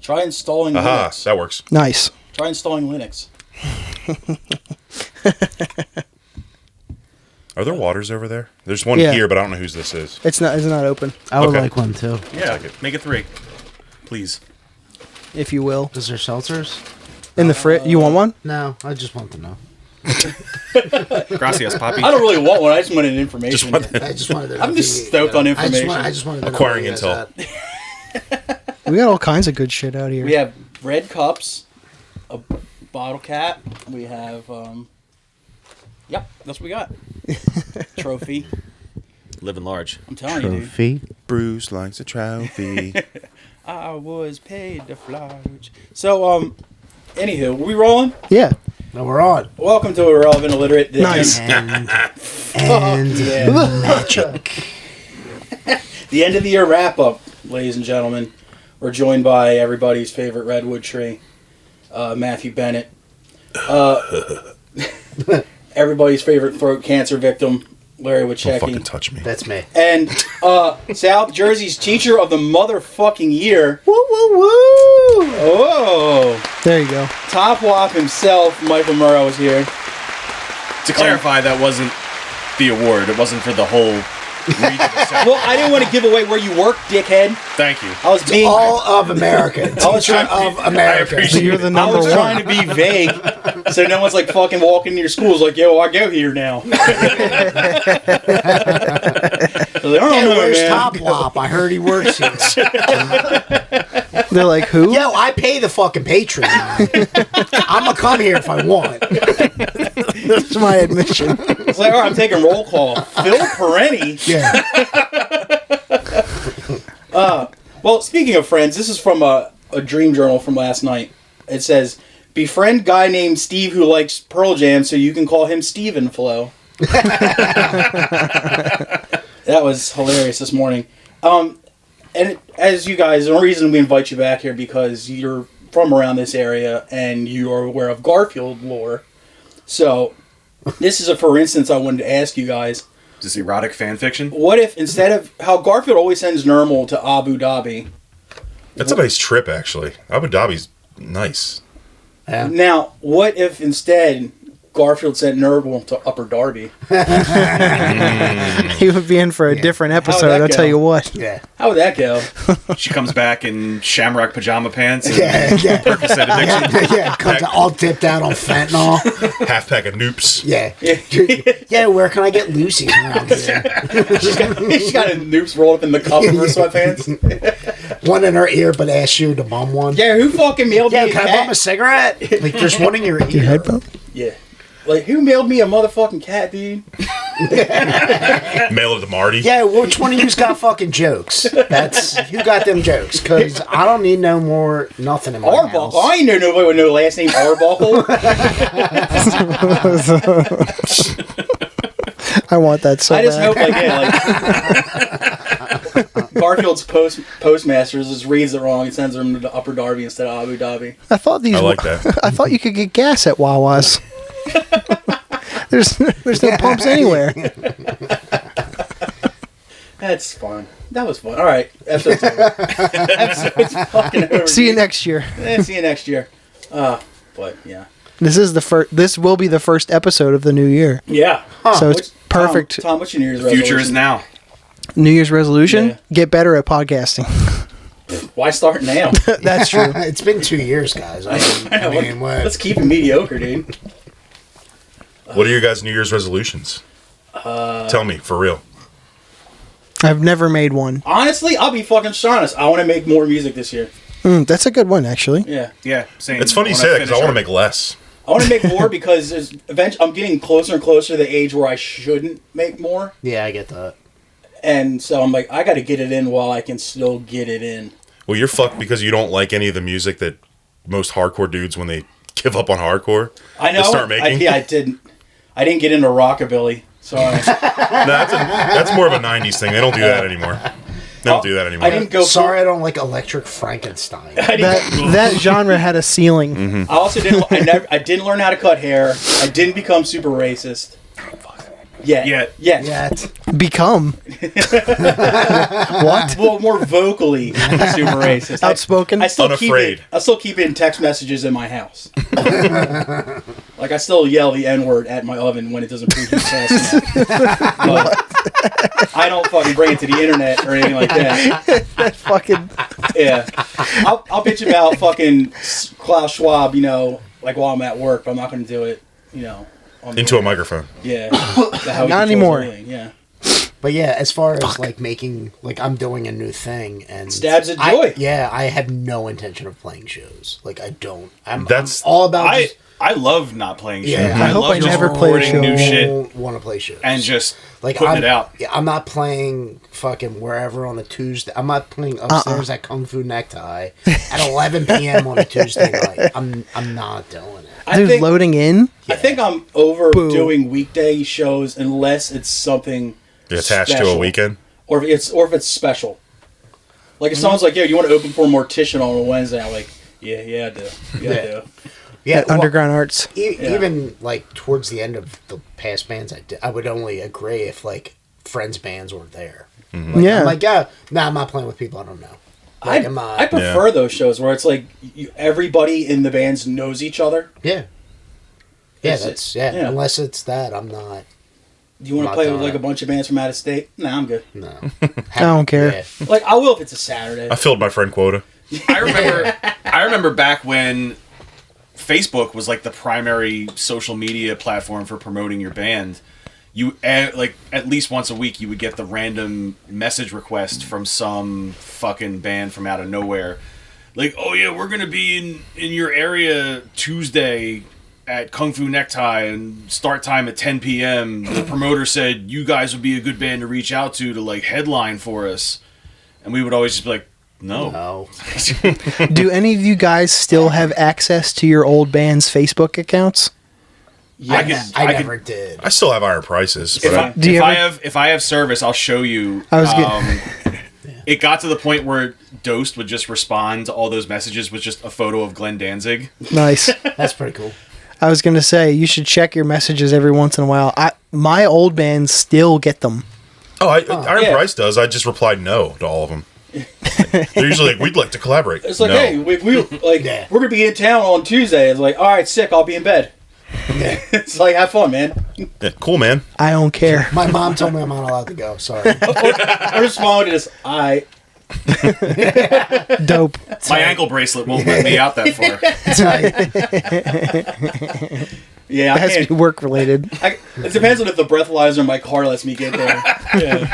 Try installing Aha, Linux. that works. Nice. Try installing Linux. Are there waters over there? There's one Yeah. here, but I don't know whose this is. It's not open, I would Okay. like one too. Yeah, make it 3. Please. if you will. Is there seltzers? In the fridge. You want one? No, I just want to know. Gracias, Poppy. I don't really want one. I just wanted information. I just wanted to know. I'm just stoked on information. I just wanted to know Acquiring where you guys intel. at. We got all kinds of good shit out here. We have red cups, a bottle cap. We have, yep, that's what we got. Trophy. Living large. I'm telling you, dude. Trophy. Bruce likes a trophy. I was paid to fly. So, anywho, we rolling? Yeah. No, we're on. Welcome to Irrelevant Illiterate. Nice. And Yeah. magic. The end of the year wrap up, ladies and gentlemen. We're joined by everybody's favorite redwood tree, Matthew Bennett. Everybody's favorite throat cancer victim, Larry Don't fucking Wachecki. touch me. That's me. And South Jersey's teacher of the motherfucking year. Woo woo woo! Oh, There you go. Top Wop himself, Michael Murrow, is here. To clarify, that wasn't the award. It wasn't for the whole region. Well, I didn't want to give away where you work, dickhead. Thank you. I was being. All of America. was Teacher trying- of America. appreciate You're the I number was one. trying to be vague, so no one's like fucking walking into your schools like, yo, I go here now. Like, I don't Hey, know, where's man. Top Wop? I heard he works here. They're like, who? Yo, I pay the fucking Patreon. I'm gonna come here if I want. That's my admission. It's like, all right, I'm taking roll call. Phil Perenni. Yeah. Well, speaking of friends, this is from a dream journal from last night. It says, befriend guy named Steve who likes Pearl Jam so you can call him Steven Flo. That was hilarious this morning. And as you guys, the reason we invite you back here because you're from around this area and you are aware of Garfield lore. So, this is a for instance I wanted to ask you guys. Is this erotic fan fiction? What if instead of how Garfield always sends Nermal to Abu Dhabi, That's a nice trip, actually. Abu Dhabi's nice. Yeah. now what if instead Garfield sent Nermal to Upper Darby? He would be in for a different episode, that I'll go? tell you what. Yeah. How would that go? She comes back in shamrock pajama pants and Yeah. Yeah. Percocet addiction. Yeah. Comes all dipped out on fentanyl. Half pack of noops. Yeah. Yeah. Where can I get Lucy's around here? She's got a noose rolled up in the cuff of her sweatpants. One in her ear, but asked you to bum one. Yeah, who fucking mailed Yeah, me a can I bum a cat? cigarette? Like, there's one in your ear. Your headphone? Yeah. Like, who mailed me a motherfucking cat, dude? Mail it to Marty. Yeah, which one of you's got fucking jokes? That's who got them jokes? Because I don't need no more nothing in my Arbuckle. house. I ain't know nobody with no last name Arbuckle. I want that so I just bad. hope, like, Garfield's postmasters just reads it wrong and sends them to Upper Darby instead of Abu Dhabi. I thought these. I like that. I thought you could get gas at Wawa's. There's no pumps anywhere. That's fun. That was fun. All right, episode's over. Episode's fucking over. See you dude. next year. See you next year. But yeah, This is the first. This will be the first episode of the new year. yeah. So it's perfect. Tom, what's your New Year's Future is resolution? now. New Year's resolution: Yeah. get better at podcasting. Why start now? That's true. It's been 2 years, guys. I mean, what? Let's keep it mediocre, dude. What are your guys' New Year's resolutions? Tell me, for real. I've never made one. Honestly, I'll be fucking honest. I want to make more music this year. That's a good one, actually. Yeah. Yeah, same. It's funny you say that because I want to make less. I want to make more because eventually I'm getting closer and closer to the age where I shouldn't make more. Yeah, I get that. And so I'm like, I got to get it in while I can still get it in. Well, you're fucked because you don't like any of the music that most hardcore dudes, when they give up on hardcore, I know. they start making. I didn't get into rockabilly. Sorry. No, that's more of a 90s thing. They don't do that anymore. They don't do that anymore. I didn't go. Sorry, I don't like Electric Frankenstein. That genre had a ceiling. Mm-hmm. I also didn't. I didn't learn how to cut hair. I didn't become super racist. Yet. Yet. Become. What? Well, more vocally super racist. Outspoken? I still Unafraid. I still keep it in text messages in my house. Like, I still yell the N-word at my oven when it doesn't preheat fast enough. But I don't fucking bring it to the internet or anything like that. That fucking... Yeah. I'll bitch about fucking Klaus Schwab, you know, like while I'm at work, but I'm not going to do it, you know. Into a microphone. Yeah. How Not anymore. Yeah. But yeah, as far as like making, like I'm doing a new thing and Stabs at joy. I have no intention of playing shows. Like I don't. I'm That's- all about. I love not playing shows. Yeah, I, I hope love I just never play a recording show. new shit don't want to play shows and just like putting I'm, it out. Yeah, I'm not playing fucking wherever on a Tuesday. I'm not playing upstairs at Kung Fu Necktie at 11 p.m. on a Tuesday night. I'm not doing it. Dude, loading in? I think I'm over doing weekday shows unless it's something Attached to special. a weekend. Or if it's special. Like if someone's like, "Yo, you want to open for a mortician on a Wednesday?" I'm like, "Yeah, I do. Yeah, I do." Yeah, Underground Arts. Even like towards the end of the past bands I did, I would only agree if like friends bands were there. Like, Yeah. I'm like, I'm not playing with people I don't know. Like, I prefer those shows where it's like everybody in the bands knows each other. Yeah. It's- yeah. Unless it's that, I'm not. Do you want to Not play with doing like it. a bunch of bands from out of state? Nah, I'm good. No. I don't care. Yeah. Like I will if it's a Saturday. I filled my friend quota. I remember back when Facebook was like the primary social media platform for promoting your band. You like at least once a week you would get the random message request from some fucking band from out of nowhere, like, "Oh yeah, we're gonna be in your area Tuesday at Kung Fu Necktie and start time at 10 p.m. The promoter said you guys would be a good band to reach out to like headline for us," and we would always just be like, No. Do any of you guys still have access to your old band's Facebook accounts? Yes. I never did. I still have Iron Prices. If But if I have service, I'll show you. I was It got to the point where Dosed would just respond to all those messages with just a photo of Glenn Danzig. Nice. That's pretty cool. I was going to say, you should check your messages every once in a while. My old bands still get them. Iron yeah. Price does. I just replied no to all of them. They're usually like, we'd like to collaborate. It's like, No. hey, we're gonna be in town on Tuesday. It's like, all right, sick. I'll be in bed. It's like, have fun, man. Yeah, cool, man. I don't care. My mom told me I'm not allowed to go. Sorry. I responded as Dope. My ankle bracelet won't let me out that far. Yeah, It has to be work related. It depends on if the breathalyzer in my car lets me get there. Yeah.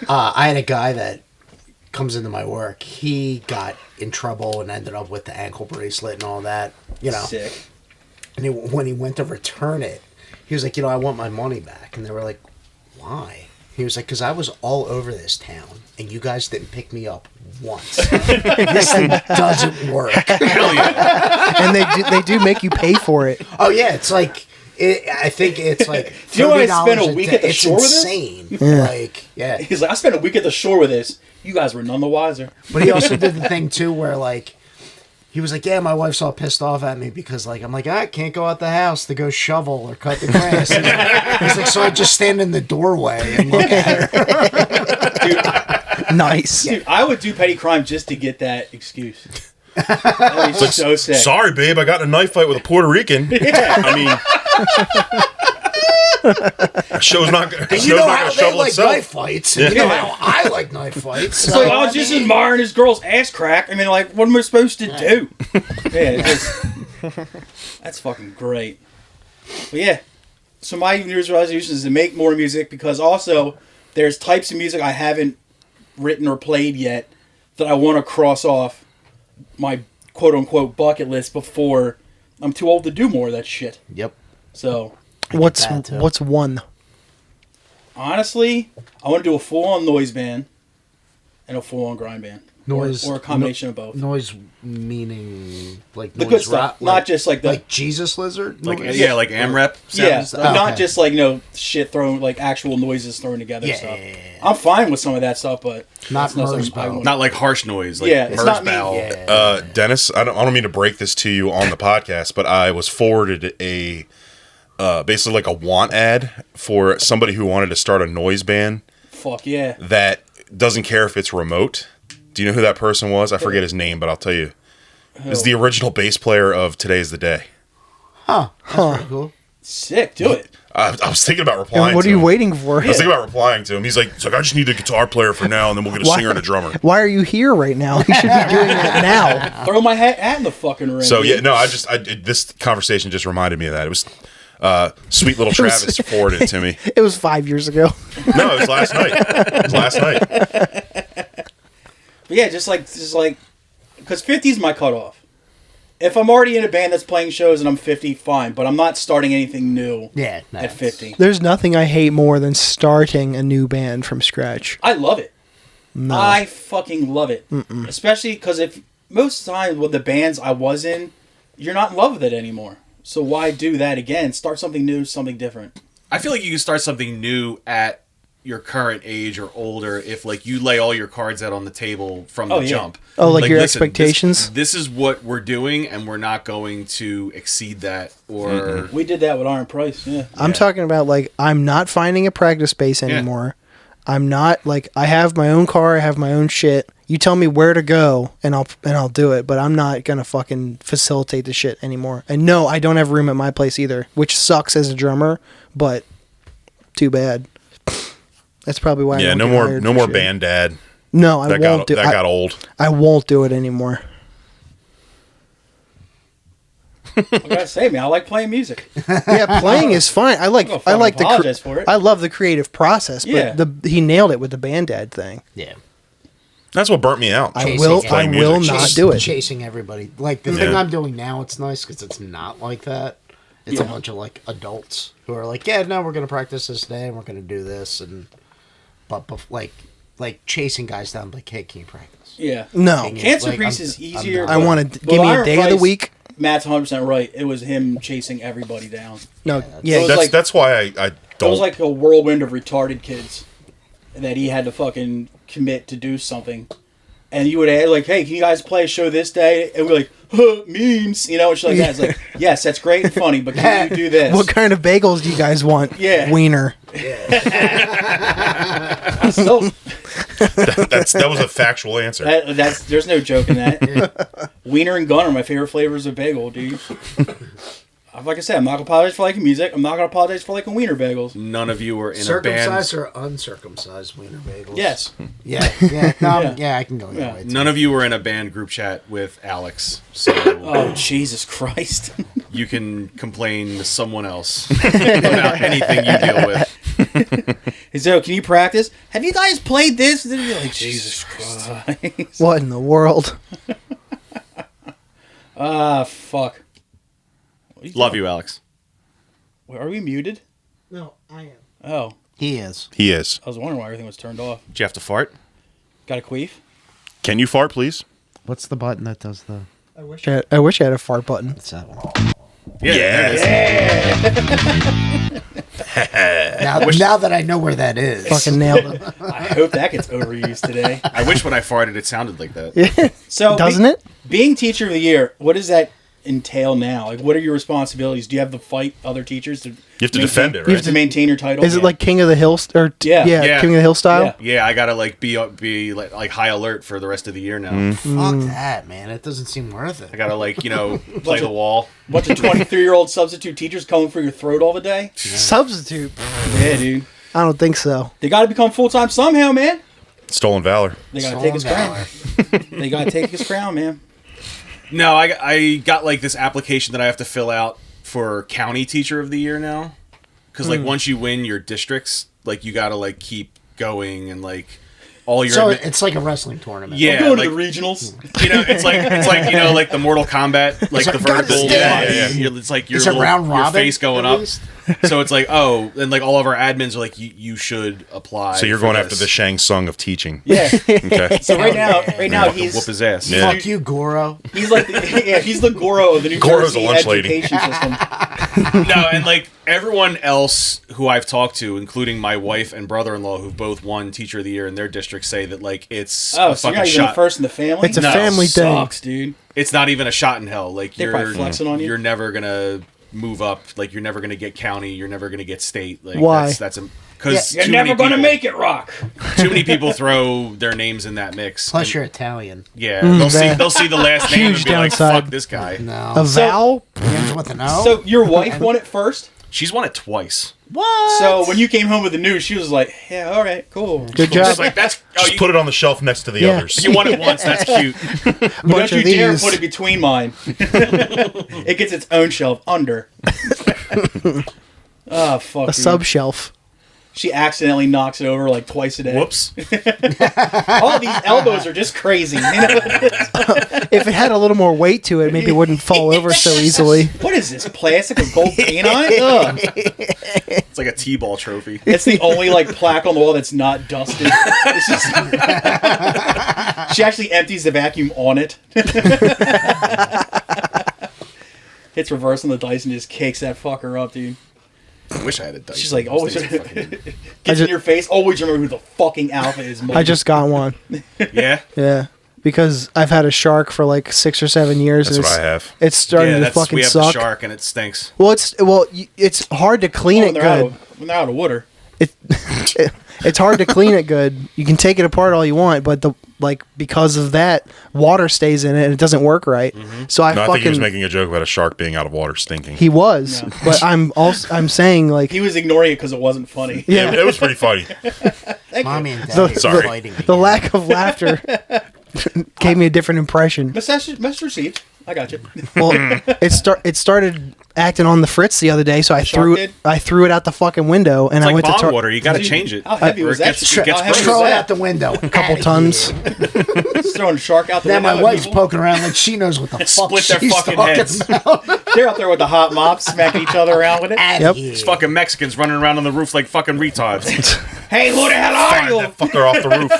I had a guy that comes into my work. He got in trouble and ended up with the ankle bracelet and all that. You know. Sick. And when he went to return it, he was like, I want my money back. And they were like, why? He was like, because I was all over this town, and you guys didn't pick me up once. This thing doesn't work. Hell yeah. And they do make you pay for it. Oh, yeah, it's like, I think it's like $30 Do you know I spent a week day. at the It's shore with this? insane. Yeah. Like, yeah. He's like, I spent a week at the shore with this. You guys were none the wiser. But he also did the thing, too, where, like, he was like, yeah, my wife's all pissed off at me because, like, I'm like, I can't go out the house to go shovel or cut the grass. He's like, so I just stand in the doorway and look at her. Nice. Dude, I would do petty crime just to get that excuse. That would be so sick. Sorry, babe. I got in a knife fight with a Puerto Rican. I mean, show's not going to You know how they shovel like itself. knife fights. And you know how I like knife fights. It's like, I was just admiring this girl's ass crack. I mean, like, what am I supposed to do? Yeah, that's fucking great. But yeah, so my New Year's resolution is to make more music because also there's types of music I haven't written or played yet that I want to cross off my quote-unquote bucket list before I'm too old to do more of that shit. Yep. So, What's that, too. one? honestly, I want to do a full-on noise band and a full-on grind band. Noise. Or a combination of both. Noise meaning like The noise good stuff, rock, not just like the... like Jesus Lizard. Like noise? like AMREP Yeah, sounds. not Okay. just like shit thrown, like actual noises thrown together Yeah, stuff. yeah, yeah. I'm fine with some of that stuff, but Not it's not something Merzbow. I want. Not like harsh noise, like Yeah, it's not me. Merzbow. Yeah. Dennis, I don't mean to break this to you on the podcast, but I was forwarded basically like a want ad for somebody who wanted to start a noise band Fuck yeah. that doesn't care if it's remote. Do you know who that person was? I forget his name, but I'll tell you. It's the original bass player of Today's the Day. Huh. That's pretty cool. Sick. Do it. I was thinking about replying And what to are you him. waiting for? I was thinking about replying to him. He's like, I just need a guitar player for now, and then we'll get a singer and a drummer. Why are you here right now? You should be doing that now. Throw my hat in the fucking ring. So yeah, dude. no, this conversation just reminded me of that. It was sweet little Travis forwarded it to me. It was 5 years ago. No, it was last night. But yeah, just like, because 50 is my cutoff. If I'm already in a band that's playing shows and I'm 50, fine. But I'm not starting anything new Yeah. at 50. There's nothing I hate more than starting a new band from scratch. I love it. No. I fucking love it. Especially because if most of the time with the bands I was in, you're not in love with it anymore. So why do that again? Start something new, something different. I feel like you can start something new at your current age or older if like you lay all your cards out on the table from the jump. Oh, like your listen, expectations? This is what we're doing, and we're not going to exceed that. Or We did that with Iron Price. Yeah. I'm talking about like I'm not finding a practice space anymore. I'm not like I have my own car, I have my own shit. You tell me where to go and I'll do it, but I'm not going to fucking facilitate the shit anymore. And no, I don't have room at my place either, which sucks as a drummer, but too bad. That's probably why I Yeah, don't no get more hired no for more shit. band dad. No, I That won't do that got old. I won't do it anymore. I gotta say, man, I like playing music. Yeah, playing is fine. I like I'll I like fucking apologize for it. I love the creative process, but Yeah. he nailed it with the band dad thing. Yeah. That's what burnt me out. I Chasing will it. I Playing will music. not do it. Chasing everybody. Like the thing Yeah. I'm doing now, it's nice because it's not like that. It's a Yeah. bunch of like adults who are like, yeah, no, we're gonna practice this day and we're gonna do this, and but like chasing guys down, like, hey, can you practice? Yeah. No. Can you- Cancer like, Grease I'm- is I'm easier. done. I want to give me a Iron day of the Price, week. Matt's 100% right. It was him chasing everybody down. No, It yeah, was That's like- that's why I It don't. was like a whirlwind of retarded kids that he had to fucking commit to do something. And you would add, like, hey, can you guys play a show this day? And we're like, huh, memes, you know, and shit like that. It's like, yes, that's great and funny, but can you do this? what kind of bagels do you guys want? Yeah. Wiener. So, that was a factual answer. there's no joke in that. Wiener and Gun are my favorite flavors of bagel, dude. Like I said, I'm not gonna apologize for liking music. I'm not gonna apologize for liking wiener bagels. none of you are in a Circumcised band. or uncircumcised wiener bagels? Yes. Yeah. Yeah. No, Yeah. yeah. I can go either Yeah. way. too. None of you were in a band group chat with Alex, so Oh, Jesus Christ. you can complain to someone else about anything you deal with. He said, oh, can you practice? Have you guys played this? And then you're like, Jesus Christ. What in the world? Ah, fuck. Love you, Alex. Are we muted? No, I am. Oh, He is. He is. I was wondering why everything was turned off. Did you have to fart? Got a queef? Can you fart, please? What's the button that does the? I wish I had a fart button. It's that one. Yeah. Now that I know where that is. Fucking nailed it. I hope that gets overused today. I wish when I farted it sounded like that. So, Doesn't it? Being teacher of the year, what does that entail now? Like, what are your responsibilities? Do you have to fight other teachers to? You have to defend it, You have right? to maintain your title. Is it like King of the Hill Yeah. Yeah. King of the Hill style? Yeah. Yeah, I gotta like be like high alert for the rest of the year now. Fuck that, man. It doesn't seem worth it. I gotta like play the wall. bunch of 23-year-old substitute teachers coming for your throat all the day? Substitute? Yeah, dude. I don't think so. They got to become full-time somehow, man. Stolen valor. They got to Stolen take his valor. crown. They got to take his crown, man. No, I got like this application that I have to fill out for county teacher of the year now. Because like once you win your districts, like you gotta like keep going and like all your So it's like a wrestling tournament. yeah, Going like, to the regionals. it's like like the Mortal Kombat, like the vertical. Yeah. It's like your It's a little, round your robin. face going at up. least? So it's like and like all of our admins are like you should apply. So you're for going this. after the Shang Tsung of teaching. Yeah. Okay. So right now To he's whoop his ass. Yeah. Fuck you, Goro. he's like he's the Goro of the New Goro's Jersey a lunch lady. education system. No, and like everyone else who I've talked to, including my wife and brother-in-law, who've both won Teacher of the Year in their districts, say that like it's Oh, a so you're fucking not even the shot. first in the family? It's a No, family thing. Sucks, dude. It's not even a shot in hell. Like They're probably flexing on you. You're never gonna move up. Like you're never gonna get county. You're never gonna get state. Like Why? That's because You're never gonna make it, Rock. Too many people throw their names in that mix. Plus, And- you're Italian. Yeah, they'll see the last name and Huge be like, downside. "Fuck this guy." No. A vowel? Begins with an O? So your wife won it first. She's won it twice. what? So when you came home with the news, she was like, "Yeah, all right, cool. Good job. It's like that's Just put it on the shelf next to the Yeah. others. you won it once. That's cute. But don't Bunch you of dare these. put it between mine. It gets its own shelf under." Oh fuck! A dude. sub shelf. She accidentally knocks it over like twice a day. Whoops. All these elbows are just crazy. You know? If it had a little more weight to it, maybe it wouldn't fall over so easily. What is this? Plastic with gold paint on it? Ugh. It's like a T-ball trophy. It's the only like plaque on the wall that's not dusted. It's just... She actually empties the vacuum on it. Hits reverse on the dice and just kicks that fucker up, dude. I wish I had a dice. She's like, always Those things are fucking- gets in your face. Always remember who the fucking alpha is. I just got one. yeah. Yeah. Because I've had a shark for like 6 or 7 years. That's and what it's, I have. It's starting Yeah, to that's fucking we have suck. the shark and it stinks. Well, it's hard to clean it good. When they're out of water. It's hard to clean it good. You can take it apart all you want, but because of that, water stays in it and it doesn't work right. So No, I think he was making a joke about a shark being out of water stinking. He was, No. but I'm saying like He was ignoring it because it wasn't funny. yeah, It was pretty funny. Mommy and The- Daddy are Sorry. fighting the again. lack of laughter gave me a different impression. Message received. I got you. Well, it started acting on the fritz the other day, so I shark did? threw it out the fucking window, and It's I like went to bong water. You got to change it. How heavy Or was it that? gets- it gets How heavy gross. Throw was it that? out the window. A couple tons. Just throwing a shark out the Then window. my wife's poking around like she knows what the fuck Split their she's fucking talking heads. about. They're out there with the hot mop, smacking each other around with it. Outta Yep. here. These fucking Mexicans running around on the roof like fucking retards. Hey, who the hell are Fired you? that fucker off the roof.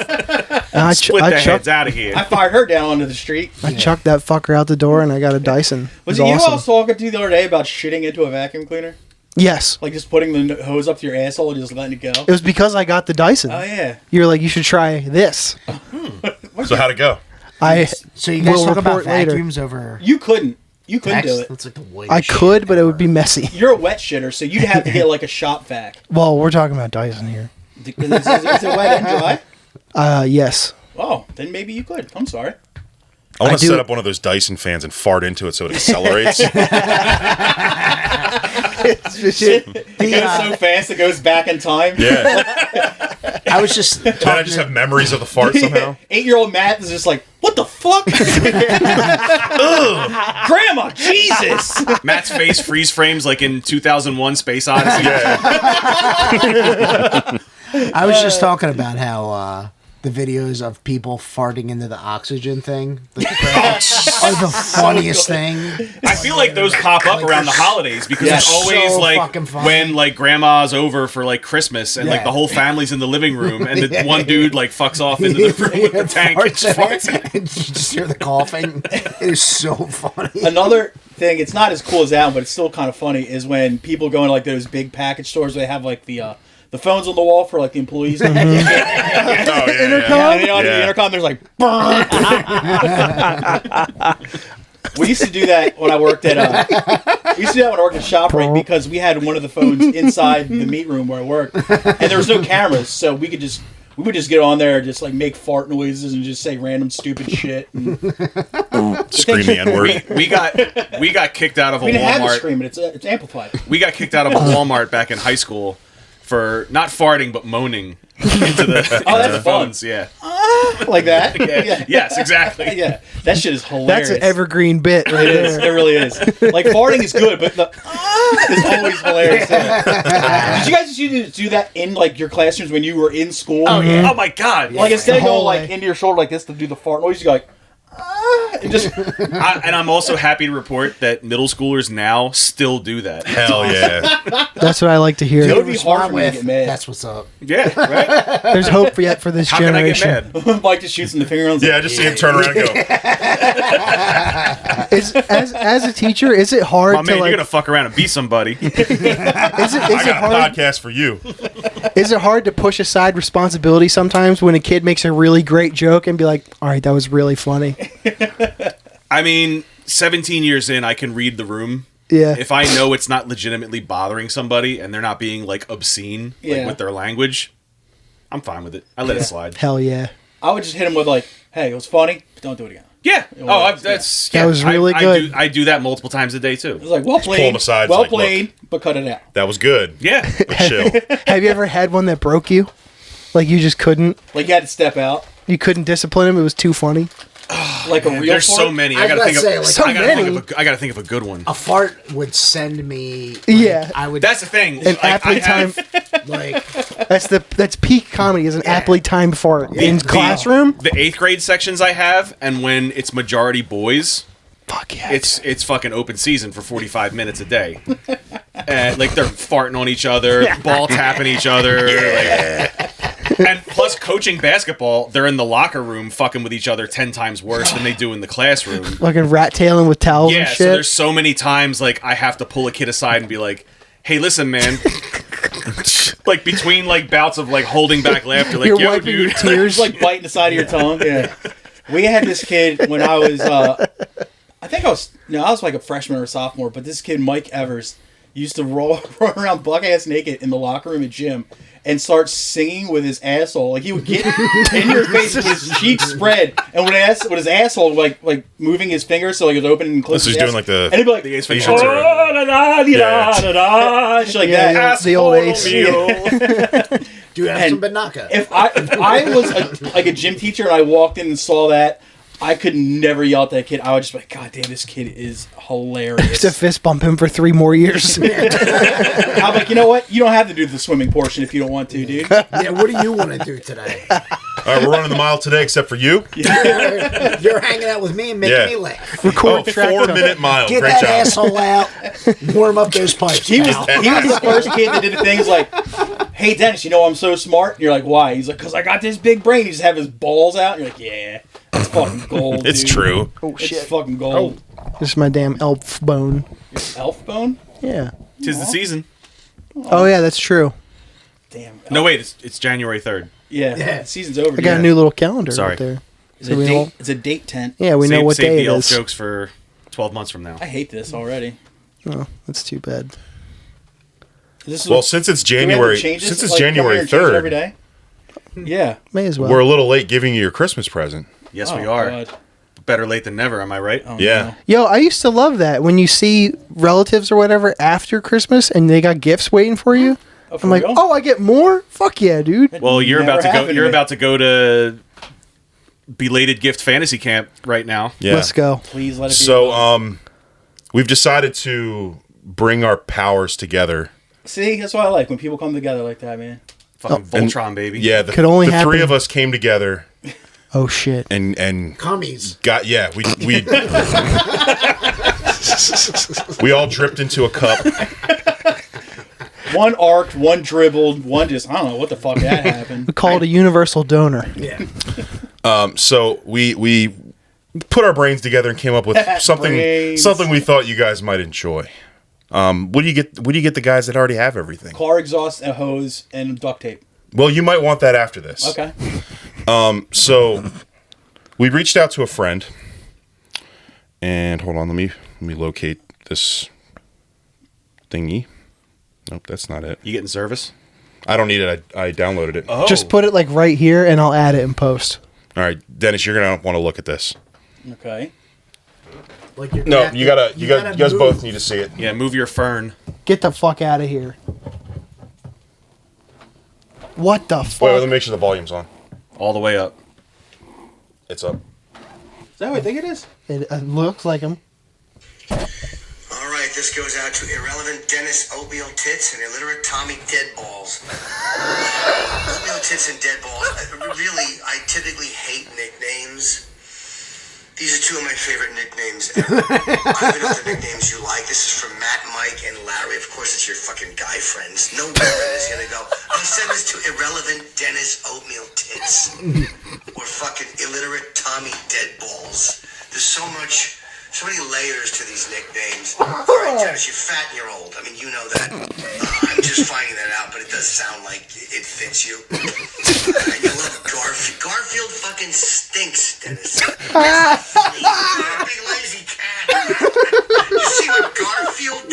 And I Split their heads chucked out of here. I fired her down onto the street. I chucked that fucker out the door, and I got a Dyson. Was it it you awesome. I was talking to the other day about shitting into a vacuum cleaner? Yes, Like just putting the hose up to your asshole and just letting it go? it was because I got the Dyson. Oh, yeah. You're like, you should try this. So how'd it go? I So you guys will talk about report later. vacuums over You couldn't. You couldn't text? do it. That's like the way I could, but it would be messy. You're a wet shitter, so you'd have to get like a shop vac. Well, we're talking about Dyson here. Is it wet and dry? Yes. Oh, then maybe you could. I'm sorry. I want I to do- set up one of those Dyson fans and fart into it so it accelerates. It goes so fast it goes back in time. Yeah. I was just Then I talking just have memories of the fart somehow. 8-year-old Matt is just like, what the fuck? Grandma, Jesus! Matt's face freeze frames like in 2001 Space Odyssey. Yeah. I was just talking about how the videos of people farting into the oxygen thing are the funniest thing. I feel like those pop up around the holidays because Yeah. it's always So like fucking funny. when like grandma's over for like Christmas and like Yeah. the whole family's in the living room and the one dude like fucks off into the room with the tank. and Farts farts. and you just hear the coughing. It is so funny. Another thing, it's not as cool as that one, but it's still kind of funny, is when people go into like those big package stores, they have like the phones on the wall for like the employees. Oh, yeah, Intercom? yeah. And you know, on the Yeah. intercom, there's like, we used to do that when I worked at ShopRite because we had one of the phones inside the meat room where I worked, and there was no cameras, so we would just get on there and just like make fart noises and just say random stupid shit. And Scream the N-word. We got kicked out of a we didn't have to Walmart. scream it; it's amplified. We got kicked out of a Walmart back in high school for not farting but moaning into the, into that's the fun. phones. Yeah. Like that. Yeah. Yes, exactly. Yeah, that shit is hilarious. That's an evergreen bit right It is. there. It really is. Like farting is good, but the is always hilarious. Did you guys used to do that in like your classrooms when you were in school? Oh yeah. Oh my god. Like instead of The going whole like way. into your shoulder like this to do the fart noise, you go like, and just And I'm also happy to report that middle schoolers now still do that. Hell yeah. That's what I like to hear. It would be Respond hard for me to with, get mad. That's what's up. Yeah, right? There's hope yet for this How can I generation. get mad? Mike just shoots in the fingernails. Yeah, I just see him turn around and go, As a teacher, is it hard My to man, like? you're gonna fuck around and be somebody. Is it I got a hard? podcast for you. Is it hard to push aside responsibility sometimes when a kid makes a really great joke and be like, "All right, that was really funny." I mean, 17 years in, I can read the room Yeah. If I know it's not legitimately bothering somebody and they're not being like obscene like, with their language, I'm fine with it. I let it slide. Hell yeah. I would just hit him with like, "Hey, it was funny, but don't do it again." Yeah. That was really good. I do that multiple times a day too. It was like, "Well played, pull him aside, well like, played, but cut it out." That was good. Yeah. But chill. Have you ever had one that broke you? Like you just couldn't? Like you had to step out, You couldn't discipline him? It was too funny? like a real. There's so fart? many. I I gotta was think gonna of. say, like, I gotta think of a good one. A fart would send me. Like, Yeah. I would. That's the thing. An Like, I aptly have- timed. like. That's peak comedy. Is an aptly timed fart in classroom. the 8th grade sections I have, and when it's majority boys, Fuck yeah. it's fucking open season for 45 minutes a day. And like they're farting on each other, ball tapping each other. And plus coaching basketball, they're in the locker room fucking with each other 10 times worse than they do in the classroom. fucking rat tailing with towels Yeah, and so shit. there's so many times like I have to pull a kid aside and be like, "Hey, listen, man." Like between like bouts of like holding back laughter, like, You're "Yo, wiping your dude." tears. like biting the side of your tongue. Yeah. We had this kid when I was, I think I was like a freshman or a sophomore, but this kid, Mike Evers, used to run around buck-ass naked in the locker room at gym and start singing with his asshole. Like, he would get in your face with his cheeks spread, and with his asshole, like moving his fingers so like it was open and closed. So he's doing like the and he'd be like, The Ace oh, Ventura. da, da, dee, da, da, da, shit like Yeah, that. the old Ace. Do you have And some Banaka? If I was like a gym teacher and I walked in and saw that, I could never yell at that kid. I would just be like, "God damn, this kid is hilarious." to fist bump him for 3 more years. I'm like, you know what? You don't have to do the swimming portion if you don't want to, dude. Yeah, what do you want to do today? All right, we're running the mile today, except for you. You're hanging out with me and making Yeah. me laugh. Record Oh, track 4-minute mile. Get Great that job. asshole out. Warm up those pipes. He was pal. the first kid that did the things like, "Hey, Dennis, you know I'm so smart." And you're like, "Why?" He's like, "Because I got this big brain." He just have his balls out. And you're like, "Yeah, that's fucking gold." It's dude. true. Oh It's shit. fucking gold. This is my damn elf bone. Elf bone? Yeah. 'Tis the season. Oh yeah, that's true. Damn. No, wait, it's January 3rd. Yeah, Yeah. the season's over. I got a new little calendar Sorry. right there. It's, So a we date, all- it's a date tent. Yeah, we know what save day the it elf is. jokes for 12 months from now. I hate this already. Oh, that's too bad. This is Well, since it's do we have to January, change this? since it's Like, come here January and change it every 3rd, day? Yeah. May as well. we're a little late giving you your Christmas present. Yes, Oh, we are. God. Better late than never, am I right? Oh, Yeah. no. Yo, I used to love that when you see relatives or whatever after Christmas and they got gifts waiting for you. Oh, for I'm like, real? oh, I get more? Fuck yeah, dude. Well, you're Never about to go. happened to You're me. about to go to belated gift fantasy camp right now. Yeah. Let's go. Please let it be. So, we've decided to bring our powers together. See, that's what I like when people come together like that, man. Fucking Voltron, baby. Yeah, Could only the happen- 3 of us came together Oh shit. and Cummies. got we all dripped into a cup. One arced, one dribbled, one just, I don't know what the fuck that happened. We call it a universal donor. Yeah. So we put our brains together and came up with something Brains. we thought you guys might enjoy. What do you get the guys that already have everything? Car exhaust, a hose, and duct tape. Well, you might want that after this. Okay. So we reached out to a friend, and hold on, let me locate this thingy. Nope, that's not it. You getting service? I don't need it. I downloaded it. Oh, Just put it like right here and I'll add it in post. All right, Dennis, you're gonna want to look at this. Okay. Like you're No, gonna have you to- gotta. You guys move. both need to see it. Yeah, move your fern. Get the fuck out of here. What the fuck? Wait, let me make sure the volume's on. All the way up. It's up. Is that what I think it is? It looks like him. All right, this goes out to irrelevant Dennis Oatmeal Tits and illiterate Tommy Deadballs. Oatmeal Tits and Deadballs. Really, I typically hate nicknames. These are 2 of my favorite nicknames ever. I don't know the nicknames you like. This is from Matt, Mike, and Larry. Of course, it's your fucking guy friends. No woman is gonna go, "I'll send this to irrelevant Dennis Oatmeal Tits." Or fucking illiterate Tommy Deadballs. There's so many layers to these nicknames. All right, Dennis, you're fat and you're old. I mean, you know that. I'm just finding that out, but it does sound like it fits you. And you love Garfield. Garfield fucking stinks, Dennis. You're a big lazy cat. You see what Garfield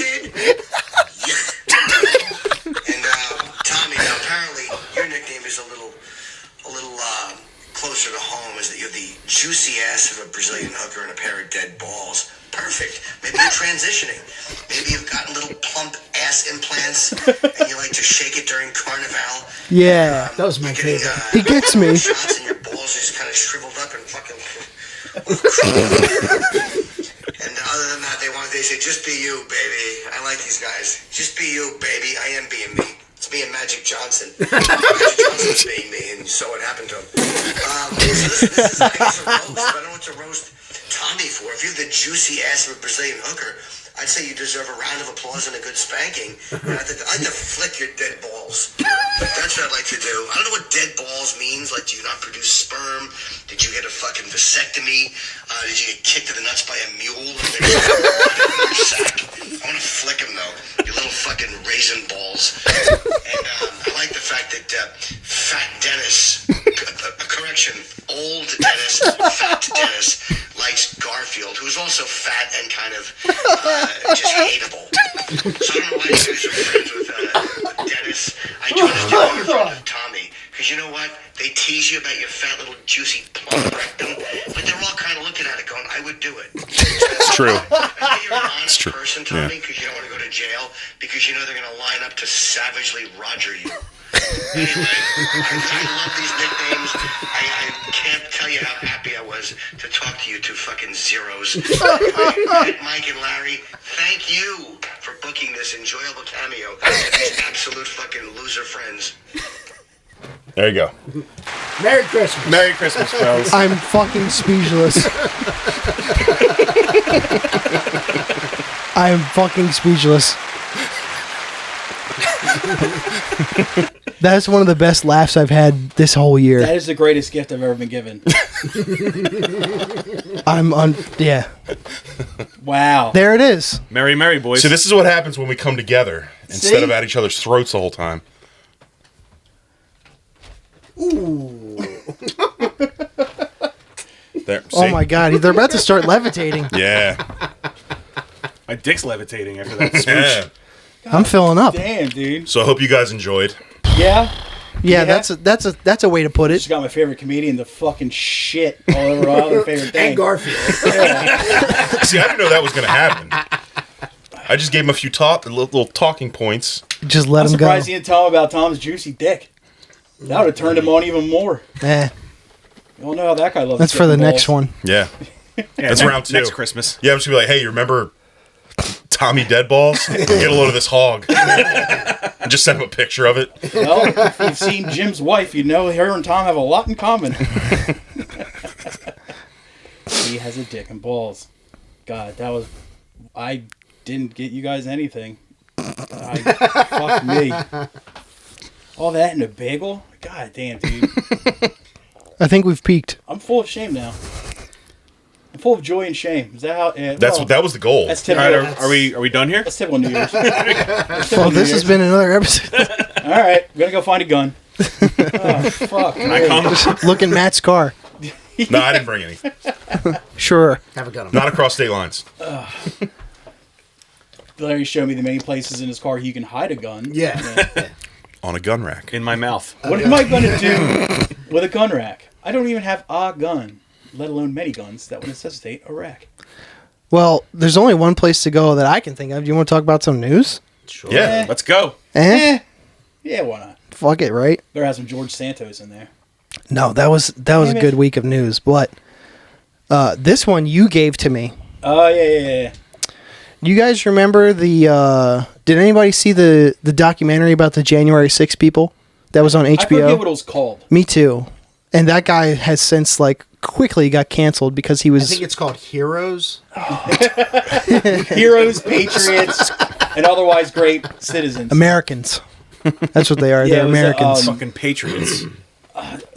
Brazilian hooker and a pair of dead balls. Perfect. Maybe you're transitioning. Maybe you've gotten little plump ass implants and you like to shake it during Carnival. Yeah. That was my favorite. He gets me. Shots and your balls are just kind of shriveled up and fucking. And other than that, they say, just be you, baby. I like these guys. Just be you, baby. I am being me. It's me and Magic Johnson. Magic Johnson's being me, and so what happened to him. This is I guess a roast, but I don't know what to roast Tommy for. If you're the juicy ass of a Brazilian hooker, I'd say you deserve a round of applause and a good spanking. And I'd like to flick your dead balls. That's what I'd like to do. I don't know what dead balls means. Like, do you not produce sperm? Did you get a fucking vasectomy? Did you get kicked in the nuts by a mule? And they your sack? I want to flick them, though. Your little fucking raisin balls. And I like the fact that Fat Dennis, correction, old Dennis, Fat Dennis, likes Garfield, who's also fat and kind of just hateable. So I don't know why you guys are friends with Dennis. I do understand why you're friends with Tommy. Because you know what? They tease you about your fat little juicy plump rectum, but they're all kind of looking at it going, I would do it. It's true. I think you're an honest true. person, Tommy, because you don't want to go to jail, because you know they're going to line up to savagely Roger you. Anyway, I love these nicknames. I can't tell you how happy I was to talk to you two fucking zeros. Mike and Larry, thank you for booking this enjoyable cameo with these absolute fucking loser friends. There you go. Merry Christmas. Merry Christmas, bros. I'm fucking speechless. I am fucking speechless. That's one of the best laughs I've had this whole year. That is the greatest gift I've ever been given. Yeah. Wow. There it is. Merry, merry, boys. So this is what happens when we come together instead See? of at each other's throats the whole time. There. Oh see? my god, they're about to start levitating. Yeah. My dick's levitating after that smooch. Yeah. I'm filling up. Damn, dude. So I hope you guys enjoyed. Yeah. Yeah, that's a way to put Just it. got my favorite comedian to fucking shit all over all their favorite thing. And Garfield. See, I didn't know that was going to happen. I just gave him a few little talking points. Just let I'm them go. surprised he didn't tell him about Tom's juicy dick. That would have turned him on even more. Eh, You all know how that guy loves that's for the next one. Yeah. That's round 2. Next Christmas. Yeah, I'm just going to be like, hey, you remember Tommy Deadballs? Get a load of this hog. And just send him a picture of it. Well, if you've seen Jim's wife, you know her and Tom have a lot in common. He has a dick and balls. God, that was... I didn't get you guys anything. Fuck me. All that in a bagel? God damn, dude. I think we've peaked. I'm full of shame now. I'm full of joy and shame. Is that how... That was the goal. That's All typical. right, are we done here? That's typical New Year's. Well, this has been another episode. All right, we're gonna go find a gun. Oh fuck! Can I come? Look in Matt's car. No, I didn't bring any. Sure. Have a gun. Not across state lines. Larry showed me the many places in his car he can hide a gun. Yeah. On a gun rack. In my mouth. What am I gonna do with a gun rack? I don't even have a gun, let alone many guns that would necessitate a rack. Well, there's only one place to go that I can think of. Do you want to talk about some news? Sure. Yeah. Let's go. Yeah, why not? Fuck it, right? There has some George Santos in there. No, that was a good week of news. But this one you gave to me. Oh yeah. You guys remember the? Did anybody see the documentary about the January 6 people that was on HBO? I forget what it was called. Me too. And that guy has since quickly got canceled because he I was. think it's called Heroes. Heroes, patriots, and otherwise great citizens. Americans. That's what they are. Yeah, They're it was, Americans. Fucking patriots.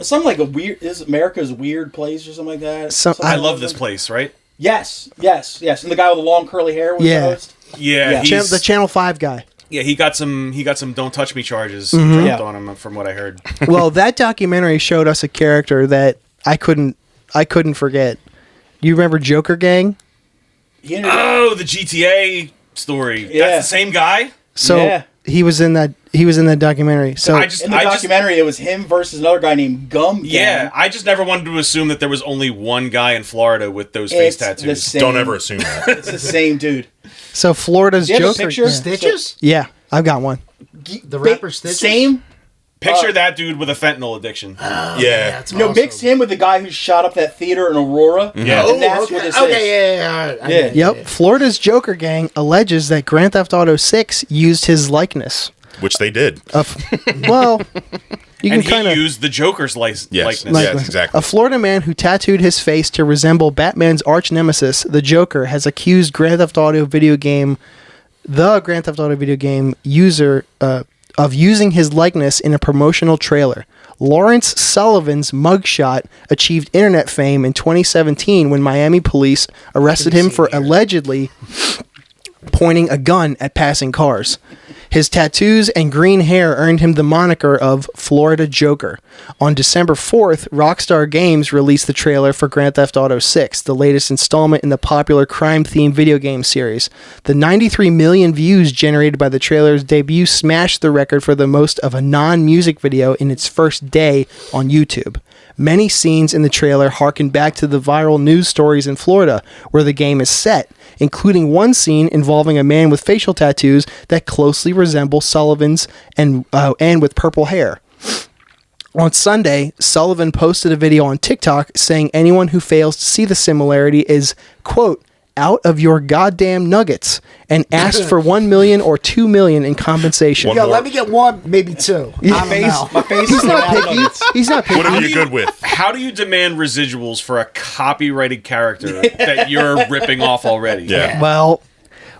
Something like is America's weird place or something like that? I I love this place, right? Yes. And the guy with the long curly hair was Yeah. the host. Yeah, Yeah. the Channel 5 guy. yeah. He got some don't touch me charges Mm-hmm. dropped Yeah. on him, from what I heard. Well, that documentary showed us a character that I couldn't forget. You remember Joker Gang? He ended Oh, the GTA story. Yeah. That's the same guy. So Yeah. he was in that documentary. So In the documentary, it was him versus another guy named Gum Gang. Yeah, I just never wanted to assume that there was only one guy in Florida with those face It's the tattoos. same- Don't ever assume that. It's the same dude. so Florida's Do you have a Joker. picture? Stitches? Yeah, I've got one. The rapper Stitches? Same. Picture that dude with a fentanyl addiction. Yeah. That's No, awesome. mix him with the guy who shot up that theater in Aurora. Yeah. And that's what this is. Okay, yeah. All right. I Yeah. get it, Yep, Florida's Joker gang alleges that Grand Theft Auto 6 used his likeness. Which they did. Well, you can And he kind of used the Joker's Yes. likeness. Yes, exactly. A Florida man who tattooed his face to resemble Batman's arch nemesis, the Joker, has accused the Grand Theft Auto video game user of using his likeness in a promotional trailer. Lawrence Sullivan's mugshot achieved internet fame in 2017 when Miami police arrested him for allegedly pointing a gun at passing cars. His tattoos and green hair earned him the moniker of Florida Joker. On December 4th, Rockstar Games released the trailer for Grand Theft Auto 6, the latest installment in the popular crime-themed video game series. The 93 million views generated by the trailer's debut smashed the record for the most of a non-music video in its first day on YouTube. Many scenes in the trailer harken back to the viral news stories in Florida, where the game is set, including one scene involving a man with facial tattoos that closely resemble Sullivan's and with purple hair. On Sunday, Sullivan posted a video on TikTok saying anyone who fails to see the similarity is, quote, out of your goddamn nuggets, and asked for 1 million or 2 million in compensation. One Yo, more. let me get one, maybe two. I don't know. My face He's is not out of picky. nuggets. He's not picky. What are How you do good with? How do you demand residuals for a copyrighted character that you're ripping off already? Yeah. Well,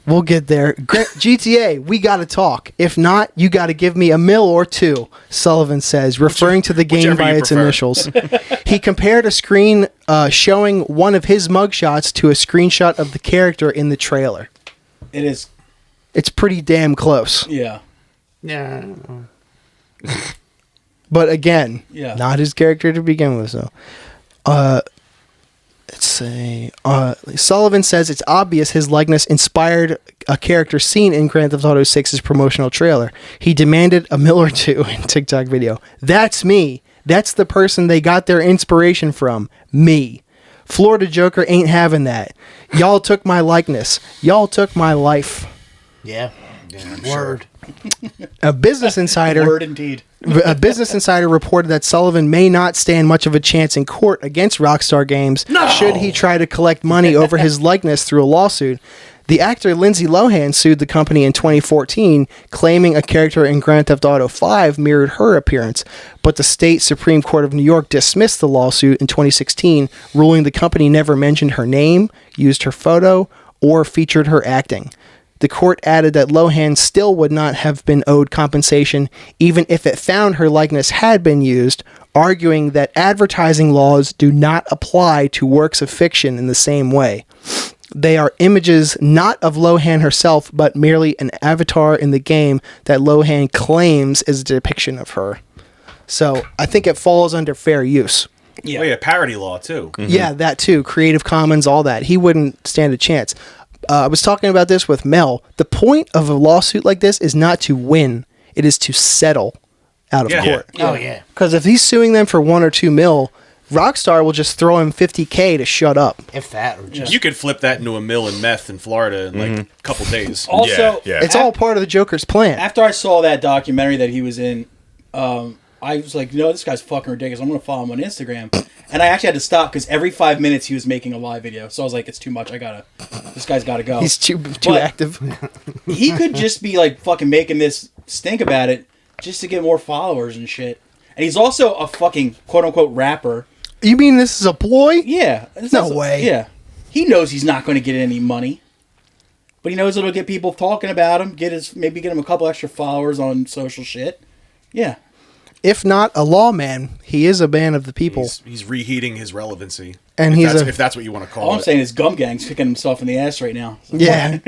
we'll get there. GTA, we got to talk. If not, you got to give me a mil or two, Sullivan says, referring to the game whichever by you its prefer. initials. He compared a screen showing one of his mugshots to a screenshot of the character in the trailer. It is. It's pretty damn close. Yeah. Yeah. But again, Yeah. not his character to begin with, so. Let's say Sullivan says it's obvious his likeness inspired a character seen in Grand Theft Auto 6's promotional trailer. He demanded a mil or two in TikTok video. That's me. That's the person they got their inspiration from. Me. Florida Joker ain't having that. Y'all took my likeness. Y'all took my life. Yeah. Word. A Business Insider Word indeed. A Business Insider reported that Sullivan may not stand much of a chance in court against Rockstar Games should he try to collect money over his likeness through a lawsuit. The actor Lindsay Lohan sued the company in 2014, claiming a character in Grand Theft Auto 5 mirrored her appearance, but the state Supreme Court of New York dismissed the lawsuit in 2016, ruling the company never mentioned her name, used her photo, or featured her acting. The court added that Lohan still would not have been owed compensation even if it found her likeness had been used, arguing that advertising laws do not apply to works of fiction in the same way. They are images not of Lohan herself, but merely an avatar in the game that Lohan claims is a depiction of her. So I think it falls under fair use. Yeah. Oh, yeah, parody law, too. Yeah, that too. Creative Commons, all that. He wouldn't stand a chance. I was talking about this with Mel. The point of a lawsuit like this is not to win. It is to settle out of Yeah. court. Oh, yeah. Because if he's suing them for 1 or 2 mil, Rockstar will just throw him $50K to shut up. If that, or just. You could flip that into a mill in meth in Florida in like a couple days. Also, Yeah. It's all part of the Joker's plan. after I saw that documentary that he was in, I was like, no, this guy's fucking ridiculous. I'm going to follow him on Instagram. And I actually had to stop because every 5 minutes he was making a live video. So I was like, it's too much. This guy's got to go. He's too But- active. He could just be like fucking making this stink about it just to get more followers and shit. And he's also a fucking quote unquote rapper. You mean this is a ploy? Yeah. No way. Yeah. He knows he's not going to get any money. But he knows it'll get people talking about him, maybe get him a couple extra followers on social shit. Yeah. If not a lawman, he is a man of the people. He's reheating his relevancy. And if that's what you want to call All it. I'm saying is Gum Gang's kicking himself in the ass right now. Yeah.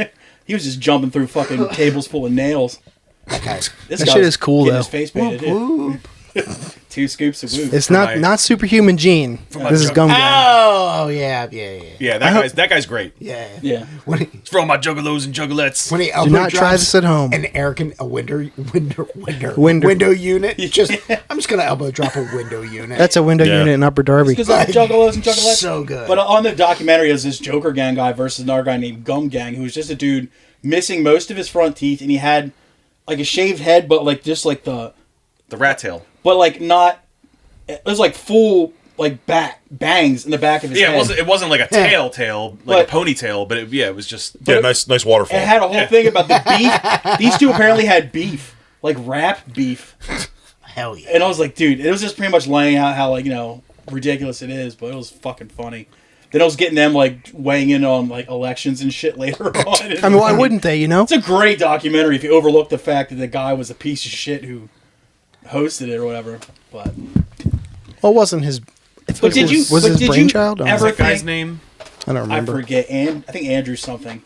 He was just jumping through fucking tables full of nails. This That shit is cool, getting though. His face painted. Yeah. 2 scoops of woo. It's not Superhuman Gene. This is Gum Gang. Oh yeah. Yeah, that guy's great. Yeah. Yeah. When he, From my juggalos and juggalettes. when he Do elbow not try drops this at home. a Window. window unit. I'm just gonna elbow drop a window unit. That's a window Yeah. unit in Upper Darby. Because of juggalos and juggalettes. So good. But on the documentary, is this Joker Gang guy versus another guy named Gum Gang, who was just a dude missing most of his front teeth, and he had like a shaved head, but like just like the rat tail. but like not. It was like full like bangs in the back of his head. Yeah, it wasn't like a tail, like a ponytail, but it was just. Yeah, nice waterfall. It had a whole thing about the beef. These two apparently had beef, like rap beef. Hell yeah. And I was like, dude, it was just pretty much laying out how like ridiculous it is, but it was fucking funny. Then I was getting them like weighing in on like elections and shit later on. I mean, why wouldn't they? It's a great documentary if you overlook the fact that the guy was a piece of shit who hosted it or whatever. But Well, it wasn't his. But did you? Was but his did brainchild? you I don't ever know. That guy's think? name? I don't I remember. forget. I think Andrew something.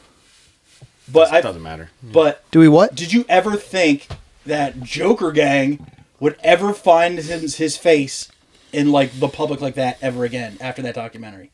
But It doesn't matter. But Do we what? did you ever think that Joker Gang would ever find his face in like the public like that ever again after that documentary?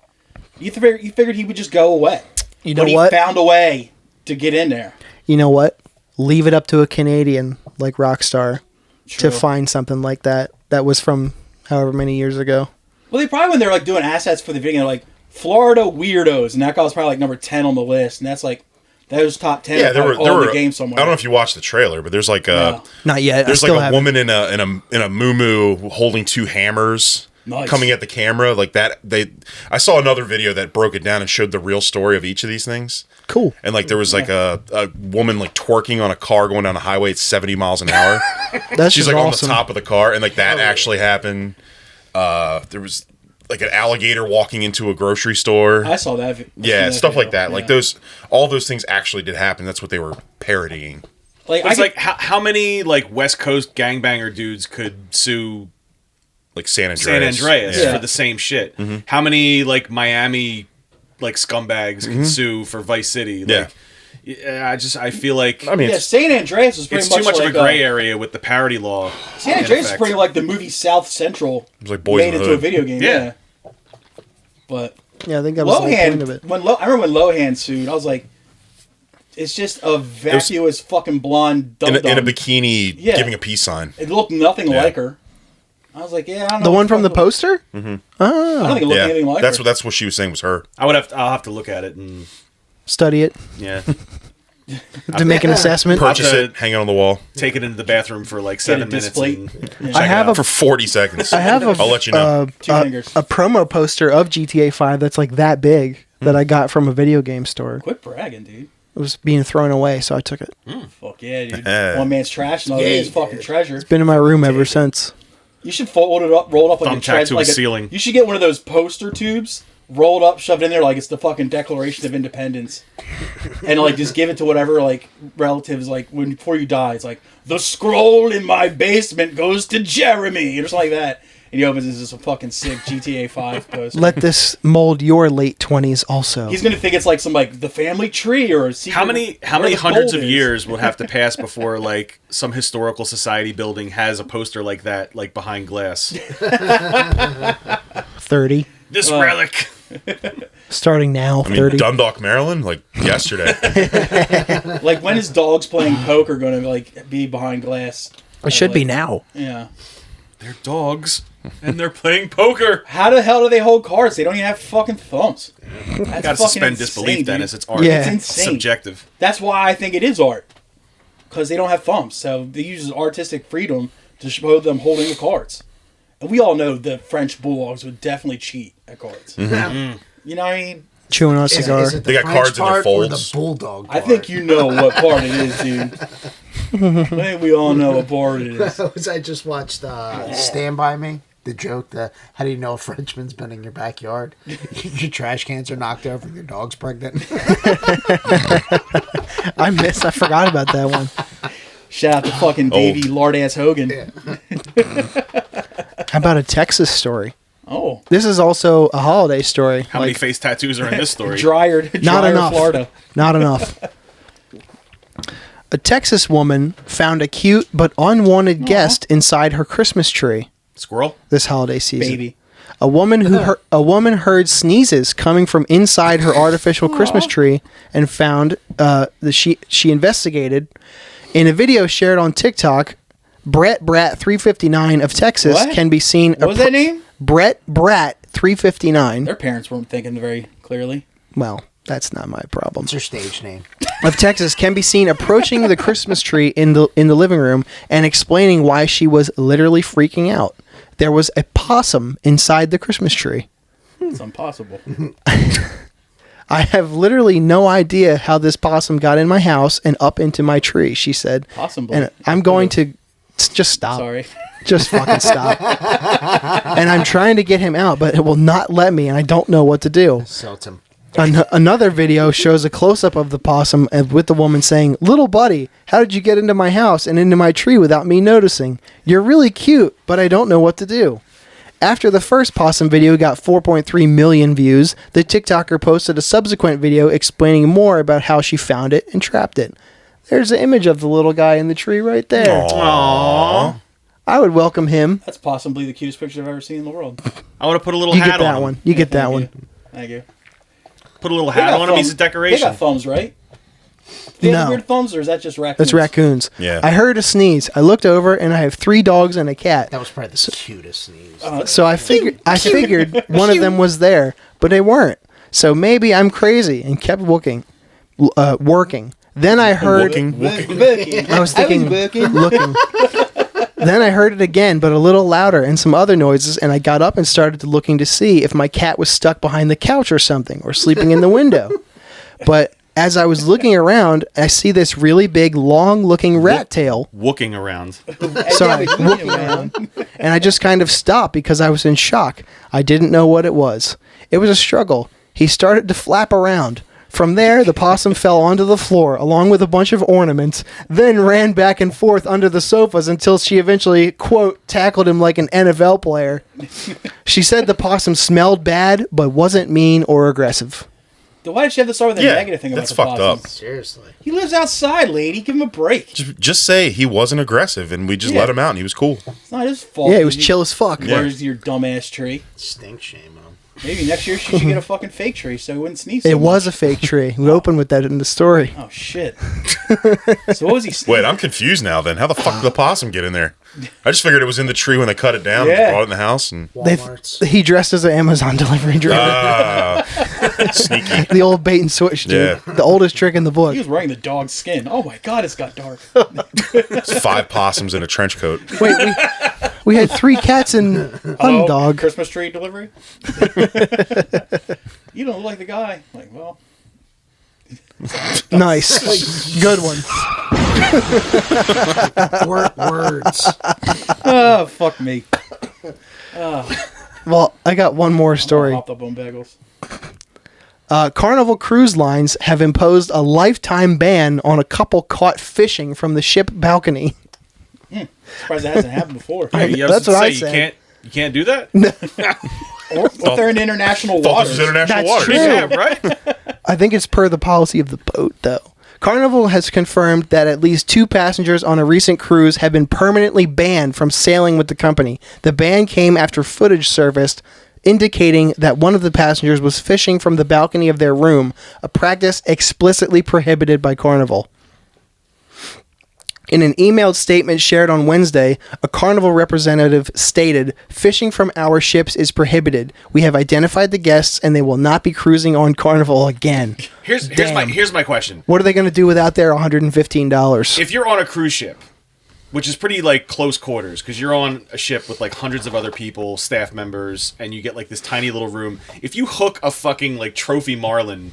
You figured he would just go away. You know but what? He found a way to get in there. You know what? Leave it up to a Canadian like Rockstar True. to find something like that was from however many years ago. Well, they probably when they're like doing assets for the video, like Florida weirdos, and that guy was probably like number 10 on the list, and that's like that was top 10. Yeah, there were in the game somewhere. I don't know if you watched the trailer, but there's like a Not yet. there's I like still a haven't. woman in a muumuu holding 2 hammers. Nice. Coming at the camera like that. I saw another video that broke it down and showed the real story of each of these things. Cool. And like there was like a woman like twerking on a car going down a highway at 70 miles an hour. That's She's just like awesome. on the top of the car, and like that actually happened. There was like an alligator walking into a grocery store. I saw that. Yeah, stuff like that. Like Yeah. all those things actually did happen. That's what they were parodying. Like It's like how many like West Coast gangbanger dudes could sue Like San Andreas. Yeah. for the same shit? How many like Miami like scumbags could sue for Vice City? Like, I feel like I mean, yeah, San Andreas was pretty it's much too much like of a gray area with the parody law. San in Andreas is effect. pretty like the movie South Central was like Boys in made the into a Hood. video game. Yeah. Yeah. But Yeah, I think that was the whole point of it. I remember when Lohan sued, I was like, it's just a vacuous fucking blonde dum in a dum. bikini Yeah. giving a peace sign. It looked nothing Yeah. like her. I was like, yeah, I don't know. The what one from the fuck- poster? I don't think it looked Yeah, anything like that's her. what she was saying was her. I'll have to look at it and Study it yeah, to make an assessment. Purchase to- it, hang it on the wall take it into the bathroom for like Get 7 a minutes. display. And Yeah. I have for 40 seconds. I have I'll let you know. Two fingers. a promo poster of GTA 5 that's like that big that I got from a video game store. Quit bragging, dude. It was being thrown away, so I took it. Fuck yeah, dude. One man's trash and another man's fucking treasure. Been in my room ever since. You should fold it up, roll it up like a Thumbtack treasure. to Like a ceiling. You should get one of those poster tubes, roll it up, shove it in there like it's the fucking Declaration of Independence, and like just give it to whatever like relatives like before you die. It's like the scroll in my basement goes to Jeremy or something like that. And he opens this is a fucking sick GTA 5 poster. Let this mold your late 20s also. He's gonna think it's like some like the family tree or a secret, how many where the hundreds gold of is. years will have to pass before like some historical society building has a poster like that like behind glass? 30. This relic. Starting now, I mean, 30. Dundalk, Maryland, like yesterday. Like when is dogs playing poker gonna like be behind glass? It should be Like, now. Yeah. They're dogs and they're playing poker. How the hell do they hold cards? They don't even have fucking thumbs. That's Gotta fucking suspend insane, disbelief, dude. Dennis. It's art. Yeah. It's It's insane. subjective. That's why I think it is art. Because they don't have thumbs. So they use artistic freedom to show them holding the cards. And we all know the French Bulldogs would definitely cheat at cards. You know what I mean? Chewing on a Is cigar. it They the got French cards in their part or the folds. bulldog I part? think you know what part it is, dude. I think we all know what part it is. I just watched Stand By Me. The joke that how do you know a Frenchman's been in your backyard? Your trash cans are knocked over and your dog's pregnant. I forgot about that one. Shout out to fucking Davey Lardass Hogan. How about a Texas story? Oh. This is also a holiday story. How many face tattoos are in this story? Dryer, Not enough. Florida. Not enough. A Texas woman found a cute but unwanted guest inside her Christmas tree. Squirrel? this holiday season. Baby. A woman heard sneezes coming from inside her artificial Christmas tree and found that she investigated. In a video shared on TikTok, Brett Brat 359 of Texas What? can be seen. What was that name? Brett Brat 359. Their parents weren't thinking very clearly. Well, that's not my problem. It's her stage name. Of Texas can be seen approaching the Christmas tree in the living room and explaining why she was literally freaking out. There was a possum inside the Christmas tree. It's impossible. I have literally no idea how this possum got in my house and up into my tree, she said. Possibly. And I'm going to just stop. Sorry. Just fucking stop. And I'm trying to get him out, but it will not let me, and I don't know what to do. So it's him. Another video shows a close-up of the possum and with the woman saying, "Little buddy, how did you get into my house and into my tree without me noticing? You're really cute, but I don't know what to do." After the first possum video got 4.3 million views, the TikToker posted a subsequent video explaining more about how she found it and trapped it. There's an image of the little guy in the tree right there. Aww. I would welcome him. That's possibly the cutest picture I've ever seen in the world. I want to put a little You hat get that on him. one. You get that Thank one. you. Thank you. Put a little They hat got on him. He's a thumbs. They decoration. got thumbs, right? They have No. weird thumbs, or is that just raccoons? That's raccoons. Yeah. I heard a sneeze. I looked over and I have 3 dogs and a cat. That was probably the cutest sneeze. So I figured one of them was there, but they weren't. So maybe I'm crazy and kept working. Then I heard I was thinking looking. Then I heard it again, but a little louder and some other noises, and I got up and started looking to see if my cat was stuck behind the couch or something, or sleeping in the window. But as I was looking around, I see this really big, long-looking rat tail. Wooking around. Sorry, looking around. And I just kind of stopped because I was in shock. I didn't know what it was. It was a struggle. He started to flap around. From there, the possum fell onto the floor along with a bunch of ornaments, then ran back and forth under the sofas until she eventually, quote, tackled him like an NFL player. She said the possum smelled bad, but wasn't mean or aggressive. Then why did she have to start with a negative thing about that's the fucked possum? up. Seriously. He lives outside, lady. Give him a break. Just say he wasn't aggressive, and we just let him out, and he was cool. It's not his fault. Yeah, it was chill as fuck. Where's your dumbass tree? Stink shame on him. Maybe next year she should get a fucking fake tree so he wouldn't sneeze so It was much. a fake tree. We opened with that in the story. Oh, shit. So what was he Wait, I'm confused now. Then how the fuck did the possum get in there? I just figured it was in the tree when they cut it down. Yeah. And brought it in the house, and Walmart's. He dressed as an Amazon delivery driver. sneaky. The old bait and switch, dude. Yeah. The oldest trick in the book. He was wearing the dog's skin. Oh my god, it's got dark. It's 5 possums in a trench coat. Wait, we had 3 cats and one dog. Christmas tree delivery? You don't look like the guy. Like, well, Nice. Good one. Words. oh, fuck me. Well, I got one more story. Hopped up on bagels. Carnival Cruise Lines have imposed a lifetime ban on a couple caught fishing from the ship balcony. Surprised that hasn't happened before. That's what I said. You can't do that? Or if they're in international Thought waters. this was international That's waters. true. Yeah, right? I think it's per the policy of the boat, though. Carnival has confirmed that at least 2 passengers on a recent cruise have been permanently banned from sailing with the company. The ban came after footage surfaced indicating that one of the passengers was fishing from the balcony of their room, a practice explicitly prohibited by Carnival. In an emailed statement shared on Wednesday, a Carnival representative stated, "Fishing from our ships is prohibited. We have identified the guests and they will not be cruising on Carnival again." Here's my question. What are they going to do without their $115? If you're on a cruise ship, which is pretty like close quarters, because you're on a ship with like hundreds of other people, staff members, and you get like this tiny little room. If you hook a fucking like trophy marlin,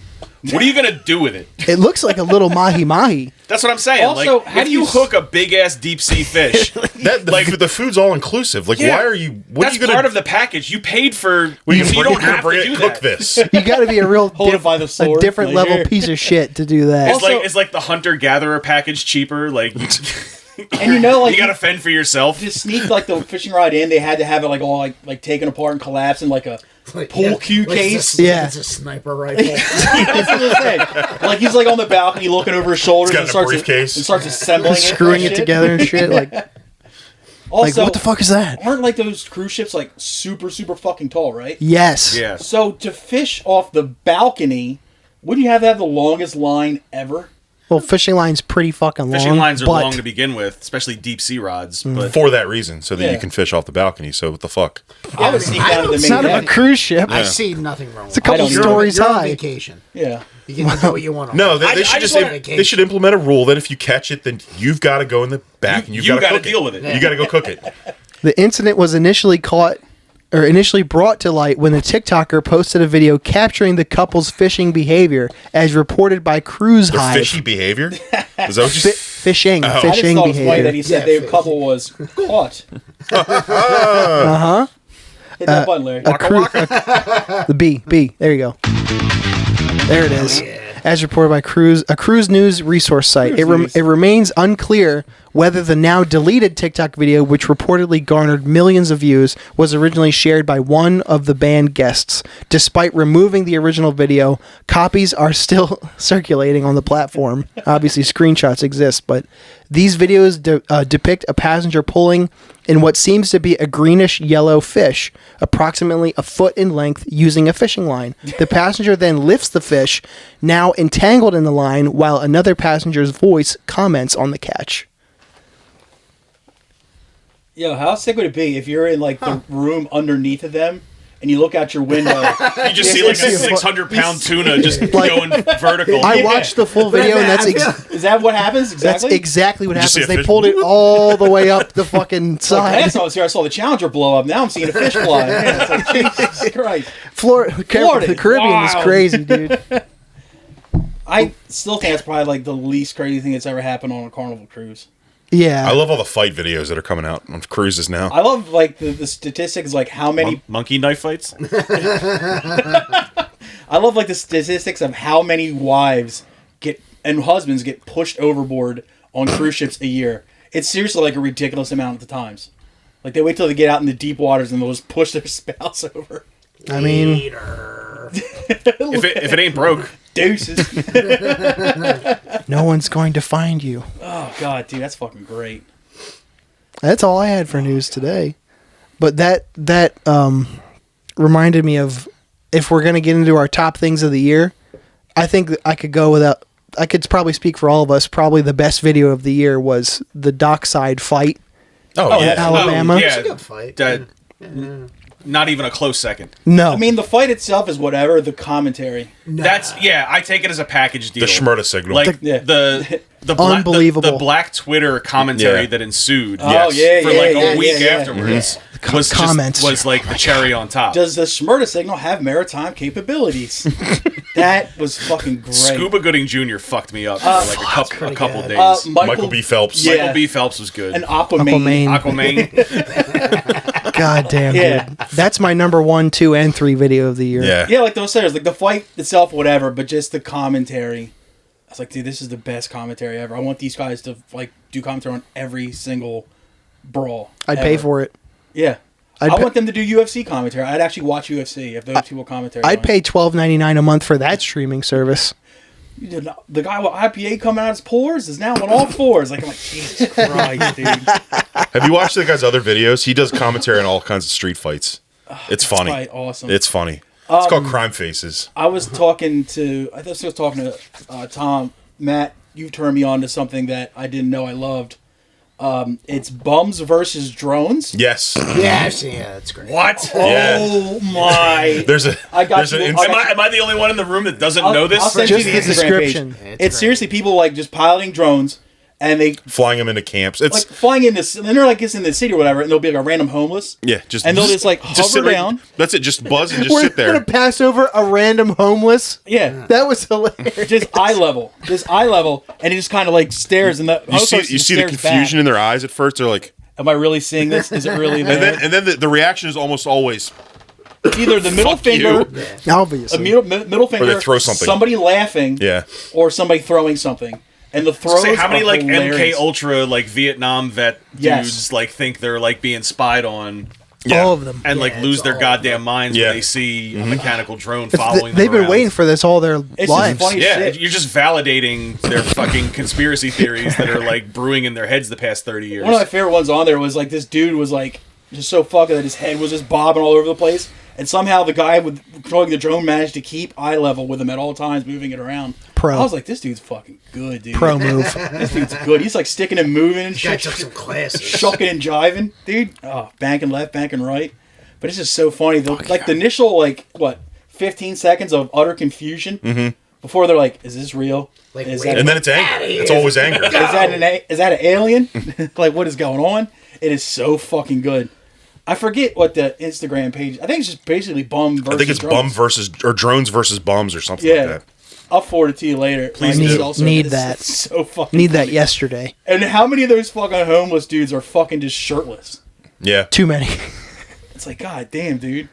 what are you gonna do with it? It looks like a little mahi-mahi. That's what I'm saying. Also, like, how if do you you hook a big ass deep sea fish, The food's all inclusive. Like, yeah, why are you? What that's are you gonna? part of the package. You paid for. Well, you don't have to do cook that. this. You got to be a real Hold it by the a sword. different Like, level here. piece of shit to do that. Also- It's like the hunter gatherer package cheaper. Like, And you know, like, you gotta fend for yourself. to sneak like the fishing rod in, they had to have it like all like taken apart and collapsed in like a pool cue case. Yeah. It's a sniper rifle. That's what I'm saying. Like he's like on the balcony looking over his shoulders It's got and in a starts briefcase. and starts assembling Screwing and it shit. together and shit. Like, Also, what the fuck is that? Aren't like those cruise ships like super fucking tall, right? Yes. Yeah. So to fish off the balcony, wouldn't you have to have the longest line ever? Well, fishing line's pretty fucking long. Fishing lines are but long to begin with, especially deep sea rods. But For that reason, so that Yeah. you can fish off the balcony. So what the fuck? I would sneak I down to don't the It's main not deck. a cruise ship. I see nothing wrong with It's a couple I don't stories You're on high. vacation. Yeah. You get to do what you want. No, they I should just just wanna- they should implement a rule that if you catch it, then you've got to go in the back and you've you got to gotta cook deal with it. You got to go cook it. The incident was initially brought to light when the TikToker posted a video capturing the couple's fishing behavior, as reported by Cruise Their Hive. fishy behavior. Is that what you? Fishing I just thought fishing it was funny behavior. that he said Yeah, the couple was caught. Uh-huh. Hit that button, Larry. The B. There you go. There it is. As reported by a cruise news resource site, it remains unclear whether the now deleted TikTok video, which reportedly garnered millions of views, was originally shared by one of the band guests. Despite removing the original video, copies are still circulating on the platform. Obviously, screenshots exist, but these videos depict a passenger pulling in what seems to be a greenish yellow fish, approximately a foot in length, using a fishing line. The passenger then lifts the fish, now entangled in the line, while another passenger's voice comments on the catch. Yo, how sick would it be if you're in like the room underneath of them and you look out your window? You just see like a 600-pound tuna just going vertical. I watched the full video, and that's Is that what happens exactly? that's exactly what You just see happens. a They fish- pulled it all the way up the fucking Like, side. last time I was here, I saw the Challenger blow up. Now I'm seeing a fish fly. Yeah, it's like, Jesus Christ. Florida, the Caribbean Wow. is crazy, dude. I still think that's probably like the least crazy thing that's ever happened on a Carnival cruise. Yeah. I love all the fight videos that are coming out on cruises now. I love like the statistics, like how many. Monkey knife fights? I love like the statistics of how many wives and husbands get pushed overboard on cruise ships a year. It's seriously like a ridiculous amount at the times. Like they wait till they get out in the deep waters and they'll just push their spouse over. I mean, If it ain't broke. Deuces. no one's going to find you. Oh god, dude, that's fucking great. That's all I had for news today. But that reminded me of, if we're going to get into our top things of the year, I think that I could go without. I could probably speak for all of us. Probably the best video of the year was the dockside fight. Oh, yeah. Alabama. Yeah, It's a good fight. that- not even a close second. No, I mean, the fight itself is whatever. The commentary. I take it as a package deal. The Schmurda signal. Like Yeah. the Unbelievable. the black Twitter commentary Yeah. that ensued. Oh yeah, for yeah, like yeah, a week yeah, yeah. afterwards was comments. was like the cherry on top. Does the Schmurda signal have maritime capabilities? That was fucking great. Scuba Gooding Jr. fucked me up for like a couple good. days. Michael B. Phelps. Yeah. Michael B. Phelps was good. And Aquaman. Aquaman. God damn, Yeah. dude. That's my number 1, 2, and 3 video of the year. Yeah. Yeah, like those stairs, like the fight itself, whatever, but just the commentary. I was like, dude, this is the best commentary ever. I want these guys to like do commentary on every single brawl. I'd pay for it. Yeah. I'd I pay- want them to do UFC commentary. I'd actually watch UFC if those people commentary. I'd on pay $12.99 a month for that streaming service. it. The guy with IPA coming out his pores is now on all fours. Like, I'm like, Jesus Christ, dude. Have you watched that guy's other videos? He does commentary on all kinds of street fights. It's funny. Quite awesome. It's funny. It's called Crime Faces. I was talking to Tom, Matt. You turned me on to something that I didn't know I loved. It's bums versus drones. Yes. Yeah, that's great. What? Yeah. Oh my! There's a. I got there's you. an I'll- incident. Am I the only one in the room that doesn't I'll- know this? I'll send Just you the the Instagram description. page. It's seriously people like just piloting drones, and they Flying them into camps. It's like flying in this, and they're like just in the city or whatever, and they'll be like a random homeless. yeah. Just and they'll just like sit hover right- down. That's it. Just buzz and just We're sit there. gonna pass over a random homeless. Yeah, That was hilarious. just eye level, and he just kind of like stares, and the You see the stares confusion back. in their eyes at first. They're like, Am I really seeing this? Is it really there? and then the reaction is almost always It's either the middle Fuck finger, you. Obviously. middle finger, they throw something. somebody laughing, yeah. or somebody throwing something. And the throws Say how many are like hilarious. MK Ultra like Vietnam vet Yes. dudes like think they're like being spied on. Yeah. All of them. and like lose their goddamn minds Yeah. when they see a mechanical drone following them They've been around. waiting for this all their It's lives. just funny Yeah, shit. you're just validating their fucking conspiracy theories that are like brewing in their heads the past 30 years. One of my favorite ones on there was like this dude was like just so fucking that his head was just bobbing all over the place, and somehow the guy with controlling the drone managed to keep eye level with him at all times, moving it around. Pro. I was like, this dude's fucking good, dude. Pro move. This dude's good. He's like sticking and moving and This guy shit, took some classes. shucking and jiving, dude. Oh, banking left, banking right. But it's just so funny. The initial 15 seconds of utter confusion before they're like, "Is this real? Like, is wait, that And then it's anger. It's always anger. is that an alien? Like, what is going on?" It is so fucking good. I forget what the Instagram page. I think it's just basically bum versus. I think it's drones. bum versus or drones versus bums or something Yeah. like that. I'll forward it to you later. Please Like, do. it's also- Need it's that. So fucking. Need that funny. yesterday. And how many of those fucking homeless dudes are fucking just shirtless? Yeah. Too many. It's like, god damn, dude.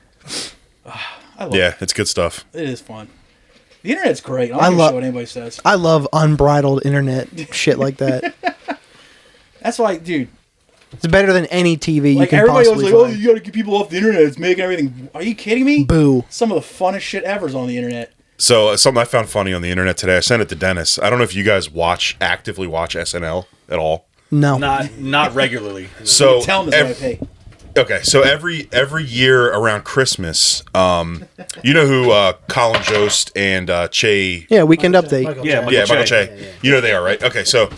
I love Yeah, it's good stuff. it. It is fun. The internet's great. I I don't give a love- shit what anybody says. I love unbridled internet shit like that. That's why, dude. It's better than any TV you Like can everybody was possibly like, "Oh, find. you got to get people off the internet. It's making everything." Are you kidding me? Boo. Some of the funnest shit ever's on the internet. So something I found funny on the internet today. I sent it to Dennis. I don't know if you guys actively watch SNL at all. No. Not regularly. So Tell them this what I pay. okay, so every year around Christmas, you know who Colin Jost and Che. Yeah, Weekend Update. Michael Yeah, Jackson. Yeah, Michael Michael Che. Che. You know they are, right? Okay, so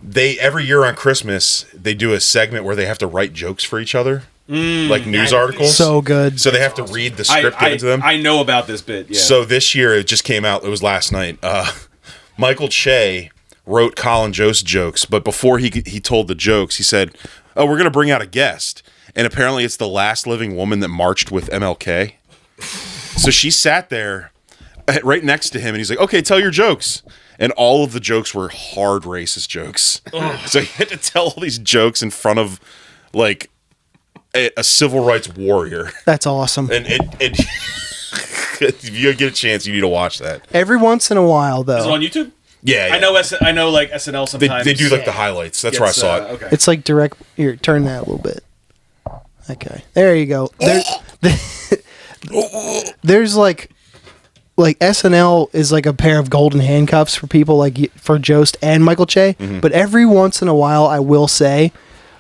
they every year on Christmas they do a segment where they have to write jokes for each other, like news articles. So good. So they have to read the script given to them. I know about this bit. Yeah. So this year it just came out. It was last night. Michael Che wrote Colin Jost jokes, but before he told the jokes, he said, "Oh, we're gonna bring out a guest," and apparently it's the last living woman that marched with MLK. So she sat there right next to him, and he's like, "Okay, tell your jokes." And all of the jokes were hard racist jokes. So he had to tell all these jokes in front of like a civil rights warrior. That's awesome. And it if you get a chance, you need to watch that. Every once in a while, Is it though, on YouTube? Yeah, I know like SNL They, sometimes. they do like the highlights. That's where I saw it. Okay. it's like direct. Here, turn that a little bit. Okay, there you go. There's like SNL is like a pair of golden handcuffs for people like for Jost and Michael Che. But every once in a while, I will say,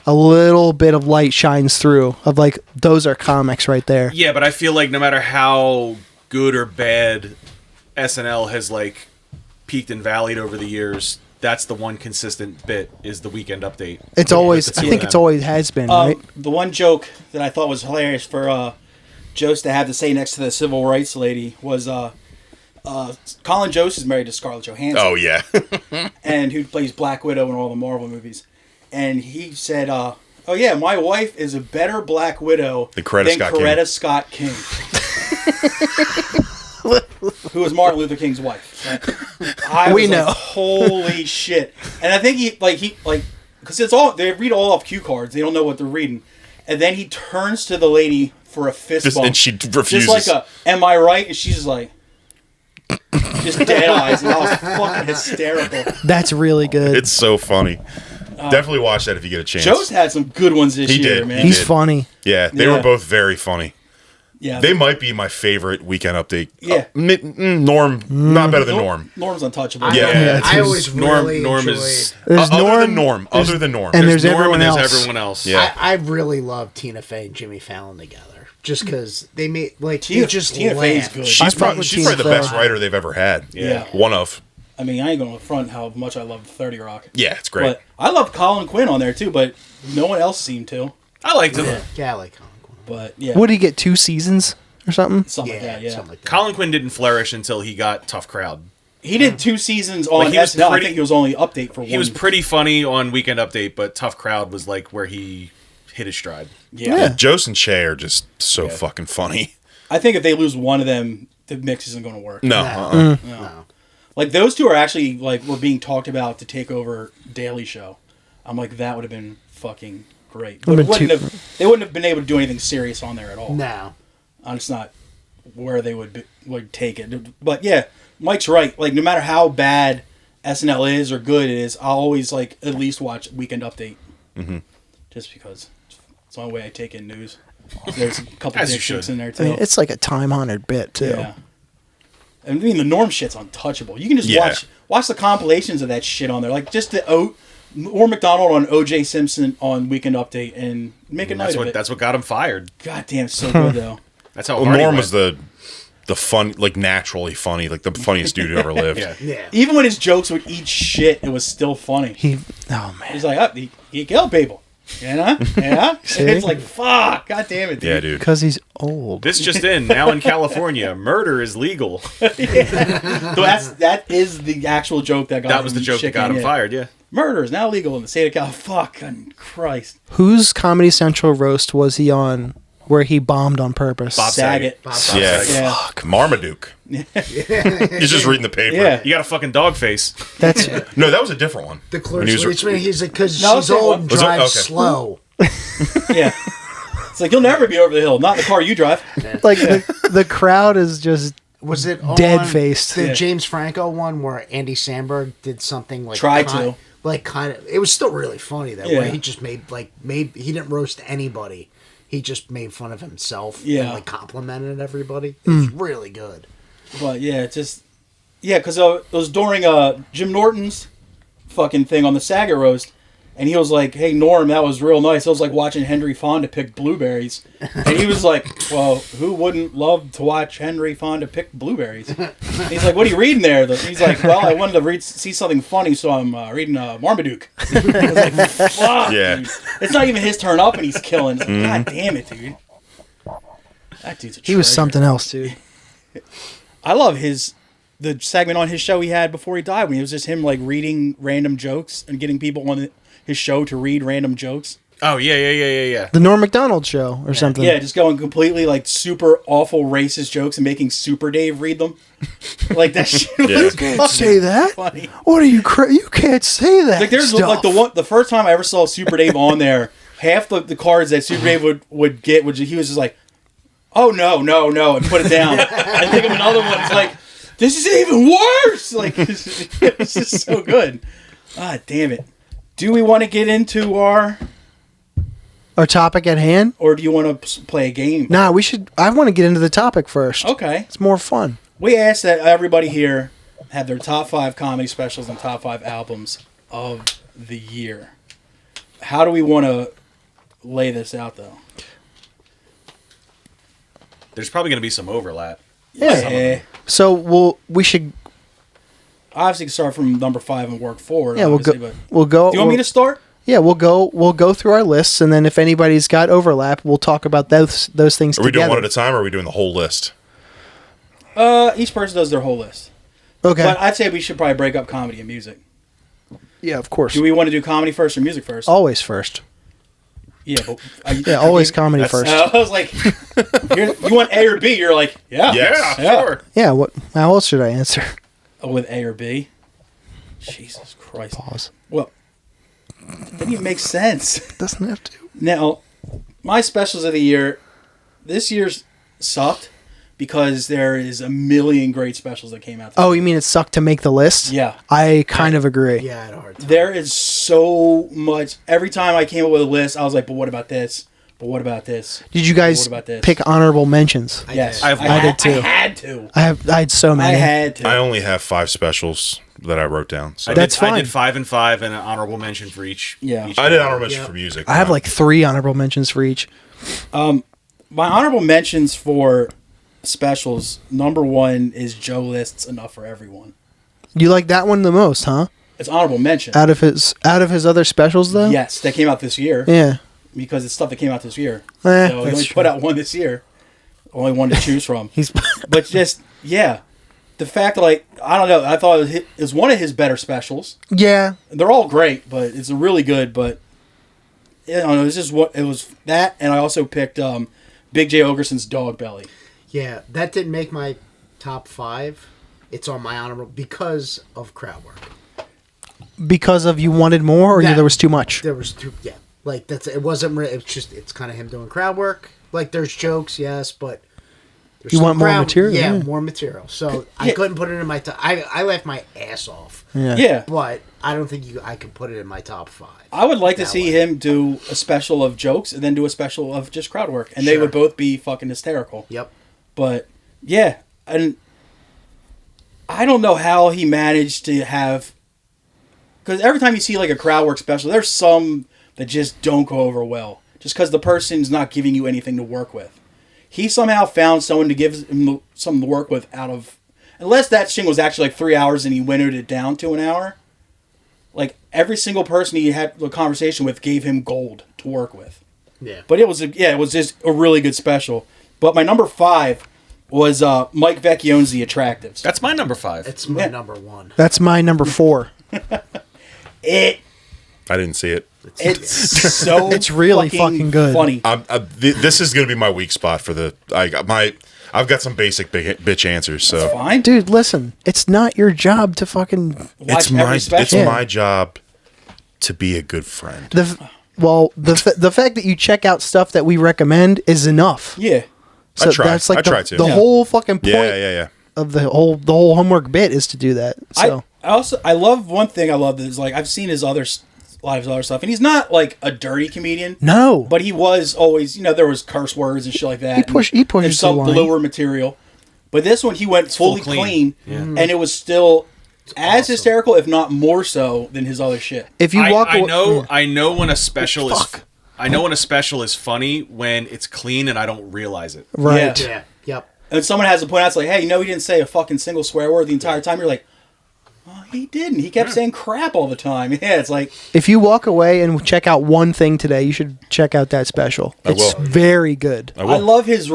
a little bit of light shines through. Of like those are comics right there. Yeah, but I feel like no matter how good or bad SNL has like peaked and valleyed over the years, that's the one consistent bit is the Weekend Update. It's always. It's I think it's always has been right. The one joke that I thought was hilarious for Jost to have to say next to the civil rights lady was Colin Jost is married to Scarlett Johansson. Oh yeah, And who plays Black Widow in all the Marvel movies. And he said, "Oh yeah, my wife is a better Black Widow Than Coretta Scott King." Who was Martin Luther King's wife. I We was like, know. holy shit. And I think he because it's all, they read all off cue cards. They don't know what they're reading. And then he turns to the lady for a fist bump. and she refuses. Just like am I right? And she's just like, just dead eyes. And I was fucking hysterical. That's really good. It's so funny. Definitely watch that if you get a chance. Joe's had some good ones this He year, did. man. He He's did. funny. Yeah, they Yeah. were both very funny. Yeah. They might be my favorite Weekend Update. Yeah. Norm, not better than Norm. Norm's untouchable. Yeah. I always really Norm enjoyed. is There's Other than Norm. Norm. Other than Norm. and there's Norm everyone and else. there's everyone else. Yeah. I really love Tina Fey and Jimmy Fallon together, just because they made like Tina- they just Tina Fey's laugh. good. She's fuck probably, with she's Tina probably the best Fey. writer they've ever had. Yeah. One of. I mean, I ain't going to front how much I love 30 Rock. Yeah, it's great. But I love Colin Quinn on there too, but no one else seemed to. I liked him. Yeah, I like Colin Quinn. But yeah, What did he get? 2 seasons or something? something like that. Yeah, something like that. Colin Quinn didn't flourish until he got Tough Crowd. he did 2 seasons on Like, he was SNL. I pretty- think he was only update for one. He was pretty funny on Weekend Update, but Tough Crowd was like where he hit his stride. yeah. Jost and Che are just so fucking funny. I think if they lose one of them, the mix isn't going to work. No. No. Like those two are actually like were being talked about to take over Daily Show. I'm like that would have been fucking great. But Would've been they wouldn't have been able to do anything serious on there at all. No. It's not where they would take it. But yeah, Mike's right. Like no matter how bad SNL is or good it is, I'll always like at least watch Weekend Update. Mm-hmm. Just because it's the only way I take in news. There's a couple As you dick jokes should. in there I too. mean, it's like a time-honored bit too. Yeah. I mean, the Norm shit's untouchable. You can just Yeah. watch the compilations of that shit on there, like just or McDonald on O.J. Simpson on Weekend Update, and make a night of it. That's what got him fired. God damn, it's so good though. That's how Well, hard he Norm went. was the fun, like naturally funny, like the funniest dude who ever lived. Yeah. Yeah. Even when his jokes would eat shit, it was still funny. Oh man. He's like, oh, he killed people. You know? Yeah? It's like, fuck. God damn it, dude. Yeah, dude. Because he's old. This just in, now in California, murder is legal. So that is the actual joke that got That was the joke that got him fired, yeah. Murder is now legal in the state of California. Fuck Christ. Whose Comedy Central roast was he on where he bombed on purpose? Bob Saget. Yeah. Yeah. Marmaduke. He's just reading the paper. Yeah. You got a fucking dog face. That's No, that was a different one. The When he was- clerk's he's like, because No, she's same old one. and Was it? drives Okay. slow. Yeah. It's like, you'll never be over the hill. Not in the car you drive. like the crowd is just Was it Dead-faced. The Yeah. James Franco one where Andy Samberg did something like Tried to. like kind of it was still really funny that Yeah. way. He just made he didn't roast anybody. He just made fun of himself Yeah. and like complimented everybody. It was really good. But yeah, it's just... Yeah, because it was during Jim Norton's fucking thing on the Saget roast. And he was like, hey, Norm, that was real nice. I was like watching Henry Fonda pick blueberries. And he was like, well, who wouldn't love to watch Henry Fonda pick blueberries? And he's like, what are you reading there? He's like, well, I wanted to see something funny, so I'm reading Marmaduke. I was like, fuck, Yeah. dude. It's not even his turn up, and he's killing. It's like, God damn it, dude. That dude's a he was treasure. something else, dude. I love the segment on his show he had before he died, when it was just him like reading random jokes and getting people on his show to read random jokes. Oh, yeah. The Norm Macdonald show or something. Yeah, just going completely like super awful racist jokes and making Super Dave read them. Like that shit was Yeah. Can't say that. funny. What are you? You can't say that. Like there's stuff. like the first time I ever saw Super Dave on there, half the cards that Super Dave would get, he was just like, oh no, and put it down. I think of another one. It's like, this is even worse. Like it's just so good. Ah, damn it. Do we want to get into our topic at hand. or do you want to play a game? Nah, we should. I want to get into the topic first. Okay. It's more fun. We asked that everybody here have their top 5 comedy specials and top 5 albums of the year. How do we want to lay this out, though? There's probably going to be some overlap. Yeah. So we should. Obviously, start from number 5 and work forward. Yeah, we'll go. obviously, but- We'll go. Do you want me to start? Yeah, we'll go. We'll go through our lists, and then if anybody's got overlap, we'll talk about those things Are we together. doing one at a time, or are we doing the whole list? Each person does their whole list. Okay. But I'd say we should probably break up comedy and music. Yeah, of course. Do we want to do comedy first or music first? Always first. Yeah, but Yeah, always comedy first. I was like, you want A or B? You're like, yeah. Yes. Yeah. Sure. Yeah. What? How else should I answer? With A or B? Jesus Christ. Pause. Well, didn't even make sense. Doesn't have to. Now, my specials of the year, this year's sucked because there is a million great specials that came out. Oh, you mean it sucked to make the list? Yeah. I kind of agree. Yeah, I had a hard time. There is so much. Every time I came up with a list, I was like, but what about this? But what about this? Did you guys What about this? pick honorable mentions? Yes. I have I did too. I had to. I had so I many. had to. I only have 5 specials that I wrote down. So That's I fine. did 5 and 5 and an honorable mention for each. Yeah. each I did one. honorable mention for music. I have like 3 honorable mentions for each. My honorable mentions for specials, number 1 is Joe List's Enough for Everyone. You like that one the most, huh? It's honorable mention. Out of his other specials, though. Yes, that came out this year. Yeah. Because it's stuff that came out this year. Eh, So he that's only true. put out one this year. Only one to choose from. He's. But just, yeah. The fact that, like, I don't know, I thought it was one of his better specials. Yeah. They're all great, but it's really good. But, you know, it was just what, it was that. And I also picked Big J. Ogerson's Dog Belly. Yeah, that didn't make my top 5. It's on my honorable because of crowd work. Because of you wanted more, or Yeah. there was too much. There was too, yeah, like it wasn't. It's just it's kind of him doing crowd work. Like there's jokes, yes, but There's You still want more crowd- material, Yeah, yeah. more material. So I couldn't put it in my top. I laughed my ass off. Yeah. But I don't think I could put it in my top 5. I would like to that see way. him do a special of jokes and then do a special of just crowd work. And they Sure. would both be fucking hysterical. Yep. But, yeah. And I don't know how he managed to have... Because every time you see like a crowd work special, there's some that just don't go over well. Just because the person's not giving you anything to work with. He somehow found someone to give him something to work with out of... Unless that shit was actually like 3 hours and he winnowed it down to an hour. Like, every single person he had a conversation with gave him gold to work with. Yeah. But it was just a really good special. But my number 5 was Mike Vecchione's The Attractives. That's my number 5. It's my number 1. That's my number 4. I didn't see it. It's so It's really fucking good. funny. This is going to be my weak spot for the. I've got some basic bitch answers. So Fine. Dude, listen, it's not your job to fucking Watch every special. Yeah. my job to be a good friend. the fact that you check out stuff that we recommend is enough. Yeah. So I try. that's like I try to. the Yeah. whole fucking point Yeah. of the whole homework bit is to do that. So I love one thing I love is like I've seen a lot of his other stuff, and he's not like a dirty comedian. no, But he was always, there was curse words and shit like that. He pushes and some the line. bluer material. But this one, he went fully full clean, clean. and it was still as awesome. hysterical, if not more so, than his other shit. if you walk I away, know. I know when a special is. Fuck. I know when a special is funny when it's clean and I don't realize it. right? Yeah. Yeah. Yep. And someone has to point out, it's like, hey, he didn't say a fucking single swear word the entire time. You're like, oh, he didn't. He kept saying crap all the time. Yeah, it's like, If you walk away and check out one thing today, you should check out that special. I It's will. very good. I I will. love his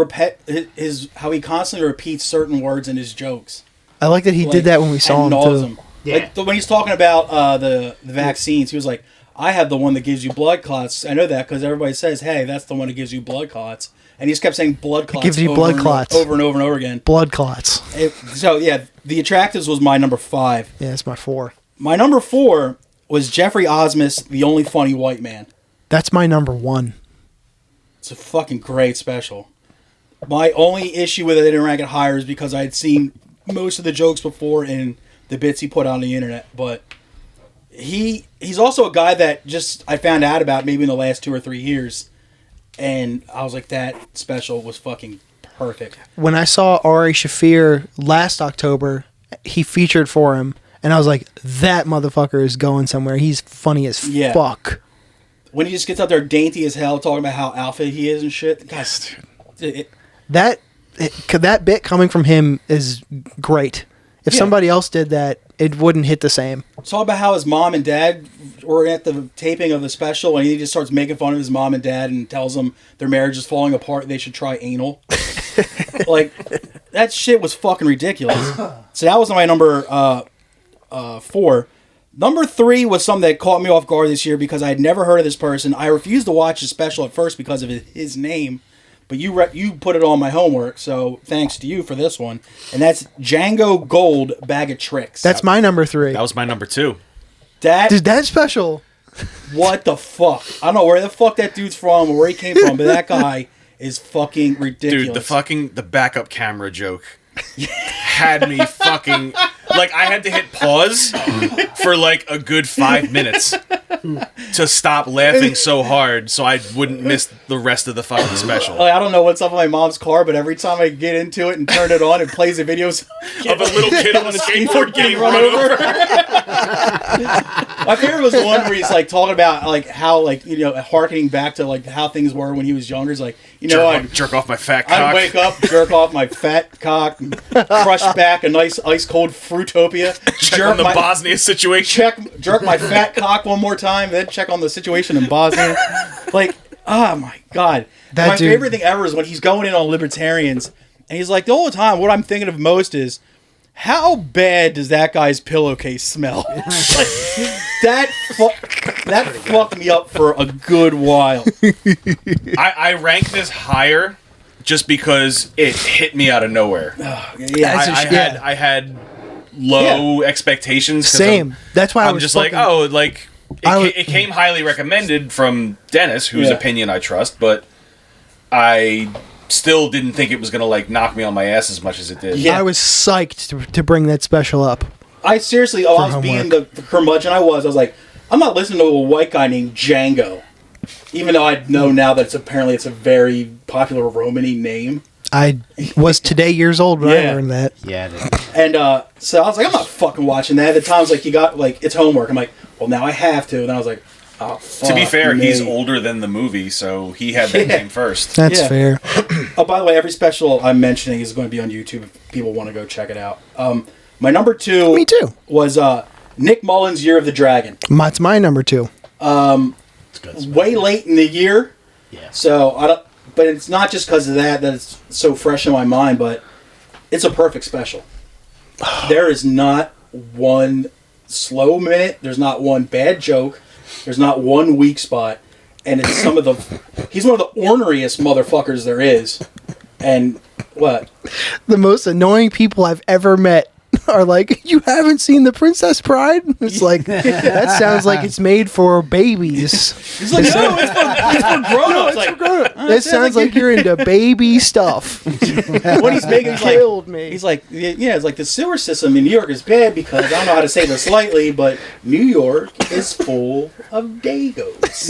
how he constantly repeats certain words in his jokes. I like that he did that when we saw him ad too. nauseam. Yeah. Like when he's talking about the vaccines, he was like, I have the one that gives you blood clots. I know that because everybody says, hey, that's the one that gives you blood clots. And he just kept saying blood clots. gives you over blood and clots. over and over and over again. Blood clots. So yeah, The Attractives was my number 5. Yeah, it's my 4. My number 4 was Jeffrey Osmus, The Only Funny White Man. That's my number 1. It's a fucking great special. My only issue with it, I didn't rank it higher, is because I had seen most of the jokes before in the bits he put on the internet. But he's also a guy that just I found out about maybe in the last 2 or 3 years, and I was like, that special was fucking perfect. When I saw Ari Shafir last October, he featured for him, and I was like, that motherfucker is going somewhere. He's funny as Yeah. fuck. When he just gets out there dainty as hell, talking about how alpha he is and shit. Guys, That bit coming from him is great. If Yeah. somebody else did that, it wouldn't hit the same. talk about how his mom and dad were at the taping of the special, and he just starts making fun of his mom and dad and tells them their marriage is falling apart. They should try anal. Like, that shit was fucking ridiculous. So that was my number 4. Number 3 was something that caught me off guard this year because I had never heard of this person. I refused to watch the special at first because of his name, but you put it on my homework, so thanks to you for this one. And that's Django Gold, Bag of Tricks. That's my number 3. That was my number 2. Dude, that special. What the fuck? I don't know where the fuck that dude's from or where he came from, but that guy is fucking ridiculous. Dude, the backup camera joke had me fucking like I had to hit pause for like a good 5 minutes to stop laughing so hard so I wouldn't miss the rest of the fucking special. Like, I don't know what's up in my mom's car, but every time I get into it and turn it on, it plays the videos Of a little kid on a skateboard getting run over. My favorite was the one where he's like talking about like how like harkening back to like how things were when he was younger. He's like, Jerk off my fat I'd cock. wake up, jerk off my fat cock, and crush back a nice ice cold Fruitopia, Check on the Bosnia situation. jerk my fat cock one more time, then check on the situation in Bosnia. Like, oh my god. That My dude- favorite thing ever is when he's going in on libertarians, and he's like, the whole time, what I'm thinking of most is, how bad does that guy's pillowcase smell? That fucked me up for a good while. I ranked this higher just because it hit me out of nowhere. Yeah, I had low expectations. 'Cause Same. That's why I I'm was just fucking- it came highly recommended from Dennis, whose Yeah. opinion I trust, but I still didn't think it was gonna like knock me on my ass as much as it did. Yeah. I was psyched to bring that special up. I seriously, I was being the curmudgeon I was like, I'm not listening to a white guy named Django. Even though I know now that it's a very popular Romany name. I was today years old when I learned that. Yeah, dude. And so I was like, I'm not fucking watching that. At the time, I was like, you got, like, it's homework. I'm like, well, now I have to. And I was like, oh, fuck. To be fair, me. he's older than the movie, so he had that name first. That's fair. Oh, by the way, every special I'm mentioning is going to be on YouTube if people want to go check it out. My number 2 Me too. was Nick Mullen's Year of the Dragon. That's my number 2. Way late in the year. Yeah. So, but it's not just because of that it's so fresh in my mind, but it's a perfect special. There is not one slow minute. There's not one bad joke. There's not one weak spot. And it's he's one of the orneriest motherfuckers there is. And what? The most annoying people I've ever met are like, you haven't seen The Princess Bride? It's like, that sounds like it's made for babies. He's like, no, it's for grown-ups. Like, It sounds like you're into baby stuff. what he's making, Killed me. He's like, yeah, it's like the sewer system in New York is bad because I don't know how to say this lightly, but New York is full of Dagos.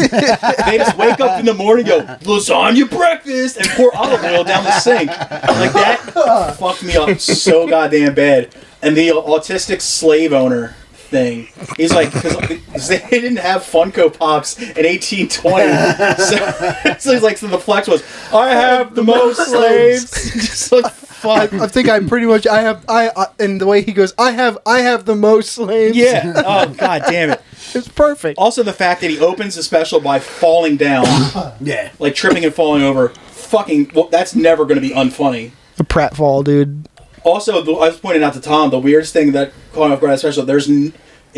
They just wake up in the morning, and go lasagna breakfast, and pour olive oil down the sink. Like that fucked me up so goddamn bad. And the autistic slave owner thing. He's like, because they didn't have Funko Pops in 1820. So he's like, so the flex was, I have the most slaves. Just like, fuck. I think I'm pretty much, and the way he goes, I have the most slaves. Yeah. Oh, god damn it. It's perfect. Also, the fact that he opens the special by falling down. Yeah. Like tripping and falling over. Fucking, well, that's never going to be unfunny. A pratfall, dude. Also, I was pointing out to Tom, the weirdest thing that caught me off guard special, it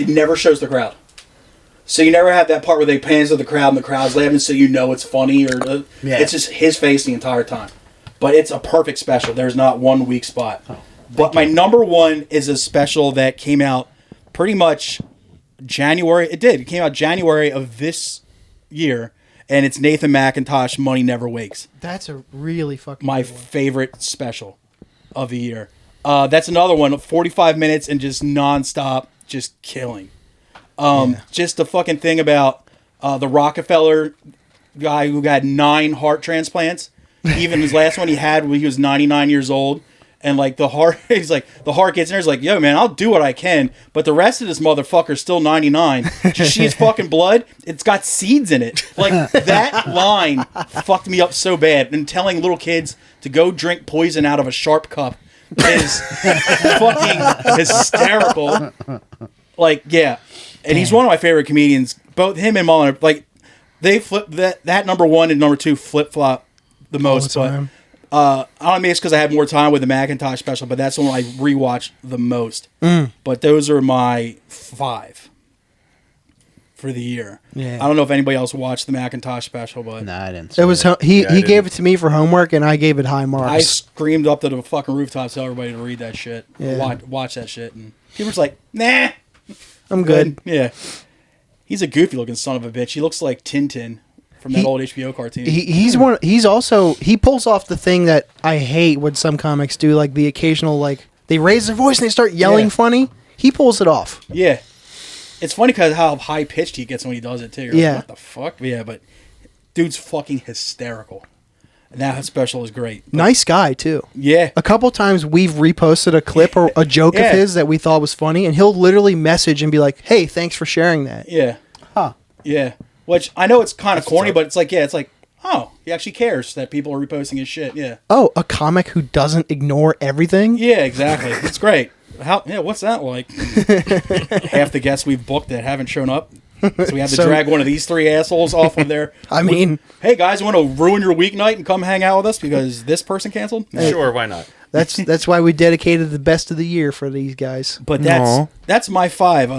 never shows the crowd. So you never have that part where they pans to the crowd and the crowd's laughing, so you know it's funny, it's just his face the entire time. But it's a perfect special. There's not one weak spot. But my number 1 is a special that came out pretty much January. It came out January of this year, and it's Nathan McIntosh, Money Never Wakes. That's a really fucking My good one. favorite special of the year. That's another one, 45 minutes and just nonstop, just killing. Just the fucking thing about the Rockefeller guy who got 9 heart transplants. Even his last one he had when he was 99 years old. And like the heart, he's like, the heart gets in there, he's like, yo man, I'll do what I can. But the rest of this motherfucker's still 99. Just see his fucking blood, it's got seeds in it. Like that line fucked me up so bad. And telling little kids to go drink poison out of a sharp cup is fucking hysterical. Like, yeah. And he's one of my favorite comedians. Both him and Mullen, like, they flip that number 1 and number 2 flip-flop the most. the time. But I don't know, maybe it's because I have more time with the Macintosh special, but that's the one I rewatch the most. But those are my 5 for the year. Yeah. I don't know if anybody else watched the Macintosh special, but No, I didn't. It was he I gave it to me for homework, and I gave it high marks. I screamed up to the fucking rooftop, tell everybody to read that shit, Yeah. watch that shit, and people were like, nah. I'm good. Yeah. He's a goofy looking son of a bitch. He looks like Tintin from that old HBO cartoon. He pulls off the thing that I hate when some comics do, like the occasional, like they raise their voice and they start yelling funny. He pulls it off. Yeah. It's funny because how high pitched he gets when he does it too. You're Yeah. like, what the fuck? Yeah, but dude's fucking hysterical. And that special is great. But, Nice guy too. yeah. A couple times we've reposted a clip or a joke Yeah. of his that we thought was funny, and he'll literally message and be like, "Hey, thanks for sharing that." Yeah. Huh. Yeah. Which I know it's kind of corny, but it's like, oh, he actually cares that people are reposting his shit. Yeah. Oh, a comic who doesn't ignore everything. Yeah, exactly. It's great. What's that like? Half the guests we've booked that haven't shown up. So we have to drag one of these 3 assholes off of there. I mean, Hey guys, want to ruin your weeknight and come hang out with us because this person canceled? Sure, why not? that's why we dedicated the best of the year for these guys. But Aw. that's my 5.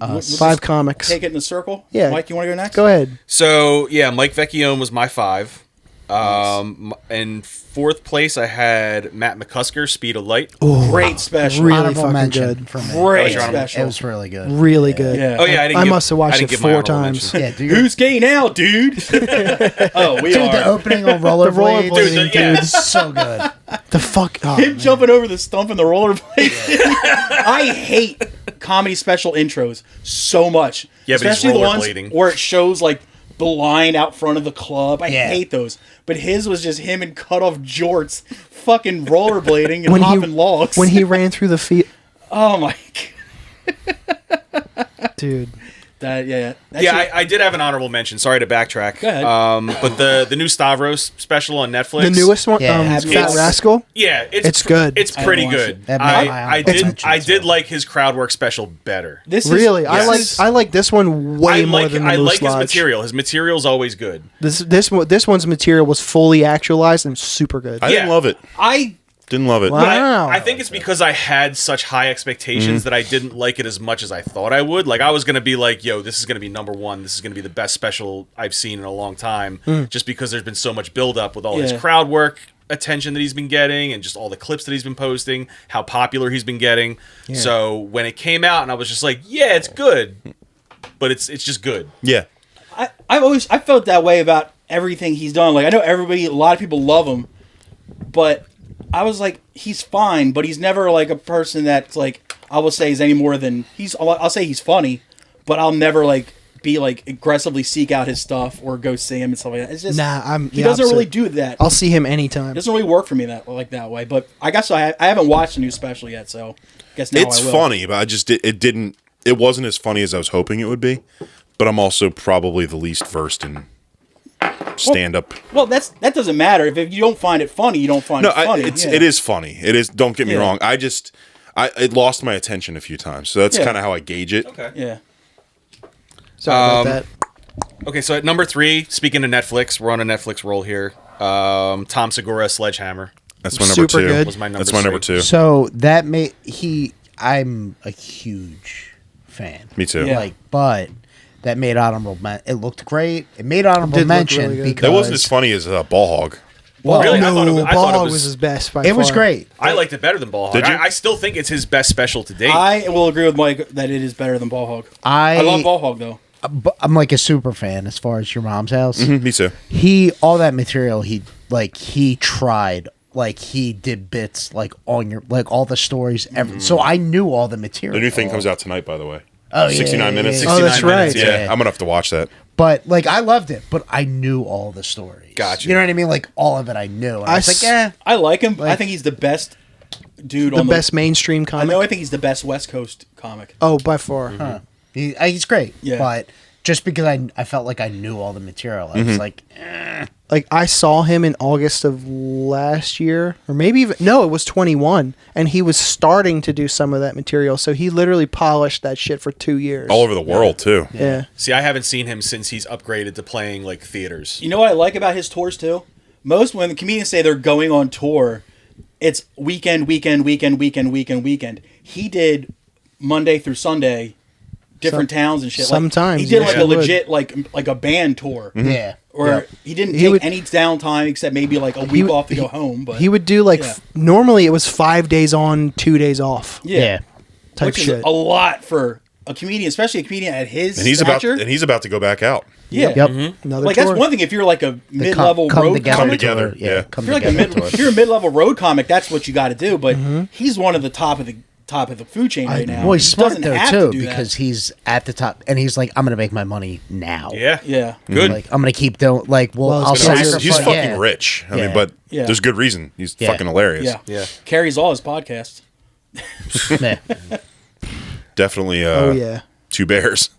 We'll 5 comics. Take it in a circle. Yeah. Mike, you want to go next? Go ahead. So yeah, Mike Vecchione was my 5. In fourth place, I had Matt McCusker, Speed of Light. Great special. Really Honorable fucking mention good. for me. Great That was your special. It was really good. Really good. Yeah. Oh yeah, I must have watched it 4 times. mention. Yeah, dude. Who's gay now, dude? Oh, we Dude, are. the opening on rollerblades, rollerblading, yeah. is so good. The fuck. Oh, Him man. jumping over the stump in the rollerblade. I hate comedy special intros so much. Yeah, but he's especially the ones rollerblading. where it shows like the line out front of the club. I Yeah. hate those. But his was just him in cut off jorts, fucking rollerblading and When he- hopping logs. When he ran through the field. oh my god, Dude. that yeah. That Yeah, shit- I did have an honorable mention. Sorry to backtrack. Go ahead. But the new Stavros special on Netflix. The newest one, Yeah, Fat it's- Rascal. Yeah, it's good. It's I pretty haven't watched good. it. That made my I honorable did mention, I did so. like his crowd work special better. this is Really, yes. I like this one way more than the I Moose like his Lodge. material. His material's always good. This one's material was fully actualized and super good. I didn't Yeah. love it. I Didn't love it. Wow. But Wow. I think it's because I had such high expectations that I didn't like it as much as I thought I would. Like I was gonna be like, "Yo, this is gonna be number one. This is gonna be the best special I've seen in a long time." Just because there's been so much build up with all his Yeah. crowd work, attention that he's been getting, and just all the clips that he's been posting, how popular he's been getting. So when it came out, and I was just like, "Yeah, it's good," but it's just good. Yeah. I felt that way about everything he's done. Like I know a lot of people love him, but I was like, he's fine, but he's never like a person that's like I will say is any more than I'll say he's funny, but I'll never like be like aggressively seek out his stuff or go see him and stuff like that. It's just he doesn't really do that. I'll see him anytime. It doesn't really work for me that way. But I guess I haven't watched the new special yet, so I guess now It's I will. funny, but I just it wasn't as funny as I was hoping it would be. But I'm also probably the least versed in stand up. Well, that doesn't matter. If you don't find it funny, you don't find it funny. It is funny. It is. Don't get me Yeah. wrong. It lost my attention a few times, so that's Yeah. kind of how I gauge it. Okay. Yeah. Sorry about that. Okay, so at number 3, speaking of Netflix, we're on a Netflix roll here. Tom Segura, Sledgehammer. That's my number Super two. good. Was my number That's my number 3. two. So that made I'm a huge fan. Me too. Yeah. But that made honorable it looked great. It made honorable Did look mention really good. because That wasn't as funny as Ball Hog. Well, Really? I No, thought it Ball was- was his best by it was far. great. I liked it better than Ball Hog. Did you? I still think it's his best special to date. I will agree with Mike that it is better than Ball Hog. I love Ball Hog though. I'm like a super fan as far as Your Mom's House. Me too. All that material he tried, like he did bits like on your like all the stories so I knew all the material. The new thing comes out tonight, by the way. Oh, yeah, 69 minutes. Oh, that's 69 minutes, right. Yeah, yeah. I'm gonna have to watch that. But like I loved it, but I knew all the stories. Gotcha. You know what I mean? Like all of it I knew. And I was like, yeah. I like him. I think he's the best dude The on best mainstream I comic. know. I think he's the best West Coast comic. Oh, by far. He's great. Yeah. But just because I felt like I knew all the material, I was like, Like I saw him in August of last year, or maybe even no, it was 21, and he was starting to do some of that material. So he literally polished that shit for 2 years. All over the world too. Yeah. See, I haven't seen him since he's upgraded to playing like theaters. You know what I like about his tours too? Most when the comedians say they're going on tour, it's weekend. He did Monday through Sunday, different towns and shit. Sometimes, he did yeah, like he a would. legit like a band tour. yeah. Or he didn't He take would- any downtime except maybe like a week would- off to go home. But He would do like Yeah. normally it was 5 days on, 2 days off yeah, type which shit. is a lot for a comedian, especially a comedian at his And he's stature. about to go back out. Yeah, Yep. Another like tour. that's one thing. If you're like a The mid-level come road together. Come comic, together, tour. yeah. Come if you're like together tour. if you're a mid-level road comic, that's what you got to do. But he's one of the top of the food chain right now. Well, he's He smart doesn't though have too to do because that. he's at the top and he's like, I'm gonna make my money now. Yeah. Yeah. Good. Like I'm gonna keep doing like Well, I'll it's gonna- sacrifice. He's fucking yeah. rich. I Yeah. mean, but Yeah. there's good reason. He's Yeah. fucking hilarious. Yeah. Yeah. Carries all his podcasts. Yeah. Definitely. Oh yeah. Two bears.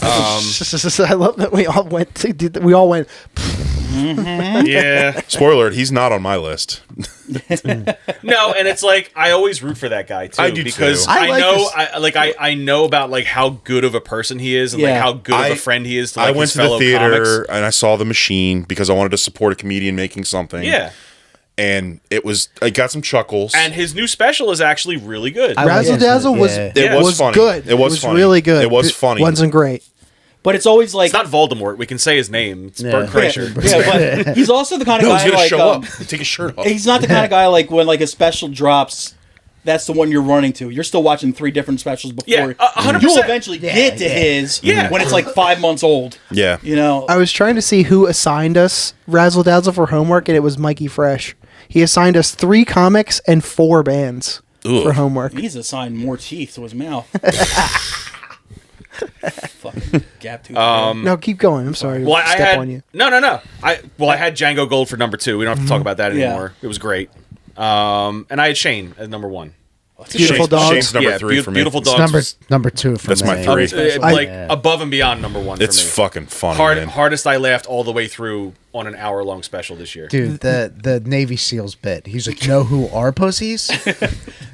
I love that we all went to. We all went. Yeah. Spoiler alert, he's not on my list. No, and it's like I always root for that guy too. I do, because too. I I like know this- I know about like how good of a person he is and like Yeah. how good of a friend he is to like I went his to the fellow theater comics. and I saw The Machine because I wanted to support a comedian making something. Yeah. And I got some chuckles. And his new special is actually really I good. like Razzle it. Dazzle was Yeah. It was funny. good. It was funny. really good. It was funny. Wasn't great. But it's always like It's not Voldemort. We can say his name. It's Bert Kreischer. Yeah, but he's also the kind of No, guy he's gonna like show up. Take his shirt off. he's not the kind of guy like when like a special drops. That's the one you're running to. You're still watching 3 different specials before. Yeah, 100%. You'll eventually get to his when it's like 5 months old. Yeah. You know. I was trying to see who assigned us Razzle Dazzle for homework, and it was Mikey Fresh. He assigned us 3 comics and 4 bands for homework. He's assigned more teeth to his mouth. Fucking gap tooth. No, keep going. I'm sorry. Well, to I step had on you. no. I had Django Gold for number 2. We don't have to talk about that anymore. It was great. And I had Shane at number 1. Beautiful Shane's- Dogs. Shane's number 3 for me. Beautiful It's Dogs. number 2 for That's me. my 3. Like above and beyond number 1 It's for me. fucking funny, man. Hardest I laughed all the way through on an hour-long special this year. Dude, the Navy SEALs bit. He's like, you know who are pussies?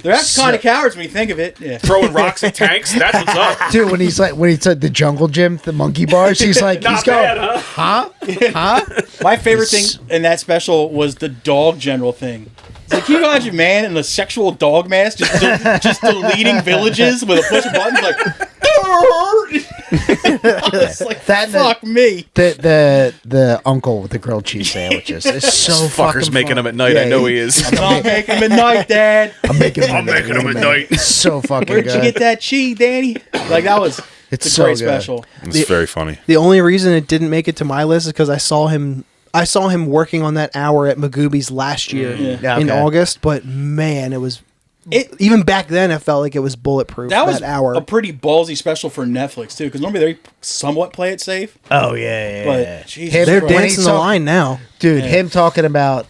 They're actually kind of cowards when you think of it. Yeah. Throwing rocks at tanks. That's what's up. Dude, when he's at the jungle gym, the monkey bars, he's like, Not he's going, bad, huh? huh? My favorite thing in that special was the dog general thing. It's like, can you imagine a man in a sexual dog mask just deleting villages with a push of buttons like, it's like That- fuck me. The uncle with the grilled cheese sandwiches. It's so Fucker's fucking making fun. them at night. Yeah, I know he is. I'm not making him at night, Dad. I'm making I'm making them at night. It's so fucking Where'd good. you get that cheese, Danny? Like that was It's a so great good. special. It's very funny. The only reason it didn't make it to my list is because I saw him working on that hour at Magooby's last year Yeah, in okay. August. But man, even back then it felt like it was bulletproof. That was hour. a pretty ballsy special for Netflix too, because normally they somewhat play it safe. Oh, yeah. But Jesus Him- They're Christ. dancing the talk- line now. Dude, him talking about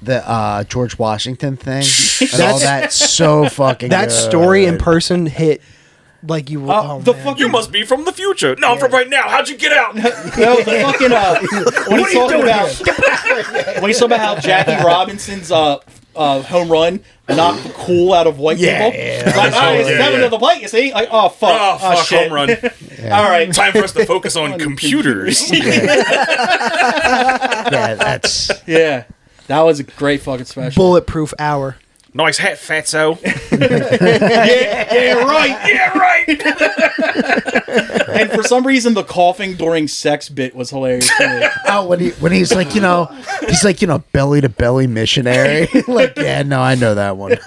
the George Washington thing and all that, so fucking That good. story in person hit like you. The man. fucking You must be from the future. No, I'm from right now. How'd you get out? no, the fucking when he's talking about how Jackie Robinson's home run knocked the cool out of white people. It's like, all right, it's seven to the plate. You see, like, oh fuck, Oh, fuck, shit. home run. All right, Time for us to focus on computers. Yeah, that's yeah, that was a great fucking special. Bulletproof hour. Nice hat, fatso. Yeah, right. Yeah, right. And for some reason, the coughing during sex bit was hilarious to me. oh when he's like belly to belly missionary. Like, yeah, no, I know that one. It's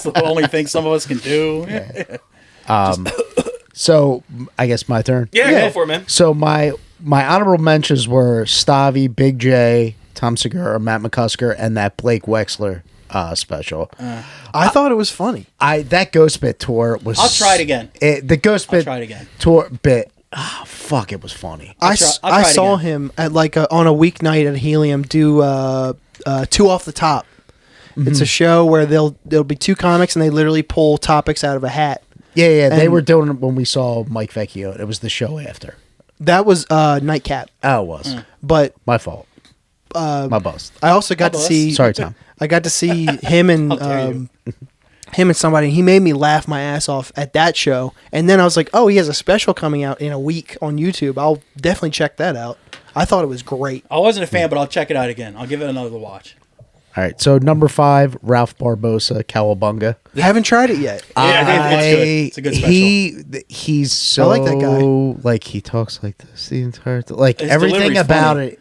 the only thing some of us can do. So I guess my turn. Yeah, go for it, man. So my honorable mentions were Stavi, Big J, Tom Segura, Matt McCusker, and that Blake Wexler special. I thought it was funny. That Ghost Bit tour was. I'll try it again. The Ghost Bit try it again. tour bit. Ah, fuck! It was funny. I try it saw again. him at on a weeknight at Helium do 2 Off the Top. It's a show where there'll be 2 comics and they literally pull topics out of a hat. Yeah. They And- were doing it when we saw Mike Vecchio. It was the show after. That was Nightcap, Oh, it was but my fault. My boss. I also got to boss. see. Sorry, Tom. I got to see him and dare you. him and somebody. He made me laugh my ass off at that show, and then I was like, "Oh, he has a special coming out in a week on YouTube. I'll definitely check that out." I thought it was great. I wasn't a fan, but I'll check it out again. I'll give it another watch. All right. So number 5, Ralph Barbosa, Cowabunga. I haven't tried it yet. Yeah, it's good. It's a good special. He's so I like that guy. like he talks like this the entire like His everything delivery's about funny.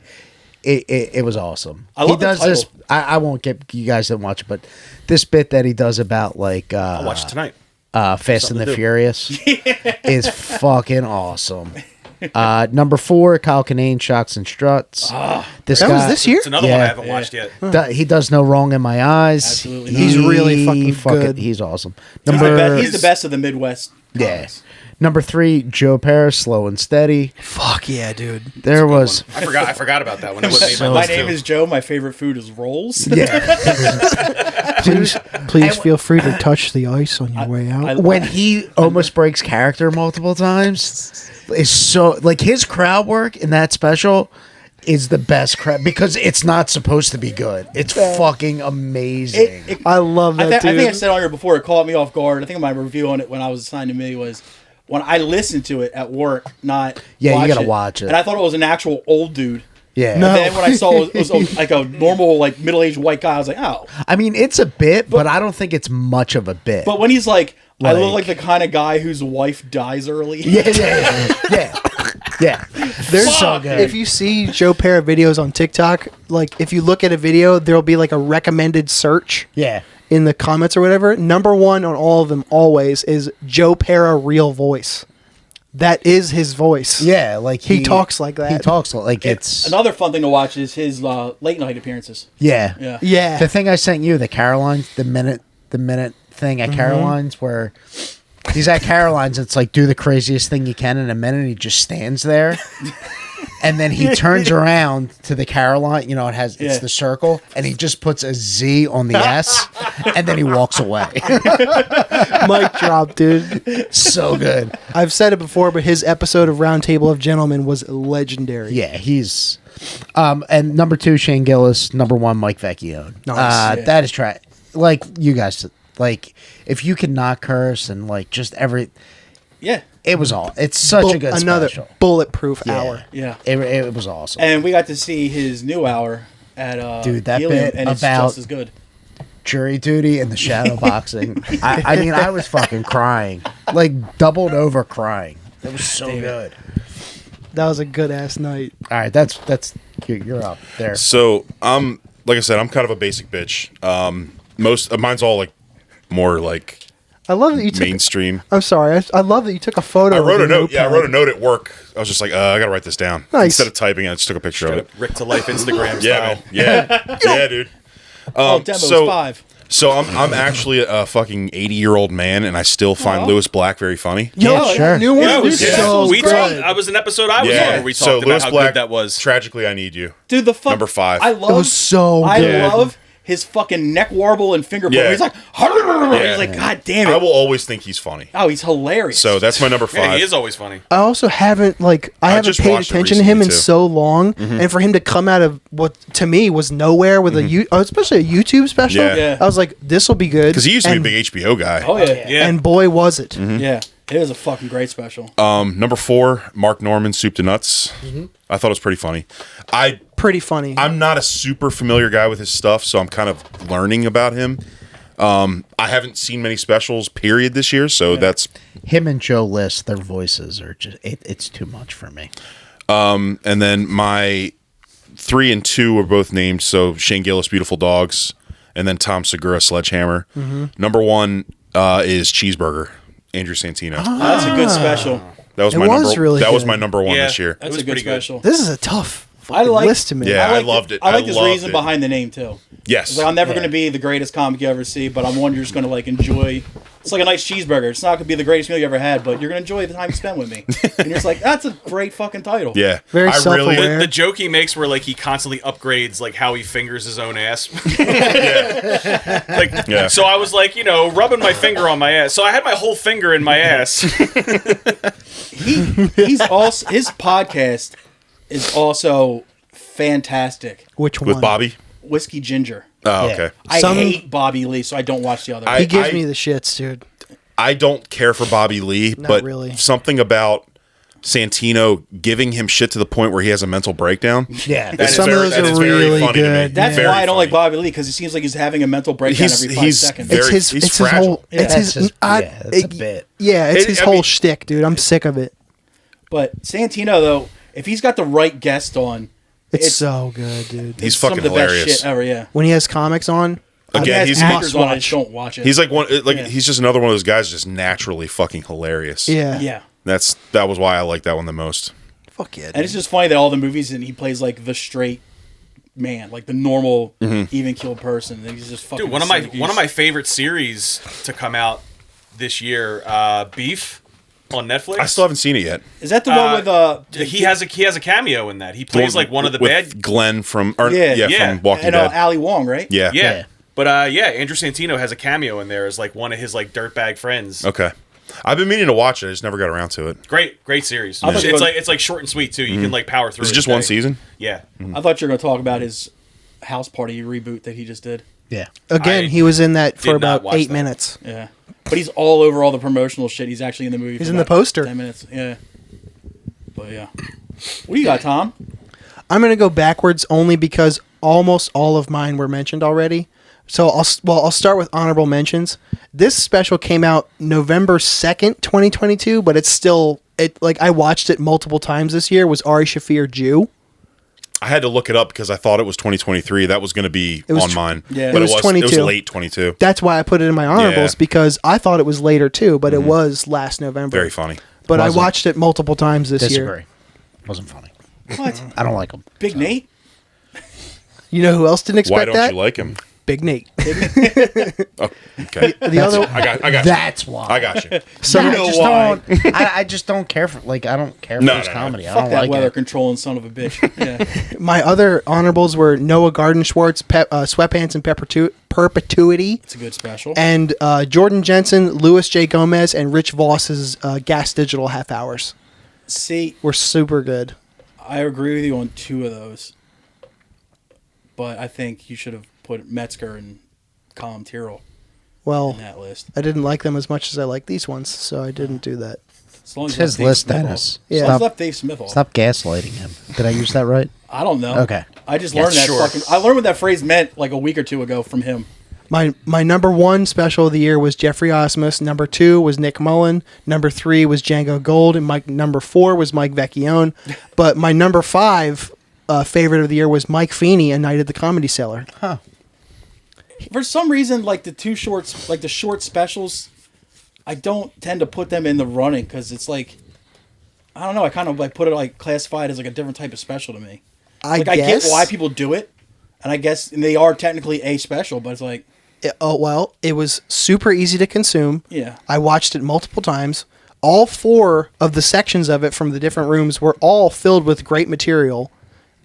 it was awesome. I He love the does this. title. I won't get you guys didn't watch it, but this bit that he does about like I'll watch it tonight. Fast Something and to the do. Furious is fucking awesome. Number 4, Kyle Kinane, Shocks and Struts. This That guy, was this year. It's another one I Yeah. haven't watched yet. He does no wrong in my eyes. Absolutely He's not. really fucking good. He's awesome. He's the best of the Midwest. Yeah. comics. Number 3, Joe Paris, Slow and Steady. Fuck yeah, dude. There was I forgot about that one. It wasn't My name is Joe. My favorite food is rolls. Please feel free to touch the ice on your way out. when he almost breaks character multiple times. Is so like his crowd work in that special is the best crowd because it's not supposed to be good. It's fucking amazing. I love that I dude. think I said on here before, it caught me off guard. I think my review on it when I was assigned to me was when I listened to it at work, not Yeah, you watch gotta watch it. And I thought it was an actual old dude Yeah. No. And then when I saw it was like a normal, like middle-aged white guy, I was like, oh. I mean, it's a bit, but I don't think it's much of a bit. But when he's like, I look Like- like the kind of guy whose wife dies early. Yeah. There's so good. If you see Joe Pera videos on TikTok, like if you look at a video, there'll be like a recommended search Yeah. in the comments or whatever. Number one on all of them always is Joe Pera real voice. That is his voice. Yeah, like He talks like that. He talks like it's Another fun thing to watch is his late night appearances. yeah. Yeah. Yeah. The thing I sent you, the Caroline's, the minute thing at Caroline's, where he's at Caroline's, it's like do the craziest thing you can in a minute. And he just stands there, and then he turns around to the Caroline. You know, it's Yeah. the circle, and he just puts a Z on the S, and then he walks away. Mic drop, dude. So good. I've said it before, but his episode of Round Table of Gentlemen was legendary. Yeah, he's. And number 2, Shane Gillis. Number 1, Mike Vecchione. Nice. Yeah. That is like you guys. Like if you could not curse and like just Yeah. it was all. It's such a good another special. bulletproof Yeah. hour. Yeah. It was awesome. And we got to see his new hour at Dude, that Helium, bit and it's about- just as good. Jury duty and the shadow boxing. I mean, I was fucking crying, like doubled over crying. It was so good. That was a good ass night. All right, that's you're up there. So like I said, I'm kind of a basic bitch. Most of mine's all like more like I love that you took. mainstream. I'm sorry. I love that you took a photo. I wrote a of your note. Yeah, I notepad. wrote a note at work. I was just like, I gotta write this down. Nice. Instead of typing it, I just took a picture of it. Rick to life Instagram Yeah, style. man. Yeah, yeah, dude. Demo's so- 5. So I'm actually a fucking 80-year-old man, and I still find Lewis Black very funny. Yo, Yeah, sure. that new one Yeah, it was, is so we good. talked. I was an episode I was on where we so talked Lewis about how Black, good that was. Tragically, I Need You. Dude, the fuck. Number 5. I love. It was so I good. love his fucking neck warble and finger Yeah. pull. He's like, he's like, God damn it. I will always think he's funny. Oh, he's hilarious. So that's my number 5. Yeah, he is always funny. I also haven't I haven't just paid watched it attention to him in recently, too. so long, and for him to come out of what to me was nowhere with especially a YouTube special. Yeah. Yeah. I was like, this will be good Because he used to and, be a big HBO guy. Oh yeah. Yeah. and boy was it. Yeah. It was a fucking great special. Number 4, Mark Norman, Soup to Nuts. I thought it was pretty funny. Pretty funny. I'm not a super familiar guy with his stuff, so I'm kind of learning about him. I haven't seen many specials, period, this year, so that's... Him and Joe List, their voices are just it's too much for me. And then my 3 and 2 are both named, so Shane Gillis, Beautiful Dogs, and then Tom Segura, Sledgehammer. Number 1 is Cheeseburger, Andrew Santino. That's a good special. That was It my was number. really that was good. my number 1 Yeah. this year. That's was a good pretty good. special. This is a tough I like list to me. Yeah. I like loved it. I like I his loved reason it. behind the name too. Yes. It's like I'm never going to be the greatest comic you ever see, but I'm one you're just going to like enjoy. It's like a nice cheeseburger. It's not going to be the greatest meal you ever had, but you're going to enjoy the time you spent with me. And you're just like, that's a great fucking title. Yeah. Very I really, self-aware. The joke he makes where like he constantly upgrades like how he fingers his own ass. Like Yeah. so I was like, rubbing my finger on my ass. So I had my whole finger in my ass. He's also his podcast is also fantastic. Which one? with Bobby. Whiskey Ginger. Oh, Yeah. okay. I Some- hate Bobby Lee, so I don't watch the other. I- He gives me the shits, dude. I don't care for Bobby Lee, Not but really. something about Santino giving him shit to the point where he has a mental breakdown. Yeah, That is Some of very- those that are is very really funny to me. good. That's Very why I don't like funny. Bobby Lee, because he seems like he's having a mental breakdown He's- every 5 he's seconds. very- It's his. he's It's his fragile. whole. It's That's his. his- I- yeah, that's a bit. Yeah, it's It- his I whole mean- shtick, dude. I'm sick of it. But Santino, though, if he's got the right guest on, It's so good, dude. He's some fucking of the hilarious. best shit ever. Yeah. When he has comics on, Again, He has he's actors on. I watch. just don't watch it. He's like one. Like Yeah. he's just another one of those guys, just naturally fucking hilarious. yeah, yeah. That was why I like that one the most. fuck yeah. And Dude. it's just funny that all the movies and he plays like the straight man, like the normal, even keeled person. And he's just fucking. Dude, one of my favorite series to come out this year, Beef on Netflix. I still haven't seen it yet. Is that the one with he has a cameo in that. He plays like one of the with bad. Glenn from Yeah. from Walking and Dead. Ali Wong, right? Yeah. Yeah. But Andrew Santino has a cameo in there as like one of his like dirtbag friends. Okay. I've been meaning to watch it. I just never got around to it. Great series. thought you It's were- like short and sweet too. You can like power through. Is it in just a one day. season? Yeah. I thought you were going to talk about his House Party reboot that he just did. yeah. Again, I he was in that for did not about watch 8 that. minutes. Yeah. But he's all over all the promotional shit. He's actually in the movie. He's for in the about poster. 10 minutes. Yeah. But yeah. What do you got, Tom? I'm gonna go backwards only because almost all of mine were mentioned already. So I'll start with honorable mentions. This special came out November 2nd, 2022, but it's still I watched it multiple times this year. Was Ari Shaffir Jew? I had to look it up because I thought it was 2023. That was going to be on mine. Yeah. But It was 22. It was late 22. That's why I put it in my honorables because I thought it was later too, but it was last November. Very funny. But I Wasn't. watched it multiple times this Disagree. year. Wasn't funny. What? I don't like him. Big Nate? You know who else didn't expect Why don't that? you like him? Big Nate. Oh, okay. The other I got That's why. you. I got you. so I know just why. don't. I just don't care for I don't care for No, his no, no. comedy. I Fuck don't that like weather it. controlling son of a bitch. Yeah. my other honorables were Noah Garden Schwartz, Sweatpants in Perpetuity, It's a good special. and Jordan Jensen, Louis J. Gomez, and Rich Voss's Gas Digital Half Hours See, were super good. I agree with you on 2 of those. But I think you should have put Metzger and Colin Tyrrell Well, in that list. I didn't like them as much as I like these ones, so I didn't do that. As long as It's you his left Dave list, Smith off. Dennis. Yeah. As long as you Stop, left Dave Smith off. stop gaslighting him. Did I use that right? I don't know. Okay. I just learned that sure. I learned what that phrase meant like a week or 2 ago from him. My number 1 special of the year was Jeffrey Osmus. Number 2 was Nick Mullen. Number 3 was Django Gold, and my number 4 was Mike Vecchione. But my number 5 favorite of the year was Mike Feeney, A Night at the Comedy Cellar. For some reason, like the 2 shorts, like the short specials, I don't tend to put them in the running because it's like, I don't know. I kind of like put it like classified as like a different type of special to me. I Like I guess. get why people do it, and I guess they are technically a special, but it's like, It was super easy to consume. yeah, I watched it multiple times. All 4 of the sections of it from the different rooms were all filled with great material,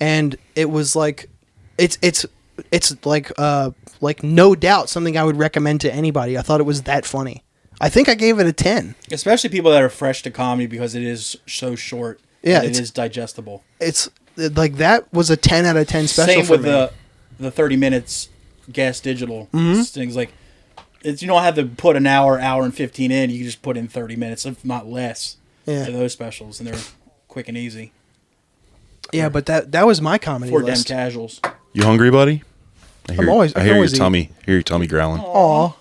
and it was like, it's like no doubt something I would recommend to anybody. I thought it was that funny. I think I gave it a 10. especially people that are fresh to comedy because it is so short. Yeah, and it it's- is digestible. It's like that was a 10 out of 10 special Same for with me. the 30 minutes Gas Digital Mm-hmm. things. Like, it's you don't have to put an hour and 15 in. You can just put in 30 minutes, if not less. Yeah. To those specials, and they're quick and easy Yeah, but that was my comedy for them list. casuals. You hungry, buddy? I hear, always- I I hear can your always eat. tummy. Hear your tummy growling. Aw.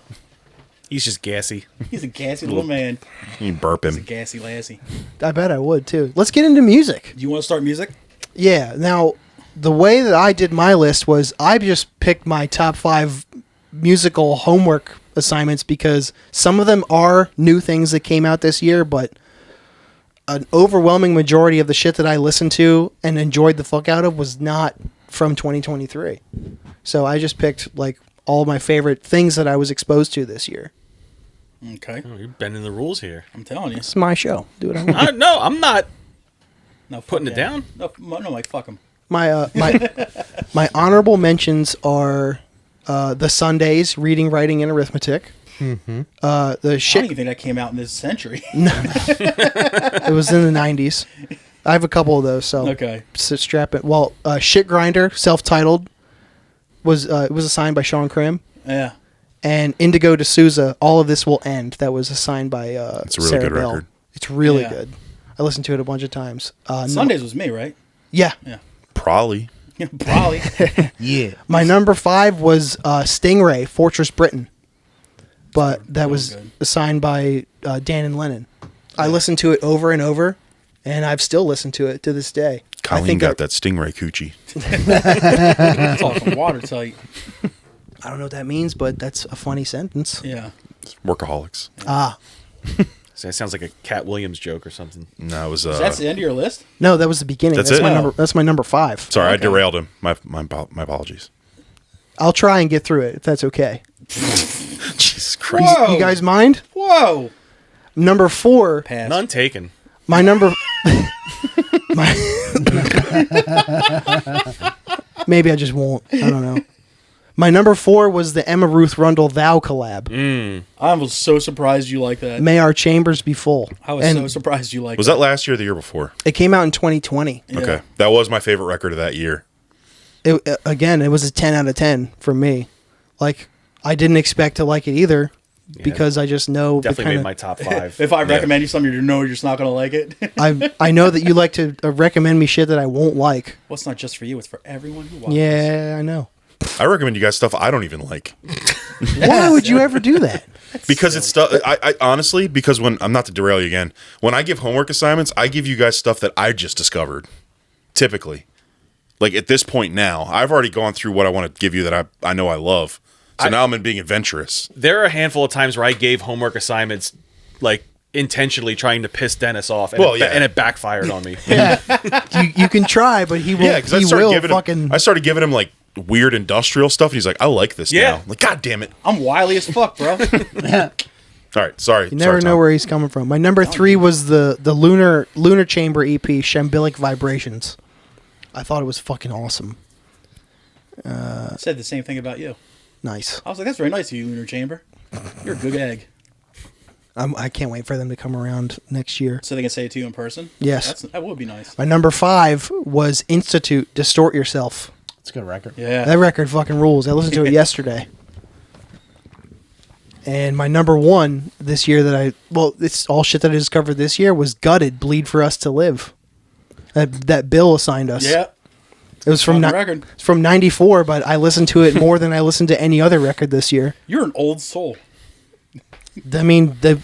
He's just gassy. He's a gassy little man. You burp He's a him. gassy lassie. I bet I would too. Let's get into music. Do you want to start music? Yeah. Now, the way that I did my list was I just picked my top 5 musical homework assignments because some of them are new things that came out this year, but an overwhelming majority of the shit that I listened to and enjoyed the fuck out of was not from 2023. So I just picked like all my favorite things that I was exposed to this year. Okay, Oh, you're bending the rules here. I'm telling you. It's my show. Do what I want. No, I'm not. No, fuck Putting it that. down? No, like fuck him. My honorable mentions are the Sundays, Reading, Writing, and Arithmetic. Mm-hmm. The I don't shit. even think that came out in this century. It was in the 90s. I have a couple of those, so Okay. strap it. Well, Shit Grinder, self-titled, was it was assigned by Sean Krim, Yeah. and Indigo D'Souza. All of This Will End. That was assigned by It's a really Sarah good Bell. record. It's really Yeah. good. I listened to it a bunch of times. Sundays was me, right? Yeah. Yeah. Probably. Probably. Yeah. My number 5 was Stingray, Fortress Britain, but that was good. assigned by Dan and Lennon. I listened to it over and over, and I've still listened to it to this day. Colleen got that Stingray coochie. It's all from watertight. I don't know what that means, but that's a funny sentence. Yeah. Workaholics. Ah, So that sounds like a Cat Williams joke or something. No, it was. That's the end of your list? no, that was the beginning. That's That's it? my Oh. number. That's my number 5. Sorry, I Okay. derailed him. My apologies. I'll try and get through it if that's okay. Jesus Christ. Whoa. You guys mind? Whoa. Number 4. Pass. None taken. My number. my. Maybe I just won't. I don't know. My number 4 was the Emma Ruth Rundle Thou collab. I was so surprised you like that. May Our Chambers Be Full. I was And so surprised you like Was that last year or the year before? it came out in 2020. Yeah. Okay. That was my favorite record of that year. Again, it was a 10 out of 10 for me. Like, I didn't expect to like it either, because I just know the Definitely made kinda- my top 5. If I recommend you something, you know you're just not gonna like it. I know that you like to recommend me shit that I won't like. Well, it's not just for you; it's for everyone who watches. Yeah, I know. I recommend you guys stuff I don't even like. Why would you ever do that? Because it's stuff. I honestly, because when I'm not to derail you again, when I give homework assignments, I give you guys stuff that I just discovered. Typically, like at this point now, I've already gone through what I want to give you that I know I love. So now I'm in being adventurous. There are a handful of times where I gave homework assignments, like intentionally trying to piss Dennis off, and, and it backfired on me. You can try, but he will. Yeah, because I he started will giving fucking. him. I started giving him like weird industrial stuff, and he's like, "I like this Yeah. now." I'm like, God damn it! I'm wily as fuck, bro. All right, sorry. You never know where he's coming from. My number 3 was the Lunar Chamber EP, Shambilic Vibrations. I thought it was fucking awesome. I said the same thing about you. Nice. I was like, "That's very nice of you, Lunar Chamber. You're a good egg." I can't wait for them to come around next year. So they can say it to you in person. Yes. That would be nice. My number 5 was Institute, Distort Yourself. It's a good record. Yeah. That record fucking rules. I listened to it yesterday. And my number 1 this year it's all shit that I discovered this year was Gutted, Bleed for Us to Live. That Bill assigned us. Yeah. It was from On the record. it's from 94, but I listened to it more than I listened to any other record this year. You're an old soul. I mean, the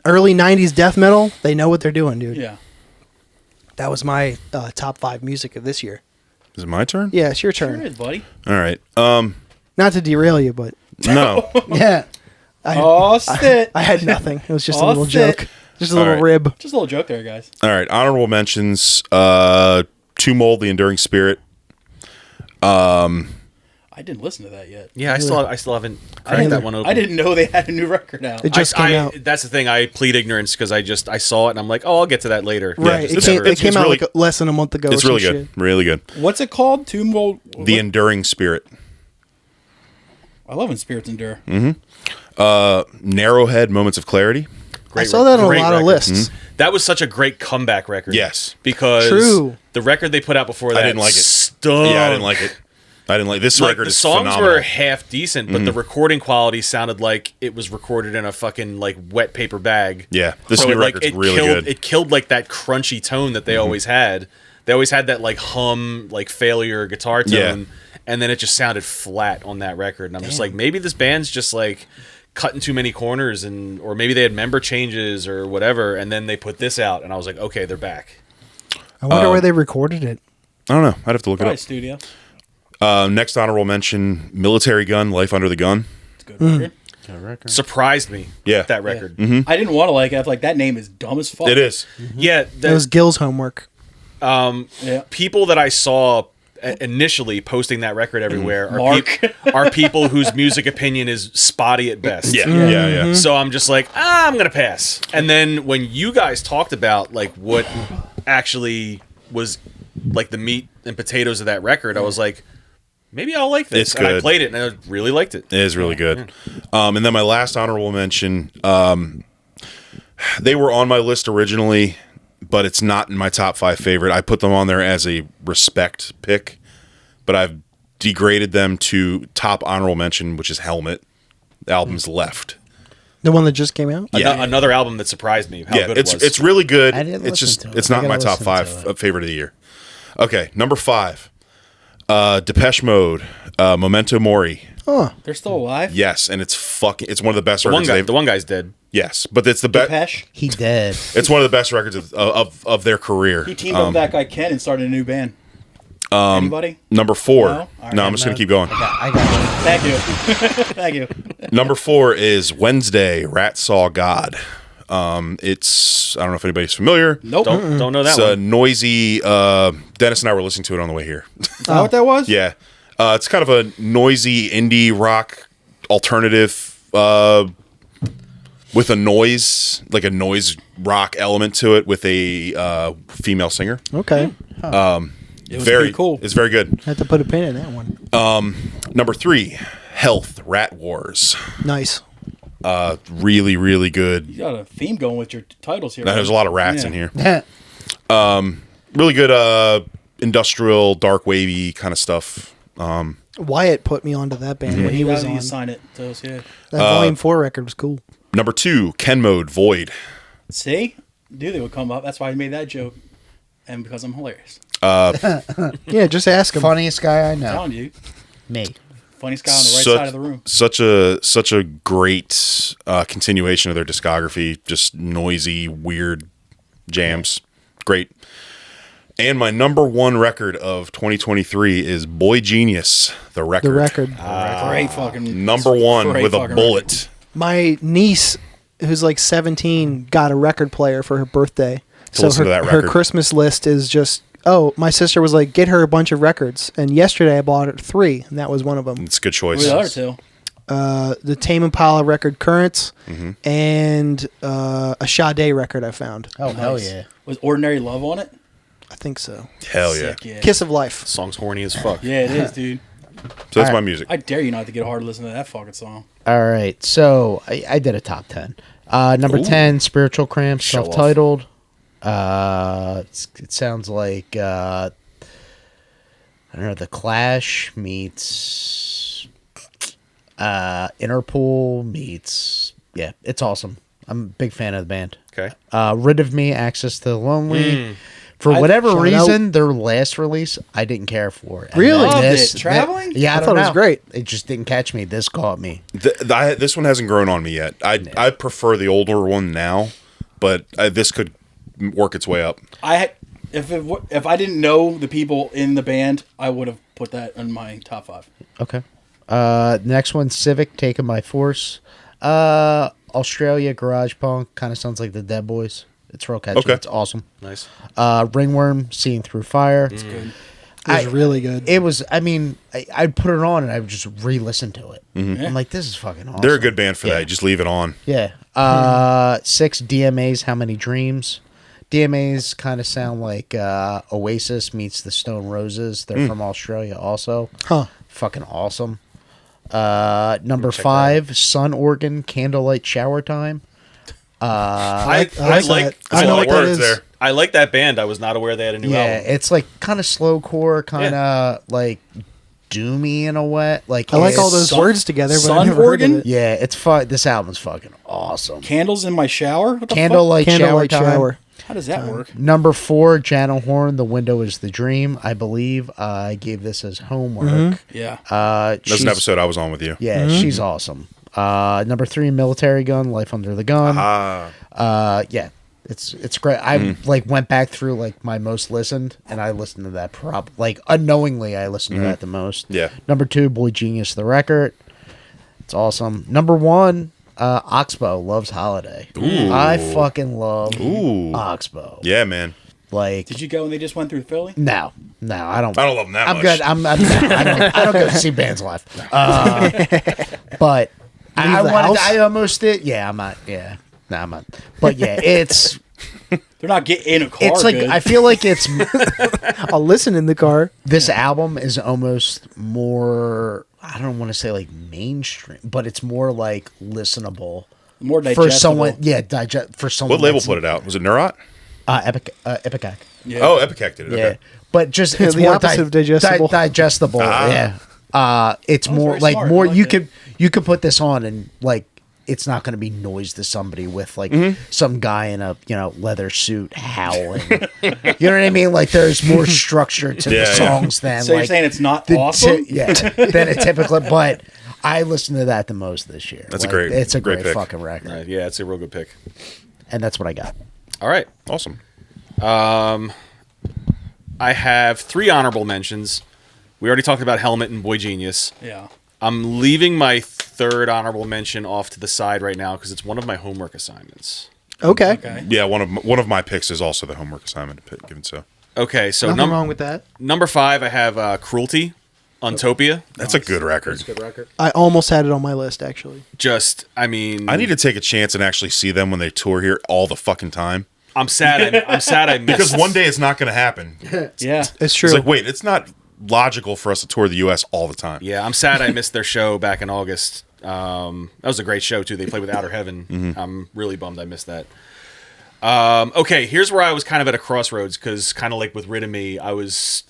early 90s death metal, they know what they're doing, dude. Yeah. That was my top 5 music of this year. Is it my turn? Yeah, it's your Sure turn. is, buddy. All right. Not to derail you, but No. Yeah. Oh, sit. I had nothing. It was just a Oh, little shit. joke. Just a All little right. rib. Just a little joke there, guys. All right. Honorable mentions. To Mold, The Enduring Spirit. I didn't listen to that yet. Yeah, I still haven't cracked that one open. I didn't know they had a new record out. It just came out. That's the thing. I plead ignorance because I saw it and I'm like, oh, I'll get to that later. Right. just It came out really- like less than a month ago. It's or really some good. shit. Really good. What's it called? Tomb Mold. The Enduring Spirit. I love when spirits endure. Narrowhead, Moments of Clarity. I saw that on a Great lot of record. lists. That was such a great comeback record. Yes. Because True. the record they put out before that I didn't like it. stunk. Yeah, I didn't like it. I didn't like this Like, record. the Is songs phenomenal. were half decent, but the recording quality sounded like it was recorded in a fucking like wet paper bag. Yeah, this So new it, like, record's it really killed, good. It killed like that crunchy tone that they always had. They always had that like hum, like failure guitar tone, Yeah. and then it just sounded flat on that record. And I'm just like, maybe this band's just like cutting too many corners, or maybe they had member changes or whatever, and then they put this out, and I was like, okay, they're back. I wonder where they recorded it. I don't know. I'd have to look Probably it studio. up. Next honorable mention: Military Gun, Life Under the Gun. It's a good record. Surprised me. Yeah. That record. I didn't want to like it. I was like, that name is dumb as fuck. It is. Yeah, That was Gil's homework. Yeah. people that I saw initially posting that record everywhere are, Mark. are people whose music opinion is spotty at best. Yeah, yeah. So I'm just like, I'm gonna pass. And then when you guys talked about like what actually was like the meat and potatoes of that record, I was like, maybe I'll like this. It's And I good. played it and I really liked it. It is really good. And then my last honorable mention, they were on my list originally, but it's not in my top 5 favorite. I put them on there as a respect pick, but I've degraded them to top honorable mention, which is Helmet. The album's Left. The one that just came out? Yeah. Another album that surprised me. How good it was. it's really good. I didn't It's listen just to it. it's I not in my gotta top listen 5 to it. favorite of the year. Okay, number 5, Depeche Mode, Memento Mori. Oh, They're still alive? Yes, and it's one of the best the one records. guy. The one guy's dead. Yes, but it's the best. Depeche. He dead. It's one of the best records of their career. He teamed up with that guy Ken and started a new band. Anybody? Number 4. No? No, All right, I'm just gonna keep going. I got Thank you. Thank you. Number 4 is Wednesday. Rat Saw God. It's I don't know if anybody's familiar. Nope. Don't know that It's a one. noisy. Dennis and I were listening to it on the way here. Is that what that was? Yeah, it's kind of a noisy indie rock alternative with a noise rock element to it with a female singer. okay. It was pretty cool. It's very good. I have to put a pin in that one. Number 3, Health. Rat Wars. Nice. Really, really good. You got a theme going with your titles here. There's a lot of rats Yeah. in here. it. Really good industrial, dark wavy kind of stuff. Wyatt put me onto that band when he was on. Sign it to us, yeah. That Volume 4 record was cool. Number 2, Ken Mode, Void. See? Knew they would come up. That's why I made that joke. And because I'm hilarious. Yeah, just ask him. Funniest guy I I'm know. telling you. Me. Funniest guy on the right side of the room. Such a great continuation of their discography. Just noisy, weird jams. Great. And my number 1 record of 2023 is Boy Genius, the record. The record. Great fucking... Number 1 great with a fucking bullet. record. My niece, who's like 17, got a record player for her birthday. Listen to that her record. Christmas list is just, my sister was like, get her a bunch of records. And yesterday I bought her 3, and that was one of them. It's a good What choice. were the other two? The Tame Impala record, Currents, Mm-hmm. and a Sade record I found. Oh, hell Nice. yeah. Was Ordinary Love on it? I think so. Hell yeah. Sick, yeah. Kiss of Life. Song's horny as fuck. Yeah, it is, dude. So that's my music. I dare you not to get hard to listen to that fucking song. All right, so I did a top 10. Number 10, Spiritual Cramps, Show off. self-titled. It sounds like I don't know, The Clash meets Interpol meets it's awesome. I'm a big fan of the band. Okay. Rid of Me, Access to the Lonely. For I- whatever shout reason, their last release I didn't care for. And Really? then Loved it. Traveling? yeah, I, I don't thought it was know. great. It just didn't catch me. This caught me. This one hasn't grown on me yet. I prefer the older one now, but this could work its way up. If I didn't know the people in the band, I would have put that in my top 5. Okay. Next one, Civic, Taken by Force. Australia, Garage Punk, kind of sounds like the Dead Boys. It's real catchy. Okay. It's awesome. Nice. Ringworm, Seeing Through Fire. It's good. It was really good. It was, I'd put it on and I would just re-listen to it. Mm-hmm. I'm like, this is fucking awesome. They're a good band for Yeah. that. Just leave it on. Yeah. 6, DMA's How Many Dreams. DMA's kind of sound like Oasis meets the Stone Roses. They're from Australia also. Huh. Fucking awesome. Number 5, Sun Organ, Candlelight Shower Time. I like like. that. I know what that words is. there. I like that band. I was not aware they had a new Yeah, album. it's like kind of slowcore, kind of like doomy in a way. Like I like all those Sun- words together, but Sun I've never Organ? heard of it. Yeah, it's fun. This album's fucking awesome. Candles in my shower? What the Candlelight Candlelight Shower Time. Shower. fuck? How does that work? Number 4, Jana Horn, The Window is the Dream. I believe I gave this as homework. Yeah. That's an She's- episode I was on with you. Yeah, she's awesome. Number 3, Military Gun, Life Under the Gun. Yeah, it's great. I like went back through like my most listened, and I listened to that like unknowingly. I listened to that the most. Yeah. Number 2, Boy Genius, the record. It's awesome. Number 1, Oxbow, Love's Holiday. Ooh. I fucking love Ooh. Oxbow. Yeah, man. Like, Did you go when they just went through Philly? no, I don't. I don't love them that I'm much. good. I don't go see bands live. But I the wanted. house? I almost did. Yeah, I'm not. Yeah, no, I'm not. But yeah, it's They're not getting in a car. like good. I feel like it's I'll listen in the car. this album is almost more. I don't want to say like mainstream, but it's more like listenable more for digestible. someone. Yeah, for someone. What label that's- put it out? Was it Neurot? Epicac. Yeah. Oh, Epicac did it. Yeah, Okay. but just it's The more opposite of digestible. digestible. Yeah, it's more very like smart. more. I like You that. could put this on and like it's not going to be noise to somebody with like some guy in a leather suit howling. You know what I mean? Like there's more structure to Yeah, the yeah. songs than So like you're saying it's not the awesome? than a typical. But I listened to that the most this year. That's a Like, great- It's a great great pick. fucking record, Right, yeah, it's a real good pick. and that's what I got. All right. Awesome. I have 3 honorable mentions. We already talked about Helmet and Boy Genius. Yeah. I'm leaving my 3rd honorable mention off to the side right now because it's one of my homework assignments. Okay. Okay. Yeah, one of my picks is also the homework assignment. Given so, Okay, so Nothing wrong with that. number 5, I have Cruelty, Untopia. that's a good record. Good record. I almost had it on my list actually. I mean, I need to take a chance and actually see them when they tour here all the fucking time. I'm sad. I'm sad I missed. Because one day it's not going to happen. Yeah. It's true. It's like, wait, it's not logical for us to tour the U.S. all the time. Yeah, I'm sad I missed their show back in August. That was a great show too. They played with Outer Heaven. I'm really bummed I missed that. Okay, here's where I was kind of at a crossroads because kind of like with Rid of Me, I was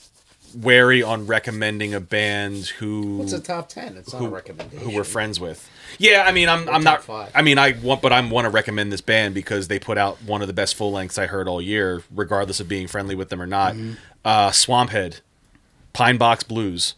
wary on recommending a band who What's a top 10? It's not a recommendation. who we're friends with. Yeah, I mean, I'm not. five. I mean, I want to recommend this band because they put out one of the best full lengths I heard all year, regardless of being friendly with them or not. Swamphead, Pine Box Blues.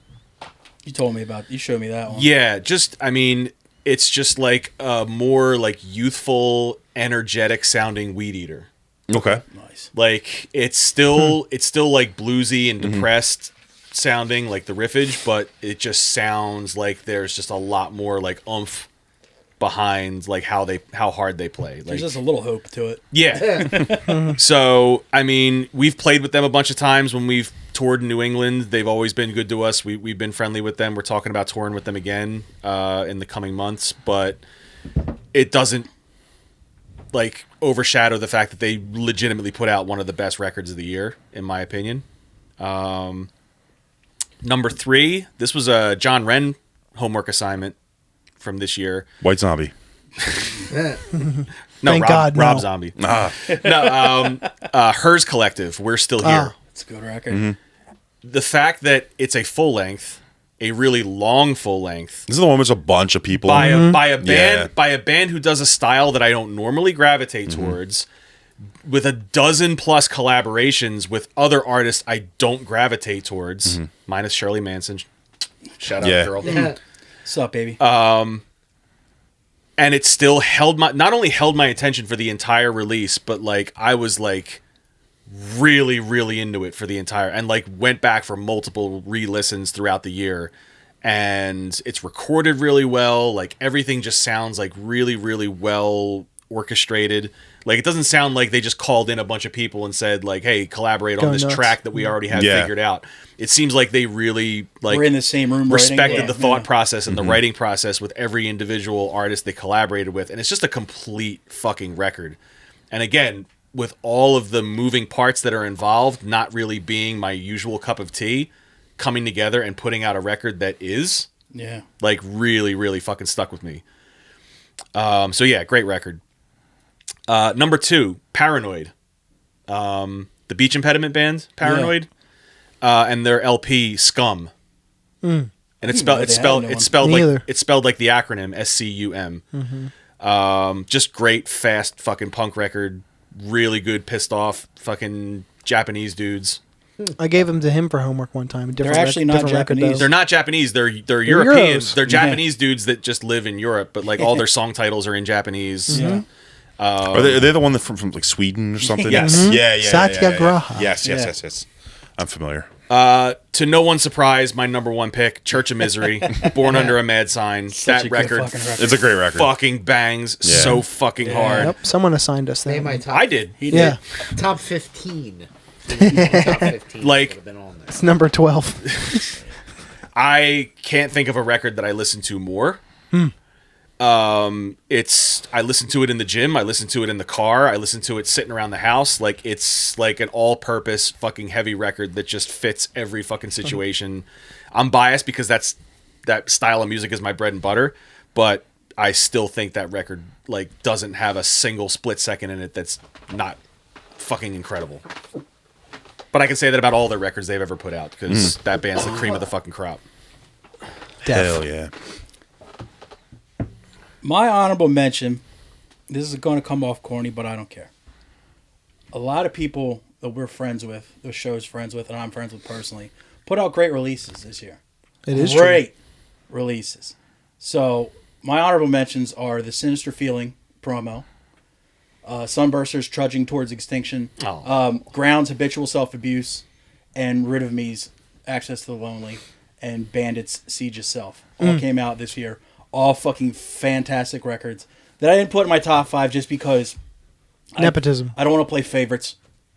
You showed me that one. Yeah, I mean, it's just like a more like youthful, energetic sounding Weed Eater. Okay. Nice. Like it's still like bluesy and depressed sounding, like the riffage, but it just sounds like there's just a lot more like oomph behind like how hard they play. Like, There's just a little hope to it. yeah. So I mean, we've played with them a bunch of times when we've toured in New England. They've always been good to us. We've been friendly with them. We're talking about touring with them again in the coming months, but it doesn't like overshadow the fact that they legitimately put out one of the best records of the year, in my opinion. Number 3, this was a John Wren homework assignment from this year. White Zombie. No, Thank God, no. Rob Zombie. No, Hers Collective, We're Still Here. It's a good record. The fact that it's a full length, a really long full length, This is the one with a bunch of people. by a Yeah. band who does a style that I don't normally gravitate towards, with a dozen plus collaborations with other artists I don't gravitate towards, minus Shirley Manson. Shout out, Yeah. girl. What's up, baby? And it still not only held my attention for the entire release, but like I was like really, really into it for the entire, and like went back for multiple re-listens throughout the year. And it's recorded really well. Like everything just sounds like really, really well orchestrated. Like it doesn't sound like they just called in a bunch of people and said like, "Hey, collaborate on Go this nuts. track that we already have Yeah. figured out." It seems like they really like We're in the same room. respected writing. the thought process and the writing process with every individual artist they collaborated with, and it's just a complete fucking record. And again, with all of the moving parts that are involved not really being my usual cup of tea, coming together and putting out a record that is Yeah. like really, really fucking stuck with me. So yeah, great record. Number 2, Paranoid. The Beach Impediment band, Paranoid. And their LP Scum. And it's know they had no Me like either. it's spelled like the acronym SCUM. Just great, fast fucking punk record. Really good, pissed off fucking Japanese dudes. I gave them to him for homework one time. They're actually not Japanese. They're not Japanese. They're European. Euros. They're Japanese dudes that just live in Europe, but like all their song titles are in Japanese. Yeah. Are they the one that from like Sweden or something? Yes. Yeah, yeah. Satyagraha. Yes, Yeah. yes. I'm familiar. To no one's surprise, my number 1 pick, Church of Misery, Born Under a Mad Sign. Such That a good record fucking record. It's a great record. fucking bangs Yeah. so fucking hard. Yep, someone assigned us that. Name my one. top. I did. He Yeah, did. Top 15. Top 15 Like- would have been on there. it's number 12. I can't think of a record that I listen to more. I listen to it in the gym, I listen to it in the car, I listen to it sitting around the house. Like it's like an all-purpose fucking heavy record that just fits every fucking situation. I'm biased because that style of music is my bread and butter, but I still think that record like doesn't have a single split second in it that's not fucking incredible. But I can say that about all their records they've ever put out because that band's the cream of the fucking crop. Hell yeah. My honorable mention, this is going to come off corny, but I don't care. A lot of people that we're friends with, the show's friends with, and I'm friends with personally, put out great releases this year. It is great releases. So my honorable mentions are the Sinister Feeling promo, Sunburster's Trudging Towards Extinction, Ground's Habitual Self-Abuse, and Rid of Me's Access to the Lonely, and Bandit's Siege of Self. All came out this year. All fucking fantastic records that I didn't put in my top 5 just because Nepotism. I don't want to play favorites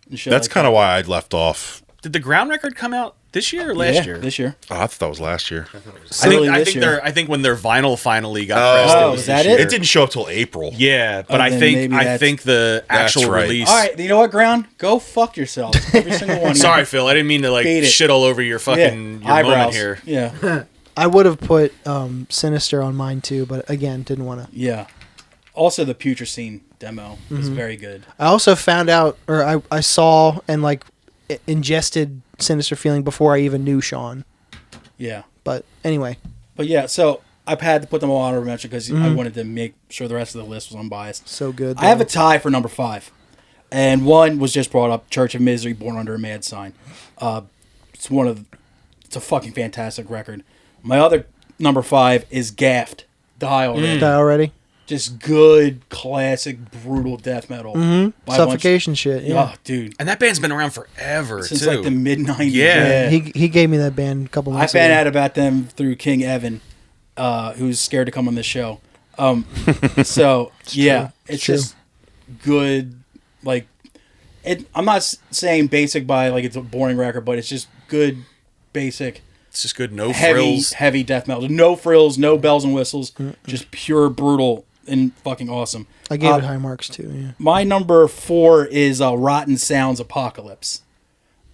and shit. That's kind of why I left off. Did the Ground record come out this year or last year? This year. Oh, I thought that was last year. I think when their vinyl finally got pressed, it was is that this it? year. It didn't show up till April. Yeah, but I then think maybe that's- the actual right. release. All right, you know what, Ground? Go fuck yourselves. Every single one of you. Sorry, Phil. I didn't mean to like Beat it. shit all over your fucking your eyebrows. moment here. Yeah, I would have put Sinister on mine too, but again, didn't want to. yeah. Also, the Putrescine demo is very good. I also found out, or I saw and like ingested Sinister Feeling before I even knew Sean. Yeah. But anyway, But yeah, so I've had to put them on honorable mention because I wanted to make sure the rest of the list was unbiased. so good. I have a though. tie for number 5. And one was just brought up, Church of Misery, Born Under a Mad Sign. It's a fucking fantastic record. My other number 5 is Gauged, Die Already. Die already. Just good, classic, brutal death metal. By a bunch- Suffocation shit. Yeah. Oh, dude. And that band's been around forever, Since too. like the mid-90s. Yeah. He gave me that band a couple I months found ago. out about them through King Evan, who's scared to come on this show. So yeah, it's true. just good. Like, I'm not saying basic by like it's a boring record, but it's just good, basic, It's just good, no heavy, frills. heavy death metal. No frills, no bells and whistles, just pure brutal and fucking awesome. I gave it high marks too. Yeah. My number 4 is Rotten Sounds Apocalypse.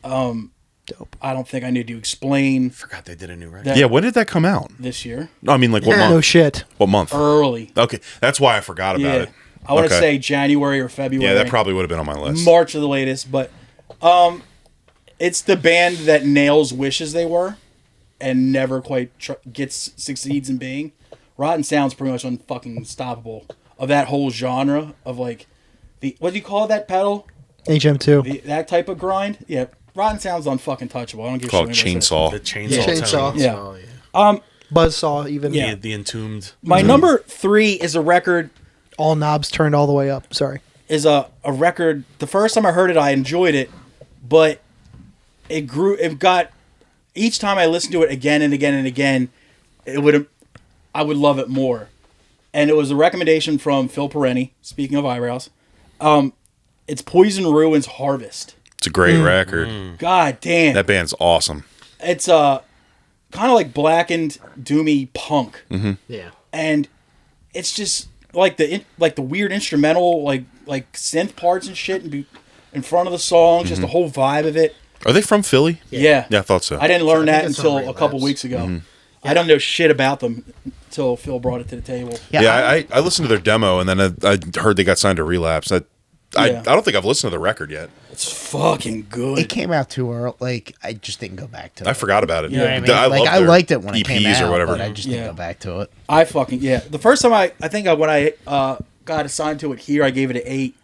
Dope. I don't think I need to explain Forgot they did a new record. that Yeah, when did that come out? this year. No, I mean, like, what month? No shit. What month? Early. Okay, that's why I forgot about Yeah. it. I want to Okay. say January or February. Yeah, that probably would have been on my list. March of the latest, but it's the band that nails wishes they were and never quite succeeds in being. Rotten Sound's pretty much unfucking unstoppable of that whole genre of like the what do you call that pedal? HM2. That type of grind? Yeah. Rotten Sound's unfucking touchable. I don't give a Called shit. what anybody says. Chainsaw. The chainsaw. Chainsaw. tones. Yeah. Oh, yeah. Buzzsaw even. Yeah. The Entombed. My number 3 is a record All knobs turned all the way up. Sorry. is a record. The first time I heard it, I enjoyed it, but it grew. It got each time I listened to it again and again and again, I would love it more. And it was a recommendation from Phil Perenni. Speaking of eyebrows, it's Poison Ruins Harvest. It's a great record. God damn, That band's awesome. it's kind of like blackened, doomy punk. Yeah. And it's just like the weird instrumental like synth parts and shit in front of the song, just the whole vibe of it. Are they from Philly? Yeah. Yeah, I thought so. I didn't learn I think that it's until on a couple Relapse. weeks ago. I don't know shit about them until Phil brought it to the table. Yeah, I listened to their demo, and then I heard they got signed to Relapse. I Yeah. don't think I've listened to the record yet. It's fucking good. It came out too early. Like I just didn't go back to it. I forgot about it. You know what I mean? love I their liked it when it came EPs out, or whatever. but I just didn't Yeah. go back to it. The first time I think when I got assigned to it here, I gave it an 8,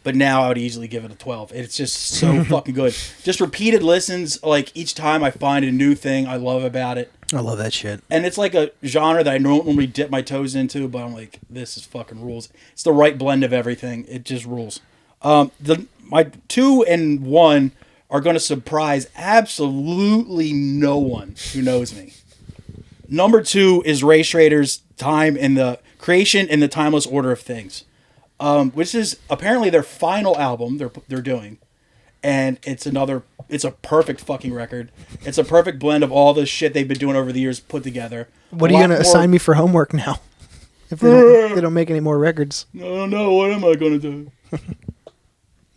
but now I would easily give it a 12. It's just so fucking good. Just repeated listens, like each time I find a new thing I love about it. I love that shit. And it's like a genre that I don't normally dip my toes into, but I'm like, this is fucking rules. It's the right blend of everything. It just rules. My 2 and 1 are going to surprise absolutely no one who knows me. Number 2 is Ray Schrader's Time in the Creation in the Timeless Order of Things, which is apparently their final album they're doing, and it's a perfect fucking record. It's a perfect blend of all the shit they've been doing over the years put together. What are you going to assign me for homework now? If they don't make any more records. I don't know. What am I going to do?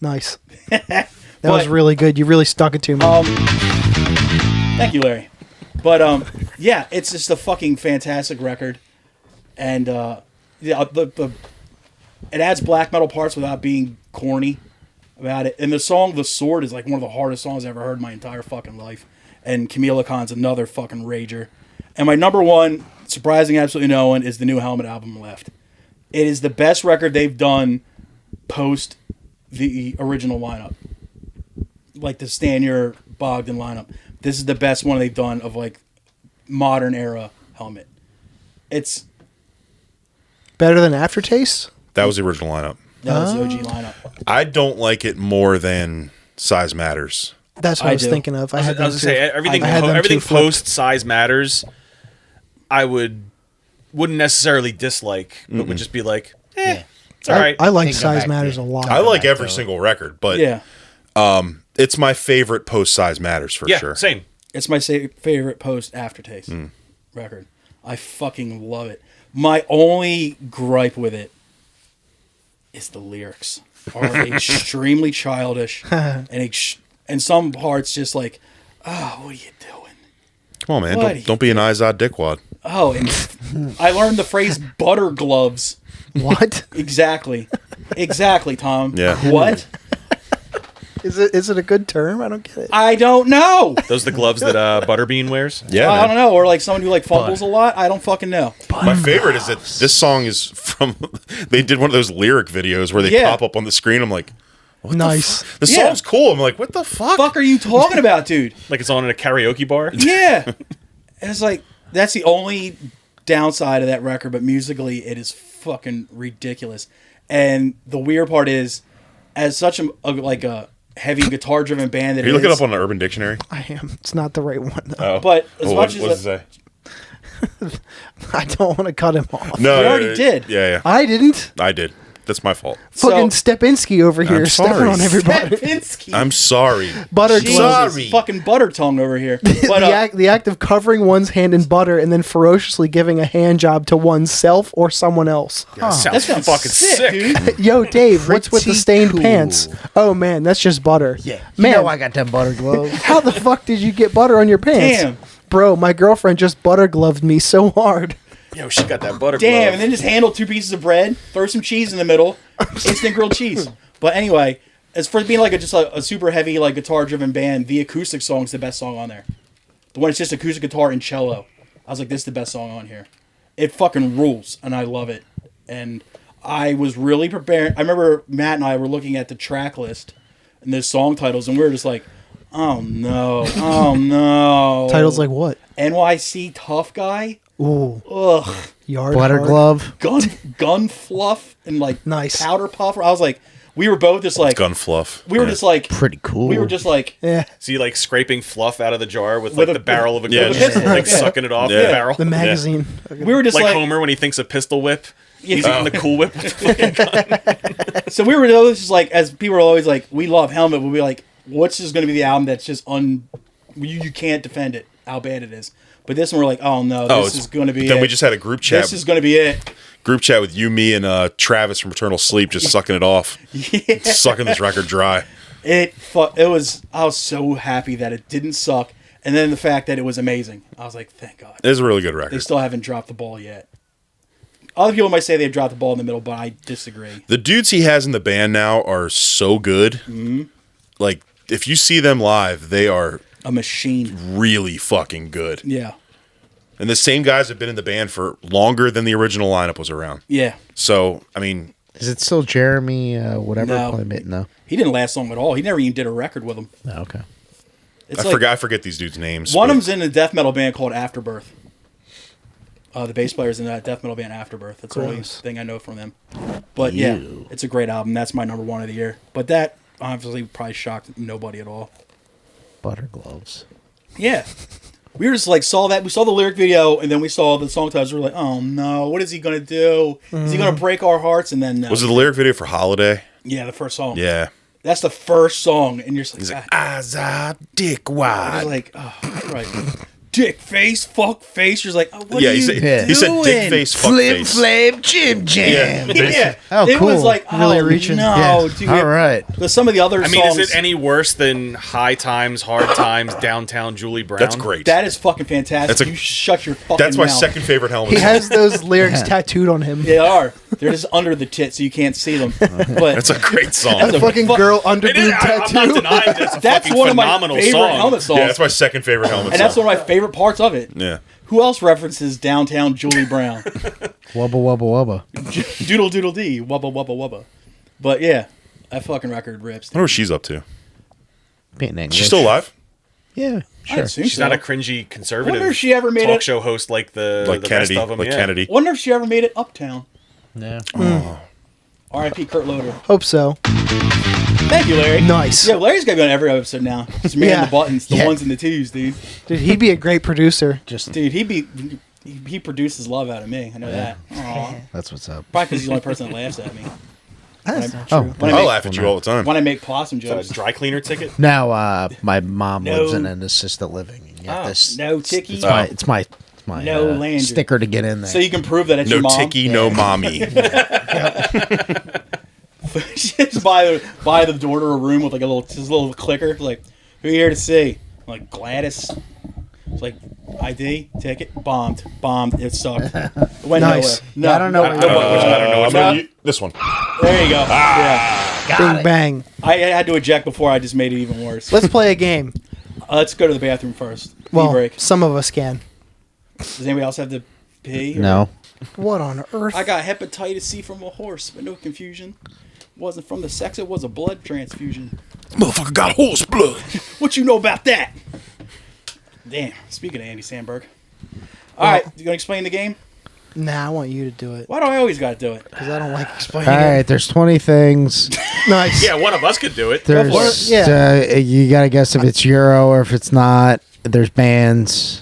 Nice. That was really good. You really stuck it to me. Thank you, Larry. But yeah, it's just a fucking fantastic record, and yeah, it adds black metal parts without being corny about it. And the song "The Sword" is like one of the hardest songs I've ever heard in my entire fucking life. And Camila Khan's another fucking rager. And my number 1, surprising absolutely no one, is the new Helmet album, Left. It is the best record they've done post the original lineup, like the Stanier Bogdan lineup. This is the best one they've done of like modern era Helmet. It's Better than Aftertaste? That was the original lineup. that was the OG lineup. I don't like it more than Size Matters. That's what I was do. thinking of. I was going to say, everything, I had them everything two flipped. post Size Matters, I wouldn't necessarily dislike, but would just be like, it's all right. I like Think Size back Matters to- a lot. I like back every to it. single record, but Yeah, it's my favorite post Size Matters for yeah, sure. same. it's my favorite post Aftertaste record. I fucking love it. My only gripe with it is the lyrics are extremely childish and some parts just like, oh, what are you doing? Come on, man. Buddy. Don't be an Izod dickwad. Oh, and I learned the phrase butter gloves. What? Exactly, Tom. Yeah. What? Is it a good term? I don't get it. I don't know. Those are the gloves that Butterbean wears? Yeah, I man. don't know. Or like someone who like fumbles a lot. I don't fucking know. My favorite is that this song is from. They did one of those lyric videos where they Yeah. pop up on the screen. I'm like, what Nice. The Yeah. song's cool. I'm like, what the fuck? Fuck are you talking about, dude? Like it's on in a karaoke bar? Yeah. It's like that's the only downside of that record, but musically it is fucking ridiculous. And the weird part is, as such a heavy guitar driven band that Are you looking up on the Urban Dictionary? I am. It's not the right one though. Oh. But as Oh, much what as does it say? I don't want to cut him off. No, You already did. Yeah, I didn't. I did. That's my fault. Fucking Stepinski over here I'm stepping sorry. on everybody. Stepinski. I'm sorry. Butter Jesus, gloves. fucking butter tongue over here. The, But the act of covering one's hand in butter and then ferociously giving a hand job to oneself or someone else. That sounds, sounds fucking sick. dude. Yo, Dave, what's with the Pretty stained cool. pants? Oh man, that's just butter. Yeah. Man, You know I got them butter gloves. how the fuck did you get butter on your pants? Damn. Bro, my girlfriend just butter gloved me so hard. Yo, she got that butter Damn, glove. and then just handle 2 pieces of bread, throw some cheese in the middle, instant grilled cheese. But anyway, as for being like a super heavy like guitar driven band, the acoustic song's the best song on there. The one that's just acoustic guitar and cello. I was like, this is the best song on here. It fucking rules, and I love it. And I was really prepared. I remember Matt and I were looking at the track list and the song titles, and we were just like, oh no, oh no. Titles like what? NYC Tough Guy. Ooh, Ugh. yard Butter hard. glove. Gun fluff and like Nice. powder puff. I was like, we were both just like Gun fluff. we were Yeah. just like Pretty cool. we were just like Yeah, See, like scraping fluff out of the jar with With like a- the barrel of a Yeah, gun, just- like yeah. sucking it off Yeah. the barrel. the magazine. we were just Like like, Homer when he thinks a pistol whip. Yeah. He's eating the Cool Whip. With the fucking so we were always just like, as people were always like, we love Helmet, but we were like, what's just going to be the album that's just you can't defend it how bad it is. But this one we're like, oh no, this is going to be Then it. we just had a group chat. This is going to be it. Group chat with you, me, and Travis from Eternal Sleep, just sucking it off, sucking this record dry. I was so happy that it didn't suck, and then the fact that it was amazing. I was like, thank God. It is a really good They record. still haven't dropped the ball yet. Other people might say they've dropped the ball in the middle, but I disagree. The dudes he has in the band now are so good. Mm-hmm. Like, if you see them live, they are A machine. really fucking good. Yeah. And the same guys have been in the band for longer than the original lineup was around. Yeah. So, I mean, Is it still Jeremy? Whatever. No. No. He didn't last long at all. He never even did a record with them. No. Okay. It's I forget these dudes' names. One but- of them's in a death metal band called Afterbirth. The bass player's in that death metal band Afterbirth. That's the only Gross. thing I know from them. But yeah, it's a great album. That's my number one of the year. But that obviously probably shocked nobody at all. Butter gloves. Yeah. We were just like, saw that. We saw the lyric video, and then we saw the song titles. We were like, oh no, what is he going to do? Is he going to break our hearts? And then, Was it the lyric video for Holiday? yeah, the first song. Yeah. That's the first song. And you're just like, He's like, "God." eyes are dick I was wide. like, oh, right. Dick face, fuck face. You're just like, oh, what Yeah, are he you said, doing? he said dick face, fuck face. flame, Jim Jam. Yeah. Oh, it was cool. like, Really oh, reaching. no, Yeah. dude. All right. But some of the other I mean, songs, is it any worse than High Times, Hard Times, Downtown Julie Brown? That's great. that is fucking fantastic. That's a- you shut your fucking That's my mouth. second favorite helmet. He has those lyrics tattooed on him. They are. They're just under the tit, so you can't see them. But That's a great song. The fucking girl under It is, boob I'm not tattoo. denying that it's a that's fucking one of my phenomenal favorite song. Helmet songs. Yeah, that's my second favorite helmet and song. that's one of my favorite parts of it. Yeah. Who else references Downtown Julie Brown? Wubba wubba wubba. Doodle doodle dee, wubba wubba wubba. But yeah, that fucking record rips. I wonder what she's up to. Being English. She's still alive? Yeah. I Sure. assume She's so. not a cringy conservative Wonder if she ever made talk it. show host like the Like the Kennedy. rest of them. Like yeah. Kennedy. Wonder if she ever made it Uptown. Yeah. R.I.P. Kurt Loder. Hope so. Thank you, Larry. Nice. Yeah, Larry's got to go on every episode now. Just man Yeah. the buttons, the Yeah. ones and the twos, dude. Dude, he'd be a great producer. Dude, he produces love out of me. I know that. Aw. That's what's up. Probably because he's the only person that laughs at me. That's When I- not Oh. true. When I I make, laugh at you all the time. when I make possum So a jokes. dry cleaner ticket. Now, my mom No. lives in an assisted living. And you have Oh, this, no ticky. It's my No Landry. sticker to get in there. So you can prove that it's No your mom. ticky, no mommy. Just by the door to a room with like a little clicker. Like, who you here to see? I'm like, Gladys. It's like, ID, ticket, bombed. It sucked. It went Nice. nowhere. No, Yeah, I don't know no, what no, you're no, I don't know. no. This one. There you go. Yeah. Bing bang. I had to eject before I just made it even worse. Let's play a game. Let's go to the bathroom first. Pee Well, break. some of us can. Does anybody else have to pee? or- No. What on earth? I got hepatitis C from a horse, but no confusion. Wasn't from the sex, it was a blood transfusion. Motherfucker got horse blood. What you know about that? Damn. Speaking of Andy Samberg. All right, you gonna explain the game? Nah, I want you to do it Why do I always gotta do it? because I don't like explaining All right, there's 20 things. it. Nice. Yeah, one of us could do it. There's Yeah. you gotta guess if it's Euro or if it's not. There's bands.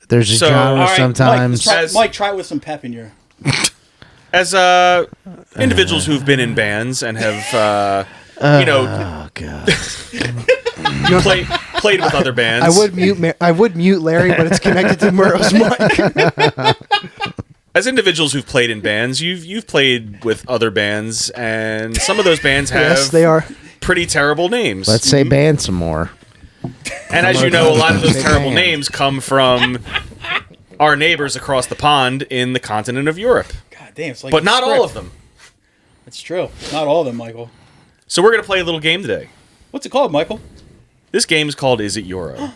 There's a So, genre all right, sometimes. Mike, try it with some pep in your. As individuals who've been in bands and have, Oh god. played with other bands. I would mute Larry, but it's connected to Murrow's mic. As individuals who've played in bands, you've played with other bands, and some of those bands have Yes, they are. pretty terrible names. Let's say band some more. And as you know, a lot of those Big terrible band. names come from our neighbors across the pond in the continent of Europe. God damn, it's like But a not all script. of them. It's true. Not all of them, Michael. So we're going to play a little game today. What's it called, Michael? This game is called Is It Euro?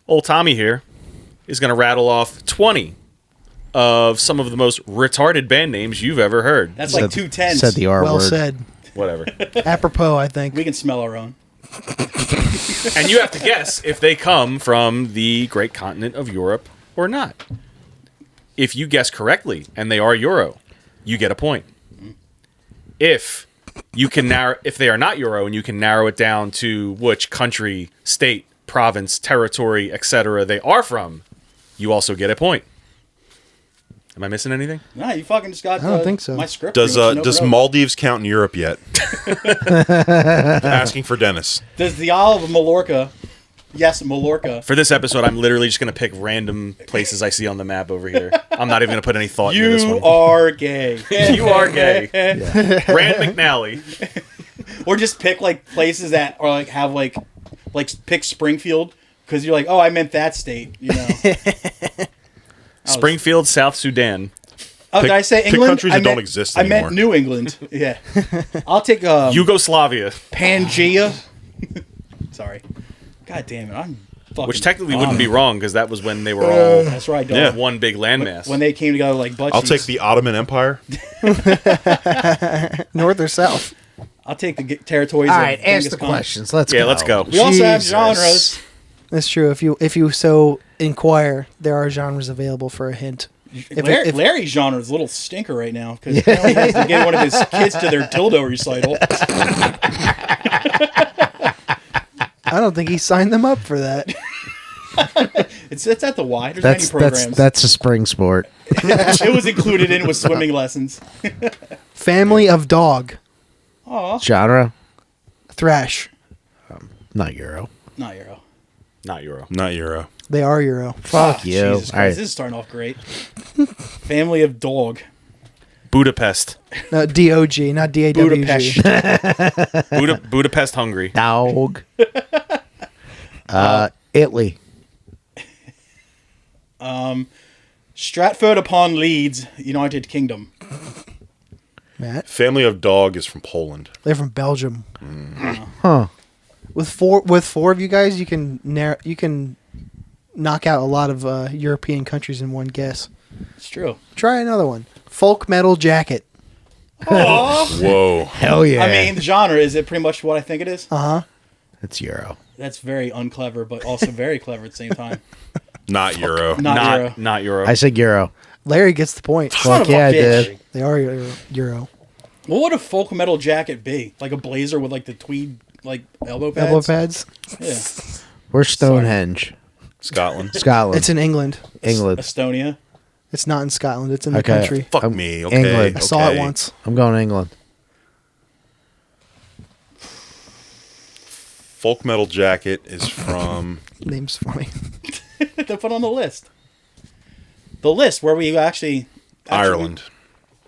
Old Tommy here is going to rattle off 20 of some of the most retarded band names you've ever heard. That's like 2 10s. Said the R Well word. said. Whatever. Apropos, I think. We can smell our own. And you have to guess if they come from the great continent of Europe or not. If you guess correctly and they are Euro, you get a point. If they are not Euro and you can narrow it down to which country, state, province, territory, etc. they are from, you also get a point. Am I missing anything? Nah, you fucking just got. I don't think so. My script. Does pretty much does over. Maldives count in Europe yet? Asking for Dennis. Does the Isle of Mallorca? Yes, Mallorca. For this episode, I'm literally just going to pick random places I see on the map over here. I'm not even going to put any thought into this You one. are gay. You are gay. Rand McNally. Or just pick like places that are like have like pick Springfield because you're like, oh, I meant that state. You know. Springfield, South Sudan. Oh, did I say pick England? countries that don't exist I anymore. meant New England. Yeah. I'll take Yugoslavia. Pangea. Sorry. God damn it! I'm fucking. Which technically wouldn't be wrong because that was when they were all That's right, dog. Yeah. one big landmass. When they came together like butt I'll cheeks. take the Ottoman Empire. North or south? I'll take the territories. All of right, ask Genghis the Khan. questions. Let's Yeah, go. let's go. We also have Jesus. genres. That's true. If you so inquire, there are genres available for a hint. If- Larry's genre is a little stinker right now because he has to get one of his kids to their dildo recital. I don't think he signed them up for that. It's at the Y. There's many programs. That's a spring sport. It was included in with swimming lessons. Family of dog. Aw, Genre? Thrash. Not Euro. not Euro. Not Euro. Not Euro. They are Euro. Fuck Ah, you. Jesus All Christ, right. this is starting off great. Family of dog. Budapest. No, DOG, not DAWG. Budapest. Budapest, Hungary. Dog. Italy. Stratford upon Leeds, United Kingdom. Matt, Family of Dog is from Poland. they're from Belgium. Huh. With four of you guys, you can knock out a lot of European countries in one guess. It's true. Try another one. Folk metal jacket. Whoa. Hell yeah. I mean, the genre, is it pretty much what I think it is? Uh huh. it's Euro. That's very unclever, but also very clever at the same time. Not Euro. Not Euro. Not Euro. I said Euro. Larry gets the point. Son of Fuck a yeah, I bitch. did. They are Euro. What would a folk metal jacket be? Like a blazer with like the tweed like elbow pads? Elbow pads. Yeah. Where's Stonehenge? Scotland. Scotland. It's in England. England. Estonia. It's not in Scotland. It's in the Okay. country. Fuck I'm- me. Okay. England. I saw it okay. once. I'm going to England. Folk metal jacket is from. Name's funny. They put on the list. The list where we actually Ireland.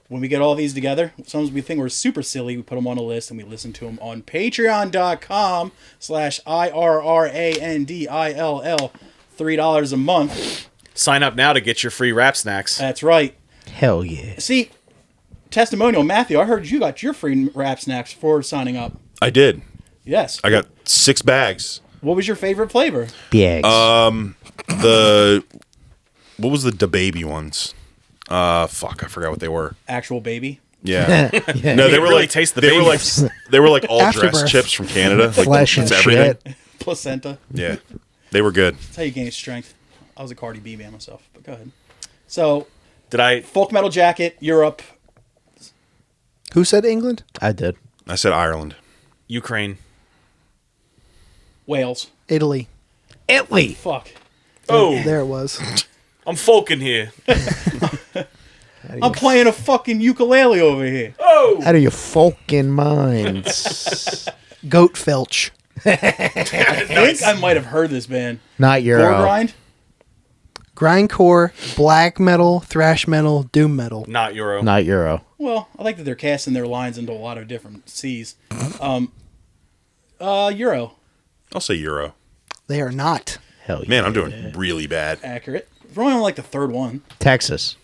When we get all these together, sometimes we think we're super silly. We put them on a list and we listen to them on patreon.com/IRRANDILL. $3 a month. Sign up now to get your free rap snacks. That's right. Hell yeah. See, testimonial, Matthew. I heard you got your free wrap snacks for signing up. I did. Yes. I got 6 bags. What was your favorite flavor? Bags. What was the baby ones? Fuck, I forgot what they were. Actual baby. Yeah. Yeah. No, they You were really like taste the they were like babies. they were like all Afterbirth. dressed chips from Canada. Like Flesh and it's everything. shit. Placenta. Yeah. They were good. That's how you gain strength. I was a Cardi B man myself, but go ahead. So, Did I? folk metal jacket, Europe. Who said England? I did. I said Ireland. Ukraine. Wales. Italy. Italy. Fuck. Oh, There it was. I'm folking here. I'm playing a fucking ukulele over here. Oh, Out of your fucking minds. Goat Felch. I think I might have heard this band. Not Gore Euro. grind. Grindcore, black metal, thrash metal, doom metal. not Euro. Not Euro. Well, I like that they're casting their lines into a lot of different seas. Euro. I'll say Euro. They are not. Hell yeah. Man, I'm doing really bad. Accurate. We're only on like the third one. Texas.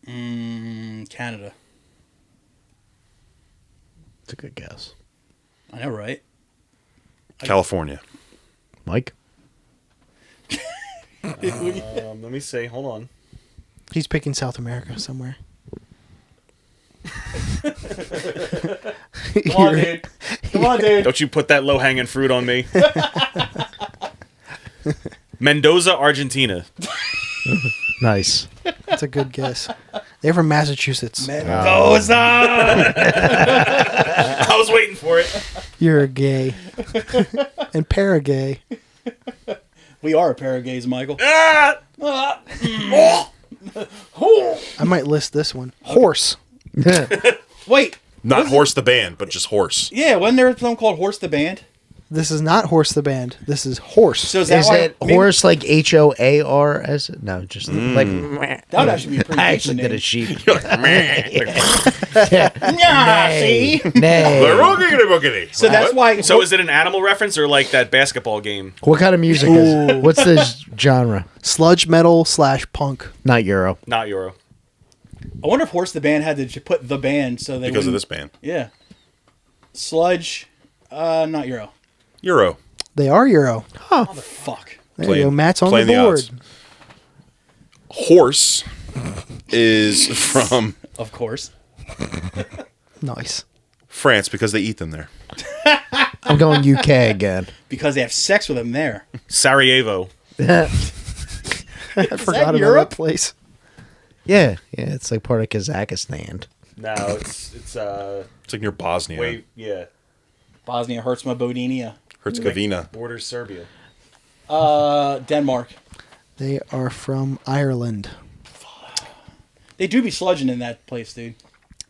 Canada. That's a good guess. I know, right? California. Mike? Let me see. Hold on. He's picking South America somewhere. Come on, dude. Come on, dude. Don't you put that low hanging fruit on me. Mendoza, Argentina. Nice. That's a good guess. They're from Massachusetts. Mendoza. I was waiting for it. You're a gay. And paragay. We are a pair of gays, Michael. Ah! I might list this one. Horse. Wait. Not Horse the band, but just Horse. Yeah, wasn't there something called Horse the Band? This is not Horse the band. This is Horse. So is that Is why it maybe- horse like HOARS? No, just like. That would actually be a pretty I decent actually did name. a sheep. Yeah, see? Nay. So that's why. So is it an animal reference or like that basketball game? What kind of music is it? What's the genre? Sludge metal / punk. Not Euro. Not Euro. I wonder if Horse the Band had to put the band so they Because of wouldn't- this band. Yeah. Sludge, not Euro. Euro. They are Euro. Fuck. There Playing- you go. Matt's on the playing the board. odds. Horse is from Of course. Nice. France because they eat them there. I'm going UK again. Because they have sex with them there. Sarajevo. I forgot about Europe? that place. Yeah, it's like part of Kazakhstan. No, it's It's like near Bosnia. wait, yeah. Bosnia Herzegovina. Herzegovina. Borders Serbia. Denmark. They are from Ireland. They do be sludging in that place, dude.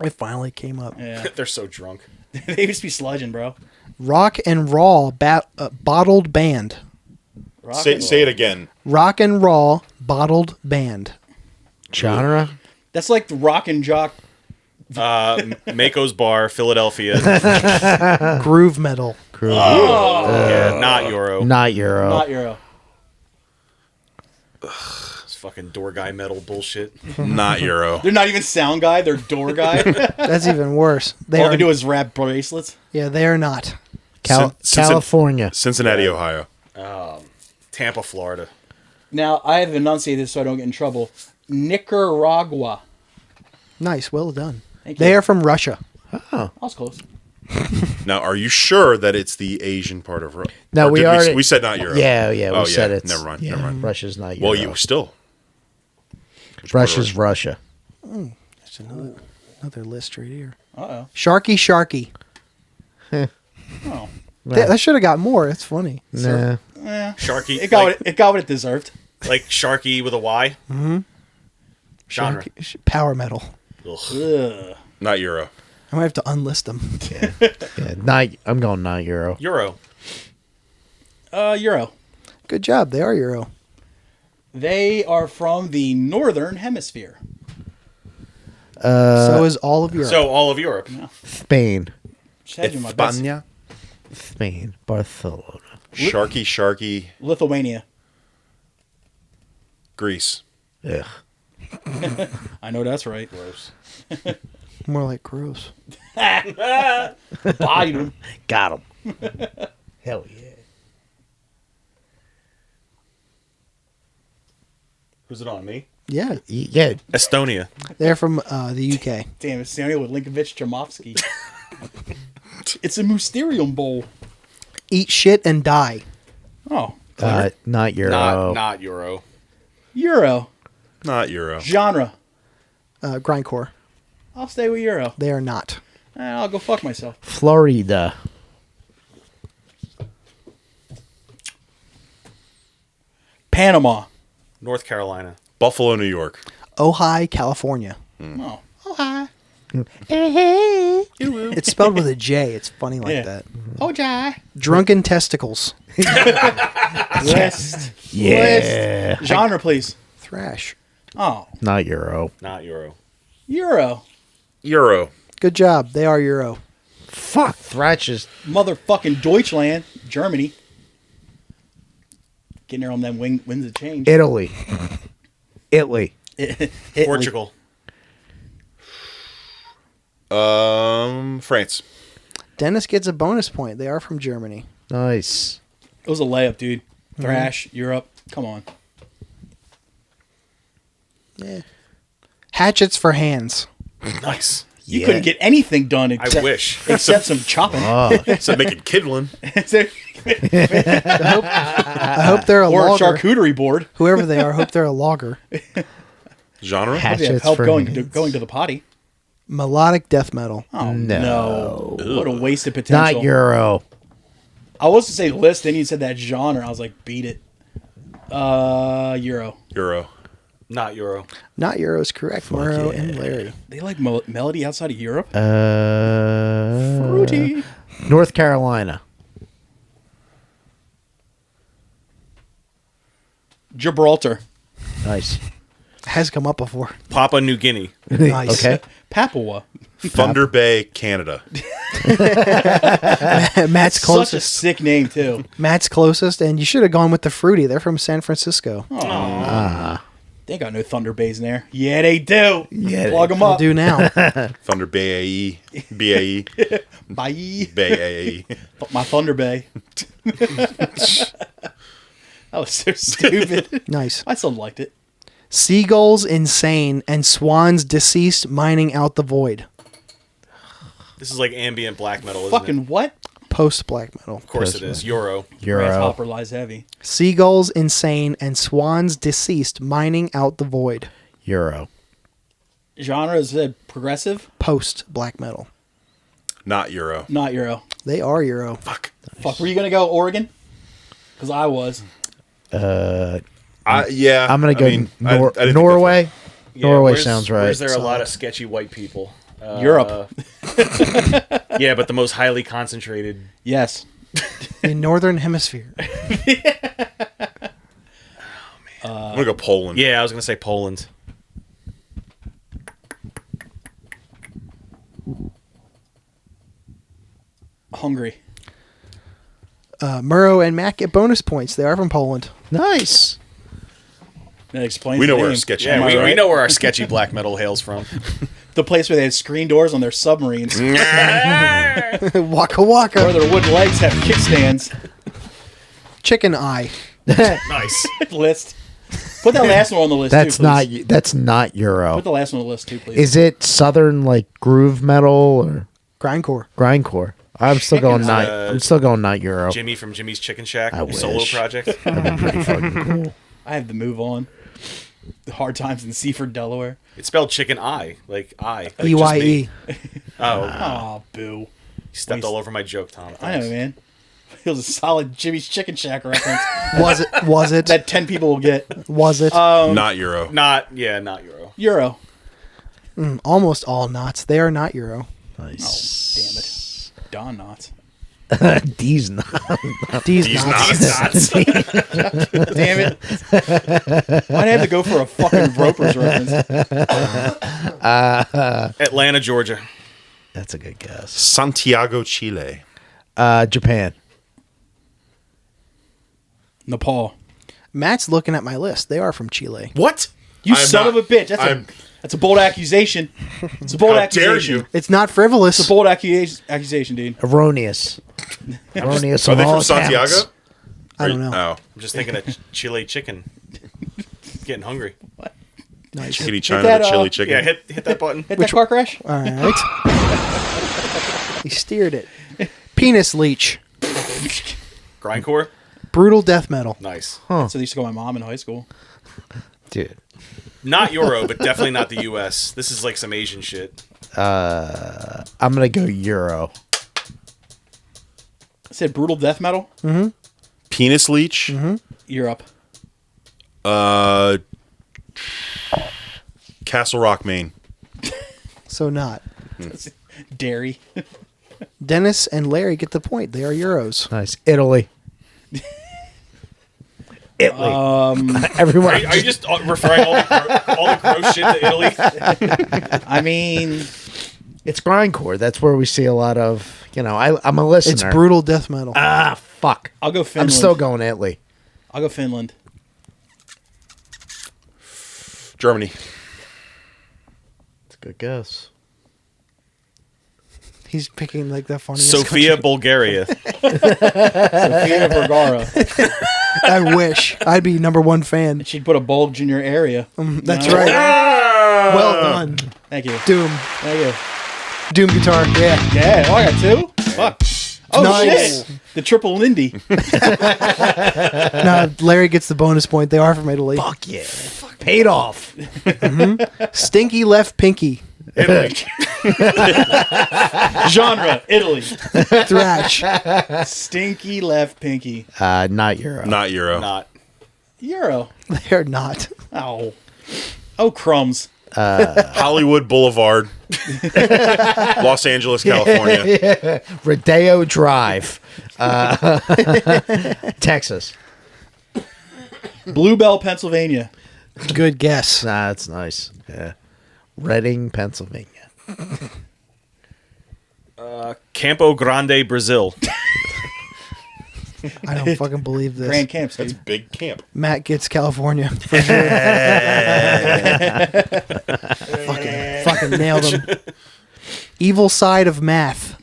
It finally came up. Yeah. They're so drunk. They just be sludging, bro. Rock and Raw bottled band. Rock Say, and say roll. it again. Rock and Raw bottled band. Genre? That's like the rock and jock. Mako's Bar, Philadelphia. Groove metal. Yeah, not Euro. Not Euro. Not Euro. It's fucking door guy metal bullshit. Not Euro. They're not even sound guy. They're door guy. That's even worse. They All are. they do is wrap bracelets. Yeah, they are not. California. Cincinnati, Ohio. Tampa, Florida. Now, I have enunciated this so I don't get in trouble. Nicaragua. Nice. Well done. Thank They you. are from Russia. I was close. Now, are you sure that it's the Asian part of Russia? No, we already. We said not Euro. Yeah, we Oh, said yeah. it. Never mind. Yeah, Never mind. Russia's not Euro. Well, you still. Russia's Russia. That's another list right here. Uh-oh. Sharky. Oh. That should have got more. It's funny. Nah. Sharky. It got, like, it got what it deserved. like Sharky with a Y. Mm-hmm. Genre. Power metal. Ugh. Ugh. Not Euro. I might have to unlist them. Yeah, I'm going not Euro. Euro. Euro. Good job. They are Euro. They are from the northern hemisphere. So is all of Europe. So all of Europe. Spain. Just had you in my best. España. Spain. Barcelona. Sharky. Lithuania. Greece. Ugh. I know that's right. Gross. More like gross. Bite him. Got him. Hell yeah. Who's it on, me? Yeah, Yeah. Estonia. they're from the UK. Damn, it's Samuel with Linkovich Chamovsky. It's a Mysterium Bowl. Eat shit and die. Oh. Not Euro. Not Euro. Euro. Not Euro. Genre. Grindcore. I'll stay with Euro. They are not. I'll go fuck myself. Florida. Panama. North Carolina. Buffalo, New York. Ojai, California. Oh. It's spelled with a J. It's funny like Yeah. that. Ojai. Drunken testicles. List. Yeah. List. Genre, please. Thrash. Oh. Not Euro. Not Euro. Euro. Euro. Good job. They are Euro. Fuck. Thrash is. Motherfucking Deutschland. Germany. Getting there on them winds of change. Italy. Italy. Italy. Portugal. France. Dennis gets a bonus point. They are from Germany. Nice. It was a layup, dude. Thrash, Europe. Come on. Yeah. Hatchets for hands. Nice. You couldn't get anything done except, I wish. except some chopping. So making kidlin. I hope they're a or a logger. charcuterie board. Whoever they are, hope they're a logger. Genre. Yeah, Hatchets help for going hands. to the potty. Melodic death metal. Oh No. no! What a wasted potential. Not Euro. I was to say list, then you said that genre. I was like, beat it. Euro. Euro. Not Euro. Not Euro is correct. Murrow and Larry. They like melody outside of Europe. Uh, Fruity. North Carolina. Gibraltar. Nice. Has come up before. Papua New Guinea. Nice. Okay. Papua. Thunder Bay, Canada. Matt's Such a closest. sick name too. Matt's closest, and you should have gone with the Fruity. They're from San Francisco. They ain't got no Thunder Bays in there. Yeah, they do. Yeah, Plug them We'll up. do now. Thunder Bay, BAE, Bye. Bay My Thunder Bay. That was so stupid. Nice. I still liked it. Seagulls insane and swans deceased mining out the void. This is like ambient black metal, isn't Fucking it? what? Post black metal. Of course it is. Euro. Euro. Grasshopper lies heavy. Seagulls insane and swans deceased mining out the void. Euro. Genre is it progressive? Post black metal. Not Euro. Not Euro. They are Euro. Fuck. Fuck. Were you gonna go Oregon? Because I was. Yeah. I'm gonna go I didn't think Norway. Yeah, Norway where's- sounds right. Where's there a lot of sketchy white people? Europe. Yeah, but the most highly concentrated. Yes. The northern hemisphere. I'm gonna go Poland. Yeah, I was gonna say Poland. Hungary. Murrow and Matt get bonus points. They are from Poland. Nice. That explains We know the where name. sketchy. Yeah, Am I we right? know where our sketchy black metal hails from. The place where they had screen doors on their submarines. Waka waka. Where their wooden legs have kickstands. Chicken eye. Nice. List. Put that last one on the list That's too, not. please. That's not Euro. Put the last one on the list too, please. Is it southern like groove metal or Grindcore. grindcore? I'm still going Chicken's, not. I'm still going not Euro. Jimmy from Jimmy's Chicken Shack. I Solo wish. project. Pretty fucking cool. I have to move on. The hard times in Seaford, Delaware. It's spelled chicken eye, like I. Like just EYE. me. Oh, Oh, boo. you stepped all over my joke, Tom. I know, man. It was a solid Jimmy's Chicken Shack reference Was it? Was it? that 10 people will get. Was it? Not Euro. Not Euro. Euro. Almost all knots. They are not Euro. Nice. Damn it. Don Knotts. These not. These knots. Damn it. Why'd I have to go for a fucking Ropers reference? Atlanta, Georgia. That's a good guess. Santiago, Chile. Japan. Nepal. Matt's looking at my list. They are from Chile. What? You I am son not. of a bitch. That's a bold accusation. It's a bold How dare accusation. you? It's not frivolous. It's a bold accusation, dude. Erroneous. Erroneous. Are they on all from Santiago? accounts. I don't know. Oh, I'm just thinking of Chile chicken. Getting hungry. Nice. Kitty China, that, the chili chicken. Yeah, hit that button. Hit that car crash. All right. He steered it. Penis leech. Grindcore. Brutal death metal. Nice. So they used to call my mom in high school. Dude. Not Euro, but definitely not the US. This is like some Asian shit. I'm going to go Euro. I said brutal death metal. Penis leech. Europe. Castle Rock, Maine. So not. Dairy. Dennis and Larry get the point. They are Euros. Nice. Italy. Italy. Everyone. Are you just referring all the gross shit to Italy? I mean, It's grindcore. That's where we see a lot of, I'm a listener. It's brutal death metal. Ah, fuck. I'll go Finland. I'm still going Italy. I'll go Finland. Germany. It's a good guess. He's picking like the funniest. Sofia, Bulgaria. Sofia Vergara. I wish. I'd be number one fan. She'd put a bulge in your area. That's No. right. Well done. Thank you. Doom. Thank you. Doom guitar. Yeah. Yeah. Oh, I got two. Fuck. Oh Nice. shit. The triple Lindy. No, Larry gets the bonus point. They are from Italy. Fuck yeah. Paid off. Stinky left pinky. Italy. Genre. Italy. Thrash. Stinky left pinky. Not Euro. Not Euro. Not. Euro. They're not. Oh. Oh, crumbs. Hollywood Boulevard. Los Angeles, California. Rodeo Drive. Texas. Bluebell, Pennsylvania. Good guess. Nah, that's nice. Yeah. Reading, Pennsylvania. Campo Grande, Brazil. I don't fucking believe this. Grand Camps, dude. Big camp. Matt gets California. For sure. fucking nailed him. Evil side of math.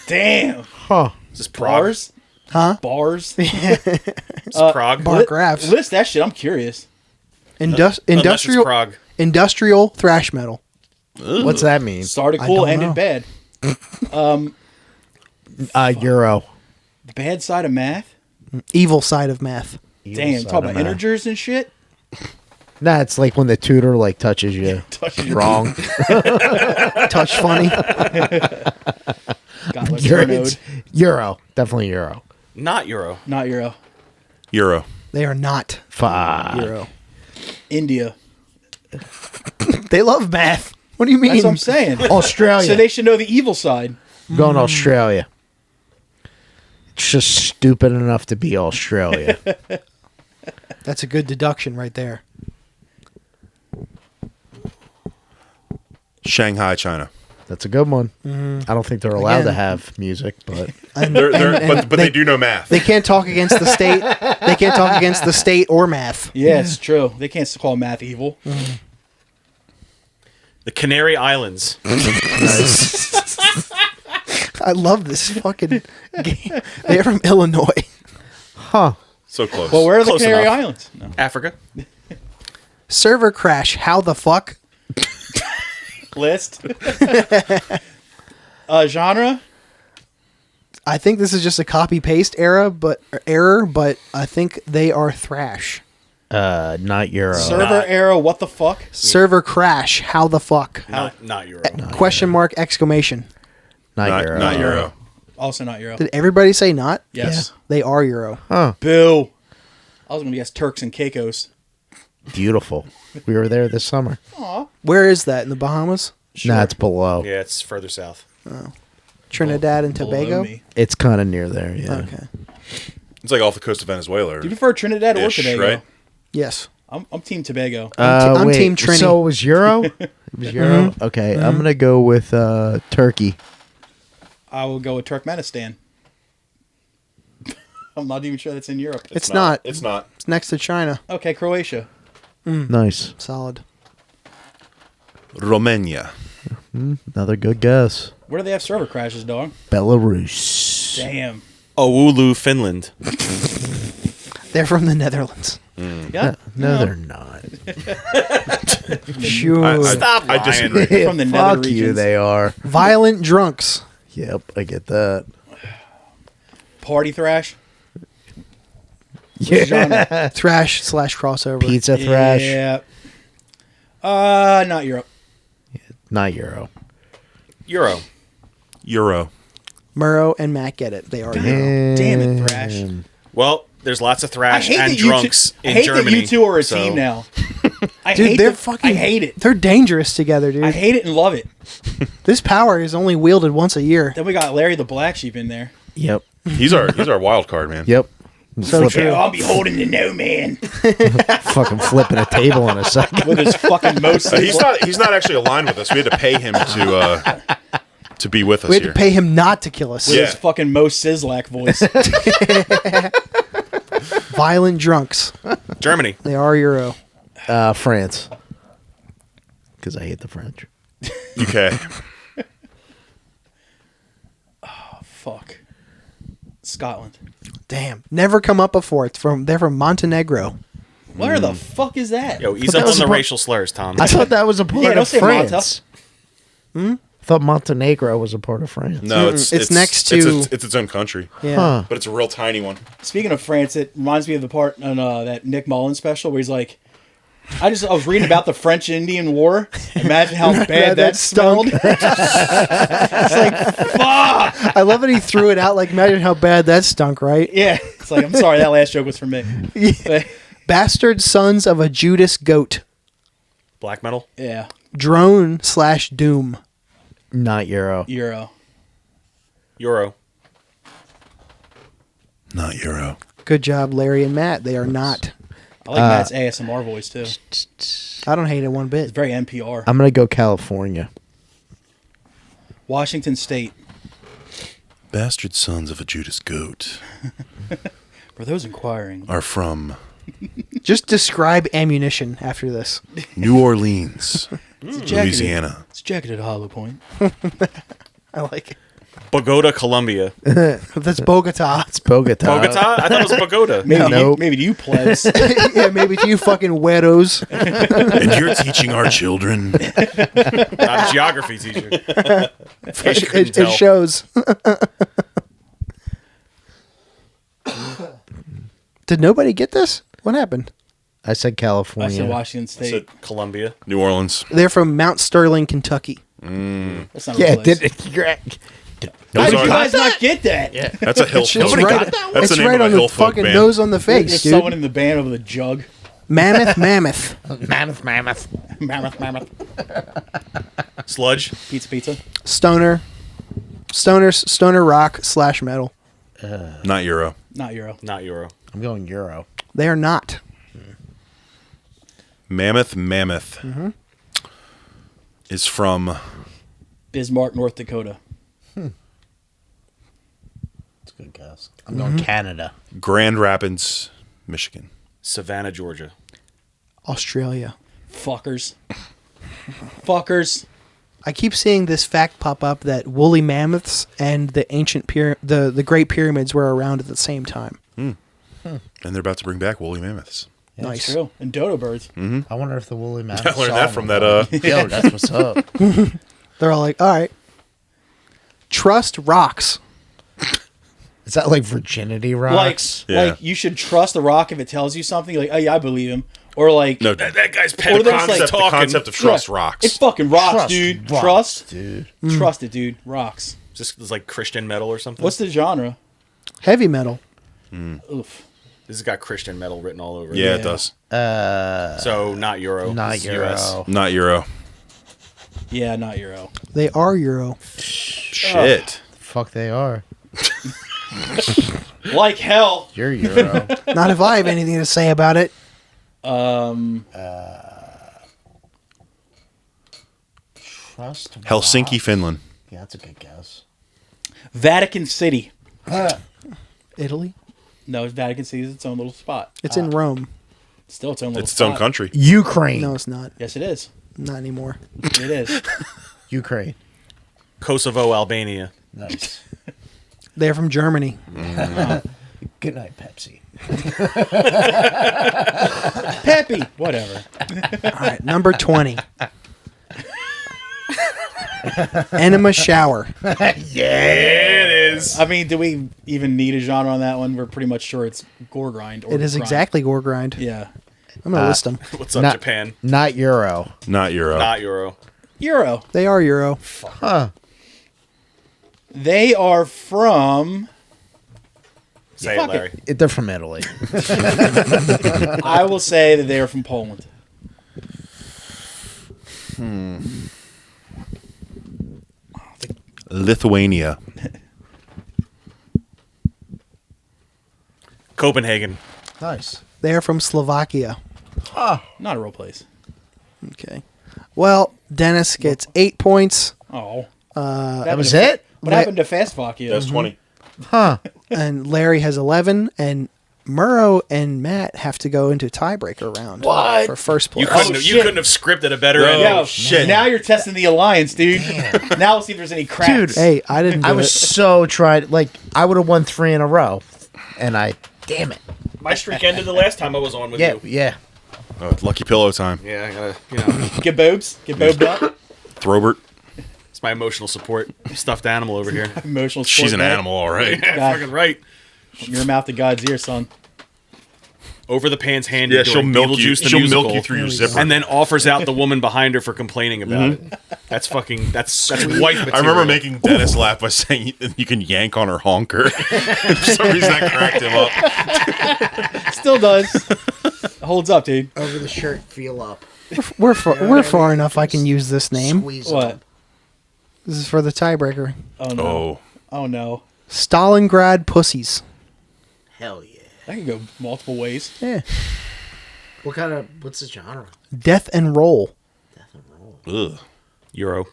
Damn. Huh. Is this Prague? Bars? Huh? Bars? It's Prague. Bar graphs. List that shit. I'm curious. Unless it's Industrial Prague. industrial thrash metal. What's that mean? Started I cool, don't ended know. bad. Euro. Bad side of math? Evil side of math. Damn, talk about integers and shit? Nah, it's like when the tutor touches you. Wrong. Touch funny. God, let's Euro. turn It's Euro. Definitely Euro. Not Euro. Not Euro. Euro. They are not Fuck. Euro. India. They love math. What do you mean? That's what I'm saying. Australia. So they should know the evil side. I'm going Australia. It's just stupid enough to be Australia. That's a good deduction right there. Shanghai, China. That's a good one. I don't think they're allowed to Again. have music, but And But they do know math. They can't talk against the state. They can't talk against the state or math. Yeah, it's true. They can't call math evil. The Canary Islands. I love this fucking game. They're from Illinois. huh? So close. Well, where are the Close Canary enough. Islands? No. Africa. Server crash. How the fuck? List. Genre? I think this is just a copy paste error, but I think they are thrash. Not Euro. Server arrow, what the fuck? Server crash. How the fuck? Not Euro. Question mark exclamation. Not Euro. Not Euro. Also not Euro. Did everybody say not? Yes. They are Euro. Boo. I was going to guess Turks and Caicos. Beautiful. We were there this summer. Where is that? In the Bahamas? Nah, it's below. Yeah, it's further south. Trinidad and Below Tobago? me. It's kind of near there. Yeah. Okay. It's like off the coast of Venezuela. Do you prefer Trinidad or Ish, Tobago? right? Yes. I'm Team Tobago. I'm wait, Team Trini. So it was Euro. It was Euro. Okay, I'm gonna go with Turkey. I will go with Turkmenistan. I'm not even sure that's in Europe. It's not. It's not. It's next to China. Okay, Croatia. Nice. Solid. Romania. Another good guess. Where do they have server crashes, dog? Belarus. Damn. Oulu, Finland. They're from the Netherlands. Yeah. No, they're not. Sure. Stop I disagree. From the nether Fuck you, regions. they are. Violent drunks. Yep, I get that. Party thrash. Yeah. Thrash / crossover. Pizza thrash. Yeah. Not Europe. Not Euro. Euro. Euro. Murrow and Matt get it. They are Euro. Damn it, thrash. Well, there's lots of I thrash hate and that you drunks two, I in hate Germany. that you two are a so- team now. I Dude, hate they're the- fucking. I hate it. They're dangerous together, dude. I hate it and love it. This power is only wielded once a year. Then we got Larry the Black Sheep in there. Yep. He's our wild card, man. Yep. So Flip true. it. I'll be holding the no man Fucking flipping a table in a second. with his fucking most. He's not actually aligned with us. We had to pay him to be with us We had here. to pay him not to kill us. with Yeah. his fucking Mo Sislak voice. Violent drunks. Germany. They are Euro. France. Because I hate the French. UK. Fuck. Scotland. Damn. Never come up before. They're from Montenegro. Where the fuck is that? Yo, ease that up was on the a part- racial slurs, Tom. I thought that was a part Yeah, don't of say France. I thought Montenegro was a part of France. No, It's next to- it's its own country, Yeah. Huh. but it's a real tiny one. Speaking of France, it reminds me of the part on that Nick Mullen special where he's like, I was reading about the French-Indian War. Imagine how bad that smelled. It's like, fuck. I love that he threw it out like, imagine how bad that stunk, right? Yeah. It's like, I'm sorry, that last joke was for me. But, Bastard sons of a Judas goat. Black metal. yeah. Drone / doom. Not Euro. Euro. Euro. Not Euro. Good job, Larry and Matt. They are not. I like Matt's ASMR voice, too. I don't hate it one It's bit. very NPR. I'm going to go California. Washington State. Bastard sons of a Judas goat For those inquiring, are from Just describe ammunition after this. New Orleans, it's jacketed- Louisiana. It's jacketed at Hollow Point. I like it. Bogota, Colombia. That's Bogota. It's Bogota. Bogota? I thought it was Bogota. Maybe, Nope. maybe to you plebs. Yeah, maybe to you fucking weirdos. And you're teaching our children. Not a geography teacher. It shows. Did nobody get this? What happened? I said I California. said Washington State. Colombia. New Orleans. They're from Mount Sterling, Kentucky. That's not a Yeah, place. How Those did you are- guys not get that? Yeah. That's a hill It's folk. right, That's it's the name right of a on the hill folk fucking band. nose on the There's face, dude. someone in the band with a jug. Mammoth. Mammoth. Mammoth. Sludge. Pizza. Stoner rock / metal. Not Euro. Not Euro. Not Euro. I'm going Euro. They are not. Mammoth is from Bismarck, North Dakota. That's a good guess. I'm going Canada. Grand Rapids, Michigan. Savannah, Georgia. Australia. Fuckers. Fuckers. I keep seeing this fact pop up that woolly mammoths and the ancient the Great Pyramids were around at the same time. And they're about to bring back woolly mammoths. Nice. True. And dodo birds. I wonder if the woolly mammoth. I learned that from that. Yo, that's what's up. They're all like, all right. Trust rocks. Is that like virginity rocks? Yeah. Like you should trust the rock if it tells you something. You're like, oh yeah, I believe him. Or like, No, That guy's Or pen there's, like, the talking. concept of trust rocks. it's fucking rocks, Trust dude. rocks, Trust. dude. Trust it, dude. Rocks. Just it's like Christian metal or something. What's the genre? Heavy metal. Oof. This has got Christian metal written all over it. Yeah, it does. So not Euro. Not It's Euro. US. Not Euro. Yeah, not Euro. They are Euro. Shit. Fuck, they are. Like hell. You're Euro. Not if I have anything to say about it. Trust Helsinki, Finland. Yeah, that's a good guess. Vatican City. Italy. No, Vatican City is its own little spot. It's in Rome. Still its own little It's its own spot. country. Ukraine. No, it's not. Yes, it is. Not anymore. It is. Ukraine. Kosovo, Albania. Nice. They're from Germany. Good night, Pepsi. Peppy. Whatever. All right, number 20. Enema shower. It is. I mean, do we even need a genre on that one? We're pretty much sure it's gore grind. Or It is grind. exactly gore grind. Yeah. I'm gonna list them. What's up, Not- Japan? Not Euro. Not Euro. Not Euro. Euro. They are Euro. Huh. They are from. Say Fuck it, Larry. They're from Italy. I will say that they are from Poland. Lithuania. Copenhagen. Nice. They are from Slovakia. Not a real place. Okay. Well, Dennis gets 8 points, Oh. That was it? What happened to Fastvakia? That's 20. Huh. and Larry has 11, and Murrow and Matt have to go into tiebreaker round for first place. You couldn't have scripted a better No. ending. Yo, shit. Now you're testing the alliance, dude. Now we'll see if there's any cracks. Dude, Hey, I didn't do I was it. so tried. Like, I would have won 3 in a row. And damn it. My streak ended the last time I was on with Yeah, you. yeah. Oh, it's lucky pillow time. Yeah, I gotta, Get boobs. Get boobed up. Throbert. it's my emotional support stuffed animal over here. Emotional. She's support an guy. animal, all right. God. Fucking right. Your mouth to God's ear, son. Over the pants hand. Yeah, you're she'll doing milk you. Beetlejuice the She'll musical, milk you through your zipper. and then offers out the woman behind her for complaining about it. That's fucking. That's wife material. I remember making Dennis laugh by saying you can yank on her honker. For some reason, that cracked him up. Still does. Holds up, dude. Over the shirt, feel up. We're far enough. I can use this name. Squeeze What? up. This is for the tiebreaker. Oh no. Oh. Oh no. Stalingrad pussies. Hell yeah. That could go multiple ways. Yeah. What's the genre? Death and roll. Death and roll. Ugh. Euro.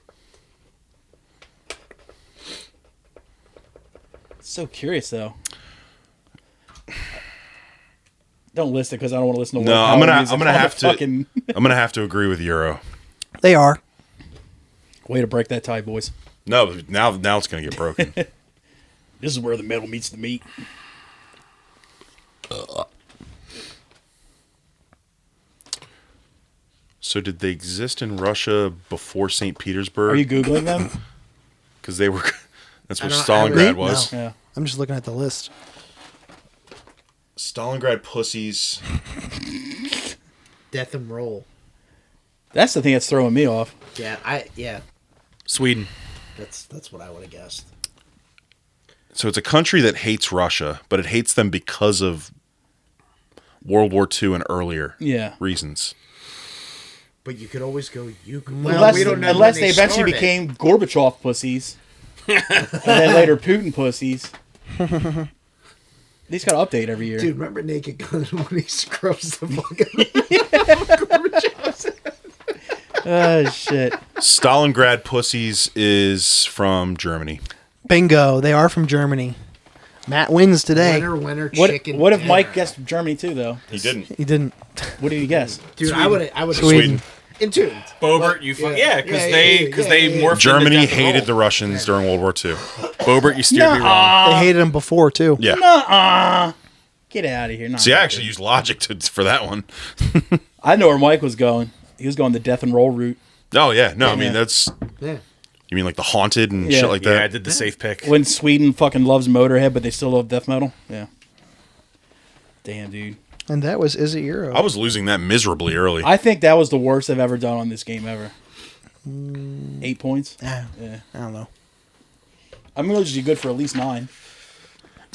So curious though. Don't list it because I don't want to listen to. No, War I'm Power gonna music I'm gonna on the have to fucking- I'm gonna have to agree with Euro. They are. Way to break that tie, boys. No, now it's gonna get broken. This is where the metal meets the meat. So did they exist in Russia before St. Petersburg? Are you googling them? Because they were. That's what I don't- Stalingrad I- was. no. Yeah. I'm just looking at the list. Stalingrad pussies. Death and roll. That's the thing that's throwing me off. Yeah. Sweden. That's what I would have guessed. So it's a country that hates Russia, but it hates them because of World War II and earlier Yeah. reasons. But you could always go. Unless, we don't know unless when they eventually started. became Gorbachev pussies, and then later Putin pussies. These got to update every year. Dude, remember Naked Gun when he scrubs the fucking. Oh shit! Stalingrad pussies is from Germany. Bingo. They are from Germany. Matt wins today. Winner, What? chicken. What if dinner. Mike guessed Germany too, though? He didn't. He didn't. What did he guess? Dude, I would. Sweden. Entombed. Bobert, you fuck yeah, because they morphed. Germany into Death and hated the Roll. Russians during World War II. Bobert, you steered me wrong. They hated him before too. Yeah. Nuh-uh. Get out of here! See, I actually used logic for that one. I know where Mike was going. He was going the death and roll route. Oh yeah, no, I mean Yeah. that's. Yeah. You mean like the haunted and Yeah. shit like Yeah, I that? did the safe pick. When Sweden fucking loves Motorhead, but they still love death metal. Yeah. Damn, dude. And that was Is It Euro? I was losing that miserably early. I think that was the worst I've ever done on this game ever. 8 points. Yeah. Yeah. I don't know. I'm usually good for at least 9.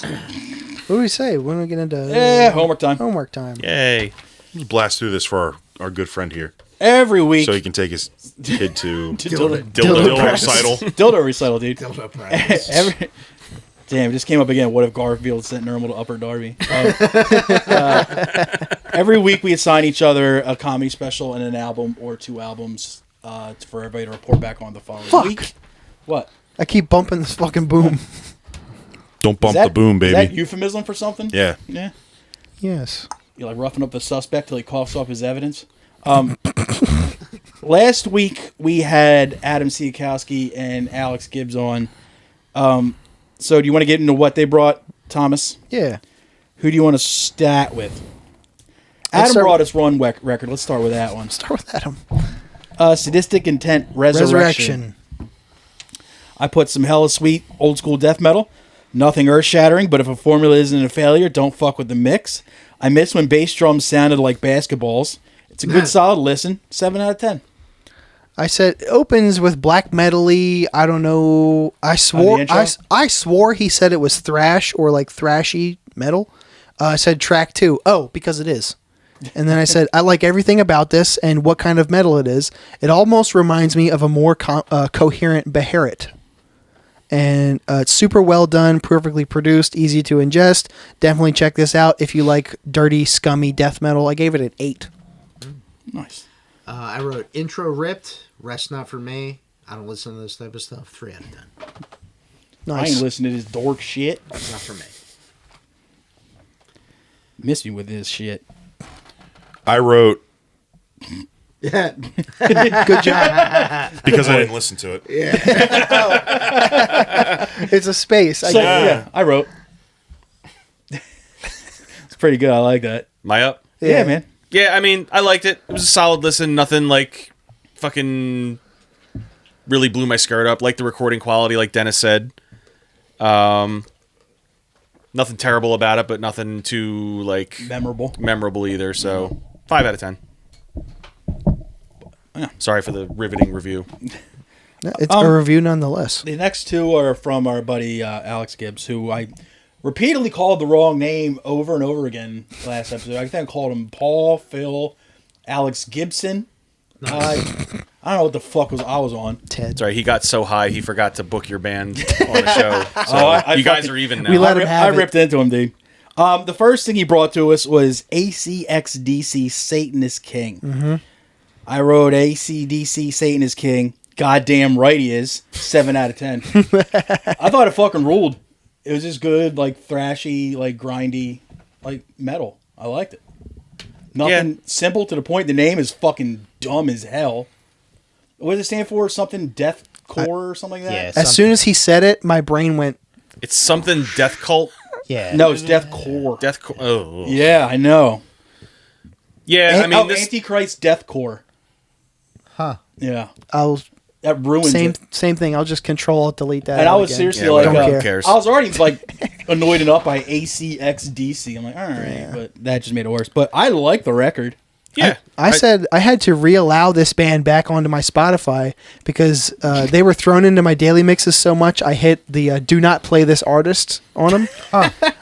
What do we say? When we get into Homework time. homework time? Yay. Let's blast through this for our good friend here, Every week. so he can take his kid to dildo dildo practice. recital. Dildo recital, dude. Dildo practice. Damn, it just came up again. What if Garfield sent Normal to Upper Darby? Every week we assign each other a comedy special and an album or 2 albums for everybody to report back on the following Fuck. week. What? I keep bumping this fucking boom. Don't bump Is that- the boom, Is that baby. euphemism for something? Yeah. Yeah. Yes. You're like roughing up the suspect till he coughs off his evidence. Last week we had Adam Siakowski and Alex Gibbs on. So do you want to get into what they brought, Thomas? Yeah. Who do you want to stat with? Let's Adam start brought us run record. Let's start with that one. Start with Adam. Sadistic Intent Resurrection. I put some hella sweet old school death metal. Nothing earth shattering, but if a formula isn't a failure, don't fuck with the mix. I miss when bass drums sounded like basketballs. It's a good solid listen. 7 out of 10. I said it opens with black metal-y. I don't know. I swore intro? I swore he said it was thrash or like thrashy metal. I said track 2. Oh, because it is. And then I said I like everything about this and what kind of metal it is. It almost reminds me of a more coherent Beharit. And it's super well done, perfectly produced, easy to ingest. Definitely check this out if you like dirty, scummy death metal. I gave it an 8. Nice. I wrote intro ripped, rest not for me. I don't listen to this type of stuff. 3 out of 10. I Nice. ain't listening to this dork shit. It's not for me. Miss me with this shit. I wrote Yeah. Good job. because I didn't listen to it. It's a space. So, yeah, I wrote. It's pretty good. I like that. Am I up? Yeah, man. Yeah, I mean, I liked it. It was a solid listen. Nothing like fucking really blew my skirt up. Like the recording quality, like Dennis said. Nothing terrible about it, but nothing too like memorable either. So 5 out of 10. Yeah. Sorry for the riveting review. It's a review nonetheless. The next two are from our buddy Alex Gibbs, who I repeatedly called the wrong name over and over again last episode. I think I called him Paul, Phil, Alex Gibson. I don't know what the fuck I was on. Ted. Sorry, he got so high he forgot to book your band on the show. So you guys are even now. We let him have I it. ripped into him, dude. The first thing he brought to us was ACXDC Satan is King. Mm-hmm. I wrote ACDC Satan is King. Goddamn right he is. 7 out of 10. I thought it fucking ruled. It was just good, like thrashy, like grindy, like metal. I liked it. Nothing simple to the point. The name is fucking dumb as hell. What does it stand for? Something deathcore or something like that? Yeah. As soon as he said it, my brain went. It's something death cult. Yeah. No, it's deathcore. Deathcore. Oh. Yeah, I know. Yeah, I mean, this, Antichrist deathcore. Huh. Yeah, That ruins it. Same thing. I'll just control it, delete that. And I out was again. seriously Yeah, like, whatever, who who cares? I was already like annoyed enough by ACXDC. I'm like, all right, but that just made it worse. But I like the record. yeah. I said I had to reallow this band back onto my Spotify because they were thrown into my daily mixes so much. I hit the do not play this artist on them.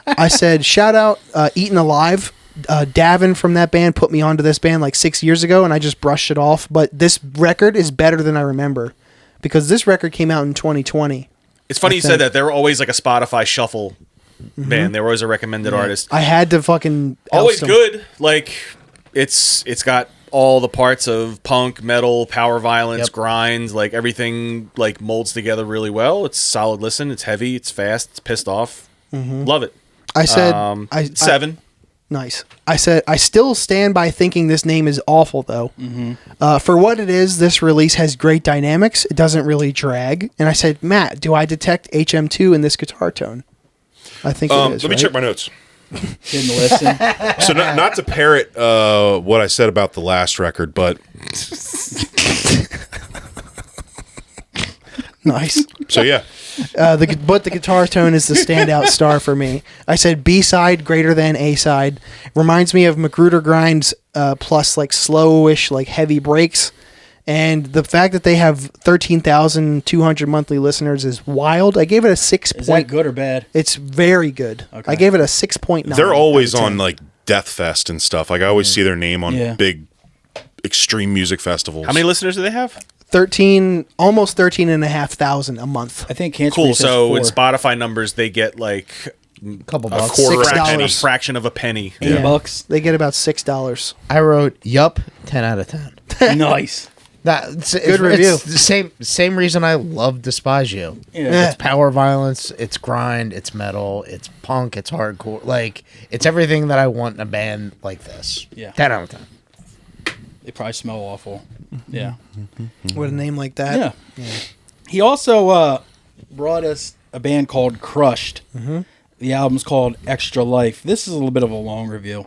I said, shout out Eaten Alive. Davin from that band put me onto this band like 6 years ago, and I just brushed it off. But this record is better than I remember because this record came out in 2020. It's funny you said that. They were always like a Spotify shuffle band. They were always a recommended artist. I had to fucking Always oust 'em. good. Like it's got all the parts of punk, metal, power violence, grind, like everything like molds together really well. It's a solid listen. It's heavy. It's fast. It's pissed off. Love it. I said 7. Nice. I said, I still stand by thinking this name is awful, though. For what it is, this release has great dynamics. It doesn't really drag. And I said, Matt, do I detect HM2 in this guitar tone? I think it is, Let me check my notes. Didn't listen. So not to parrot what I said about the last record, but Nice. so yeah. But the guitar tone is the standout star for me. I said B-side greater than A-side. Reminds me of Magruder Grind's plus like slowish, like heavy breaks. And the fact that they have 13,200 monthly listeners is wild. I gave it a 6. Is that good or bad? It's very good. Okay. I gave it a 6.9. They're always out of 10. on like Death Fest and stuff. Like I always see their name on big extreme music festivals. How many listeners do they have? 13, almost 13,500 a month. I think Cancer Cool. Reef has So 4. in Spotify numbers, they get like Couple a bucks. quarter of a $6. penny. a fraction of a penny. $8. They get about $6. I wrote yup, 10 out of 10. Nice. Good review. It's the same reason I love Despise You. Yeah. It's power violence, it's grind, it's metal, it's punk, it's hardcore. Like, it's everything that I want in a band like this. Yeah. 10 out of 10. They probably smell awful. Yeah. With a name like that. Yeah. He also brought us a band called Crushed. Mm-hmm. The album's called Extra Life. This is a little bit of a long review.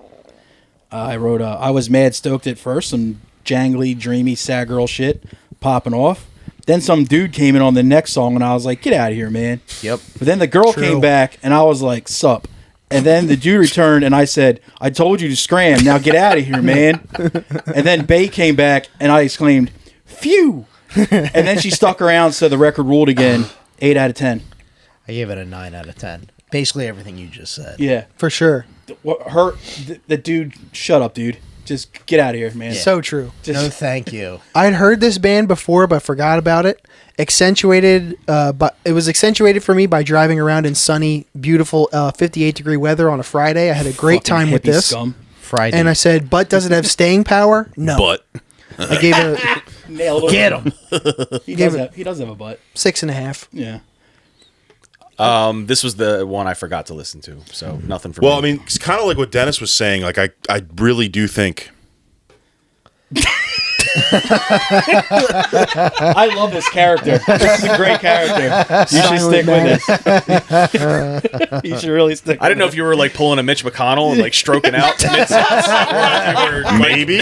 I wrote, I was mad stoked at first, some jangly, dreamy, sad girl shit popping off. Then some dude came in on the next song, and I was like, get out of here, man. Yep. But then the girl came back, and I was like, sup. And then the dude returned, and I said, I told you to scram. Now get out of here, man. And then Bay came back, and I exclaimed, phew. And then she stuck around, so the record ruled again. 8 out of 10. I gave it a 9 out of 10. Basically everything you just said. Yeah. For sure. The dude, shut up, dude. Just get out of here, man. So true. No, thank you. I'd heard this band before, but forgot about it. But it was accentuated for me by driving around in sunny, beautiful 58-degree weather on a Friday. I had a great time with hippie this. Scum. Friday. And I said, but does it have staying power? No. But I gave it a Nailed it. Get him. He does have a butt. 6.5. Yeah. This was the one I forgot to listen to, so nothing for me. well, I mean, it's kind of like what Dennis was saying. Like, I really do think. I love this character. This is a great character. You should stick with this. You should really stick. I didn't know if you were like pulling a Mitch McConnell and like stroking out mid-sentence, or if you were Maybe.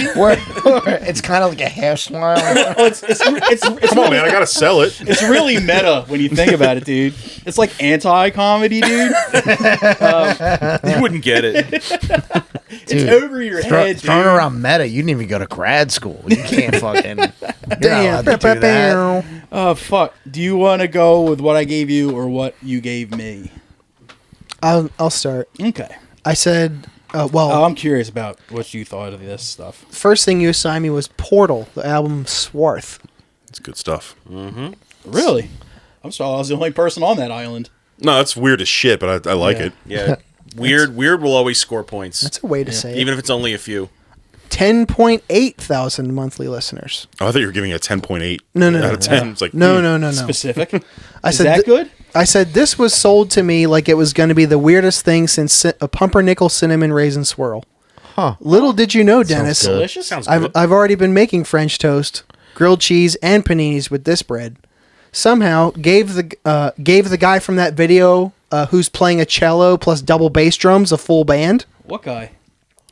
It's kind of like a half smile. It's Come on, man. I gotta sell it. It's really meta when you think about it, dude. It's like anti-comedy, dude. you wouldn't get it. It's over your head, dude. Throwing around meta, you didn't even go to grad school. You can't fucking. You're not Damn. allowed to do that. Oh, fuck. Do you want to go with what I gave you or what you gave me? I'll start. Okay. I said, I'm curious about what you thought of this stuff. first thing you assigned me was Portal, the album Swarth. It's good stuff. Really? I'm sorry, I was the only person on that island. No, that's weird as shit, but I like it. Yeah, weird will always score points, That's a way to say even it. if it's only a few. 10.8 thousand monthly listeners. Oh, I thought you were giving it a 10.8 No. out of 10. It's like, No. Specific. I Is said that good? I said this was sold to me like it was going to be the weirdest thing since a pumpernickel cinnamon raisin swirl. Huh. Little did you know, Dennis. Delicious? Sounds good. I've already been making French toast, grilled cheese, and paninis with this bread. Somehow gave the guy from that video who's playing a cello plus double bass drums a full band. What guy?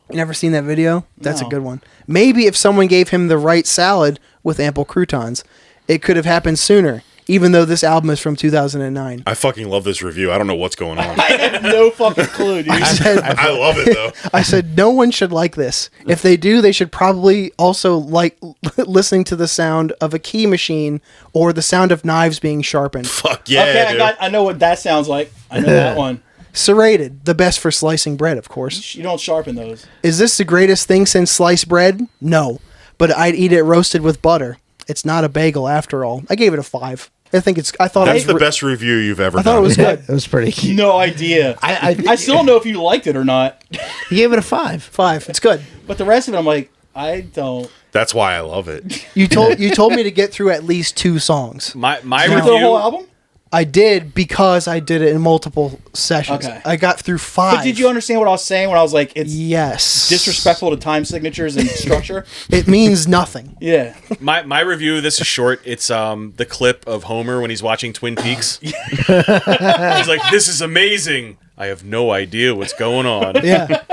You never seen that video? That's No. a good one. Maybe if someone gave him the right salad with ample croutons, it could have happened sooner. Even though this album is from 2009. I fucking love this review. I don't know what's going on. I have no fucking clue, dude. I love it, though. I said no one should like this. If they do, they should probably also like listening to the sound of a key machine or the sound of knives being sharpened. Fuck yeah, Okay, dude. I know what that sounds like. I know that one. Serrated, the best for slicing bread, of course. You don't sharpen those. Is this the greatest thing since sliced bread? No, but I'd eat it roasted with butter. It's not a bagel after all. I gave it a 5. I thought That's it the was best review you've ever I thought done. it was good. It was pretty cute. No idea. I still don't know if you liked it or not. He gave it a 5. 5. It's good. But the rest of it, I'm like, I don't. That's why I love it. You told me to get through at least 2 songs. My You review. the whole album? I did because I did it in multiple sessions. Okay. I got through 5. But did you understand what I was saying when I was like, it's Yes. disrespectful to time signatures and structure? It means nothing. Yeah. My review. This is short. It's the clip of Homer when he's watching Twin Peaks. He's like, "This is amazing. I have no idea what's going on." Yeah.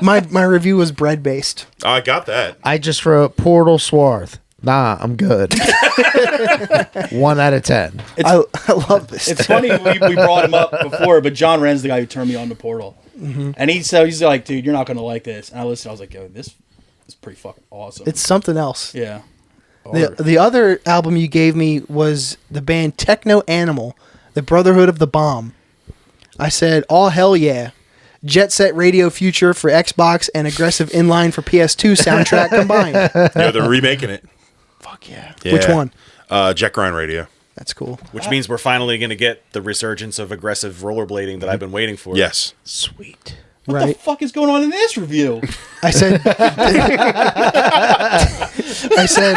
My review was bread based. I got that. I just wrote Portal Swarth. Nah, I'm good. 1 out of 10. I love this. It's funny we brought him up before, but John Wren's the guy who turned me on to Portal. Mm-hmm. And he's like, dude, you're not going to like this. And I listened. I was like, yo, this is pretty fucking awesome. It's something else. Yeah. The other album you gave me was the band Techno Animal, the Brotherhood of the Bomb. I said, all hell yeah. Jet Set Radio Future for Xbox and Aggressive Inline for PS2 soundtrack combined. Yeah, they're remaking it. Fuck yeah. Yeah. Which one? Jet Grind Radio. That's cool. Which means we're finally going to get the resurgence of aggressive rollerblading that I've been waiting for. Yes. Sweet. what the fuck is going on in this review? I said, I said,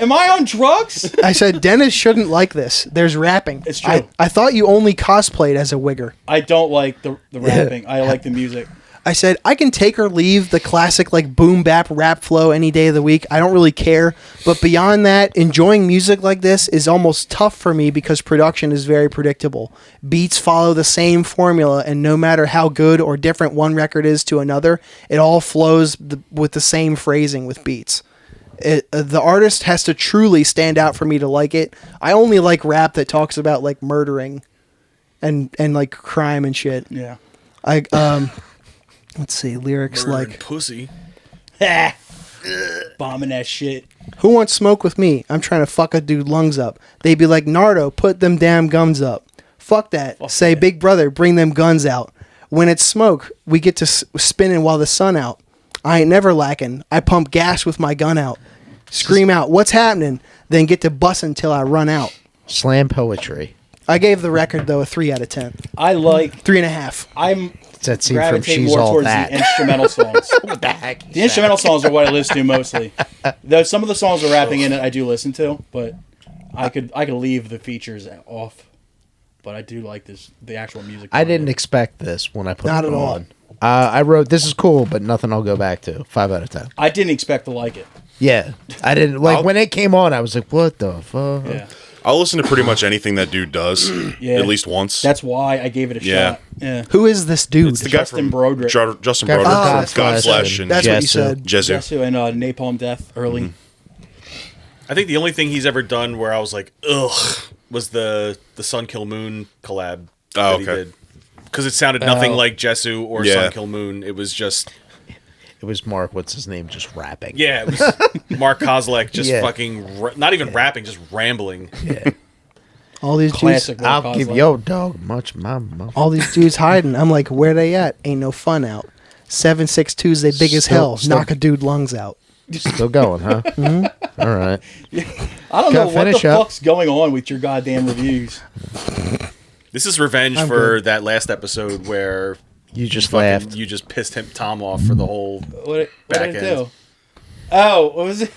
Am I on drugs? I said, Dennis shouldn't like this. There's rapping. It's true. I thought you only cosplayed as a wigger. I don't like the rapping. I like the music. I said, I can take or leave the classic like boom bap rap flow any day of the week. I don't really care. But beyond that, enjoying music like this is almost tough for me because production is very predictable. Beats follow the same formula, and no matter how good or different one record is to another, it all flows with the same phrasing with beats. The artist has to truly stand out for me to like it. I only like rap that talks about like murdering and like crime and shit. Yeah. Let's see, lyrics Murder like and pussy. Bombing that shit. who wants smoke with me? I'm trying to fuck a dude lungs up. They'd be like, Nardo, put them damn guns up. Fuck that. Say, that. big brother, bring them guns out. When it's smoke, we get to spinning while the sun out. I ain't never lacking. I pump gas with my gun out. Scream out, what's happening? Then get to bussin' till I run out. Slam poetry. I gave the record, though, a 3 out of 10. I like. 3.5. I'm It's that scene from gravitating She's more All towards That. the instrumental songs. What the heck? The instrumental songs are what I listen to mostly. Though some of the songs are rapping in it, I do listen to, but I could leave the features off. But I do like the actual music. I didn't expect this when I put Not it at all. on. I wrote, this is cool, but nothing I'll go back to. 5 out of 10. I didn't expect to like it. Yeah. I didn't, like, when it came on, I was like, what the fuck? Yeah, I'll listen to pretty much anything that dude does, Yeah. at least once. that's why I gave it a Yeah. shot. Yeah, Who is this dude? It's the guy Justin from Broderick. Justin Guy from Broderick from Godflesh Godflesh and That's what you Jesu. said. Jesu. Jesu and Napalm Death early. I think the only thing he's ever done where I was like, ugh, was the Sun Kill Moon collab Oh, that he okay. did. Because it sounded nothing like Jesu or Yeah. Sun Kill Moon. It was just, It was Mark, what's his name, just rapping. yeah, it was Mark Kozlek just Yeah. fucking, not even rapping, just rambling. Yeah. All these dudes, Classic. Mark I'll give Kozlek. your dog much mama. all these dudes hiding. I'm like, where they at? Ain't no fun out. 7-6 Tuesday, big as hell. Still- Knock a dude lungs out. Still going, huh? Mm-hmm. All right. I don't Gotta know what the finish up. fuck's going on with your goddamn reviews. This is revenge I'm for good. that last episode where You just fucking- laughed. you just pissed Tom off for the whole. What Back did I end. do? Oh, what was it?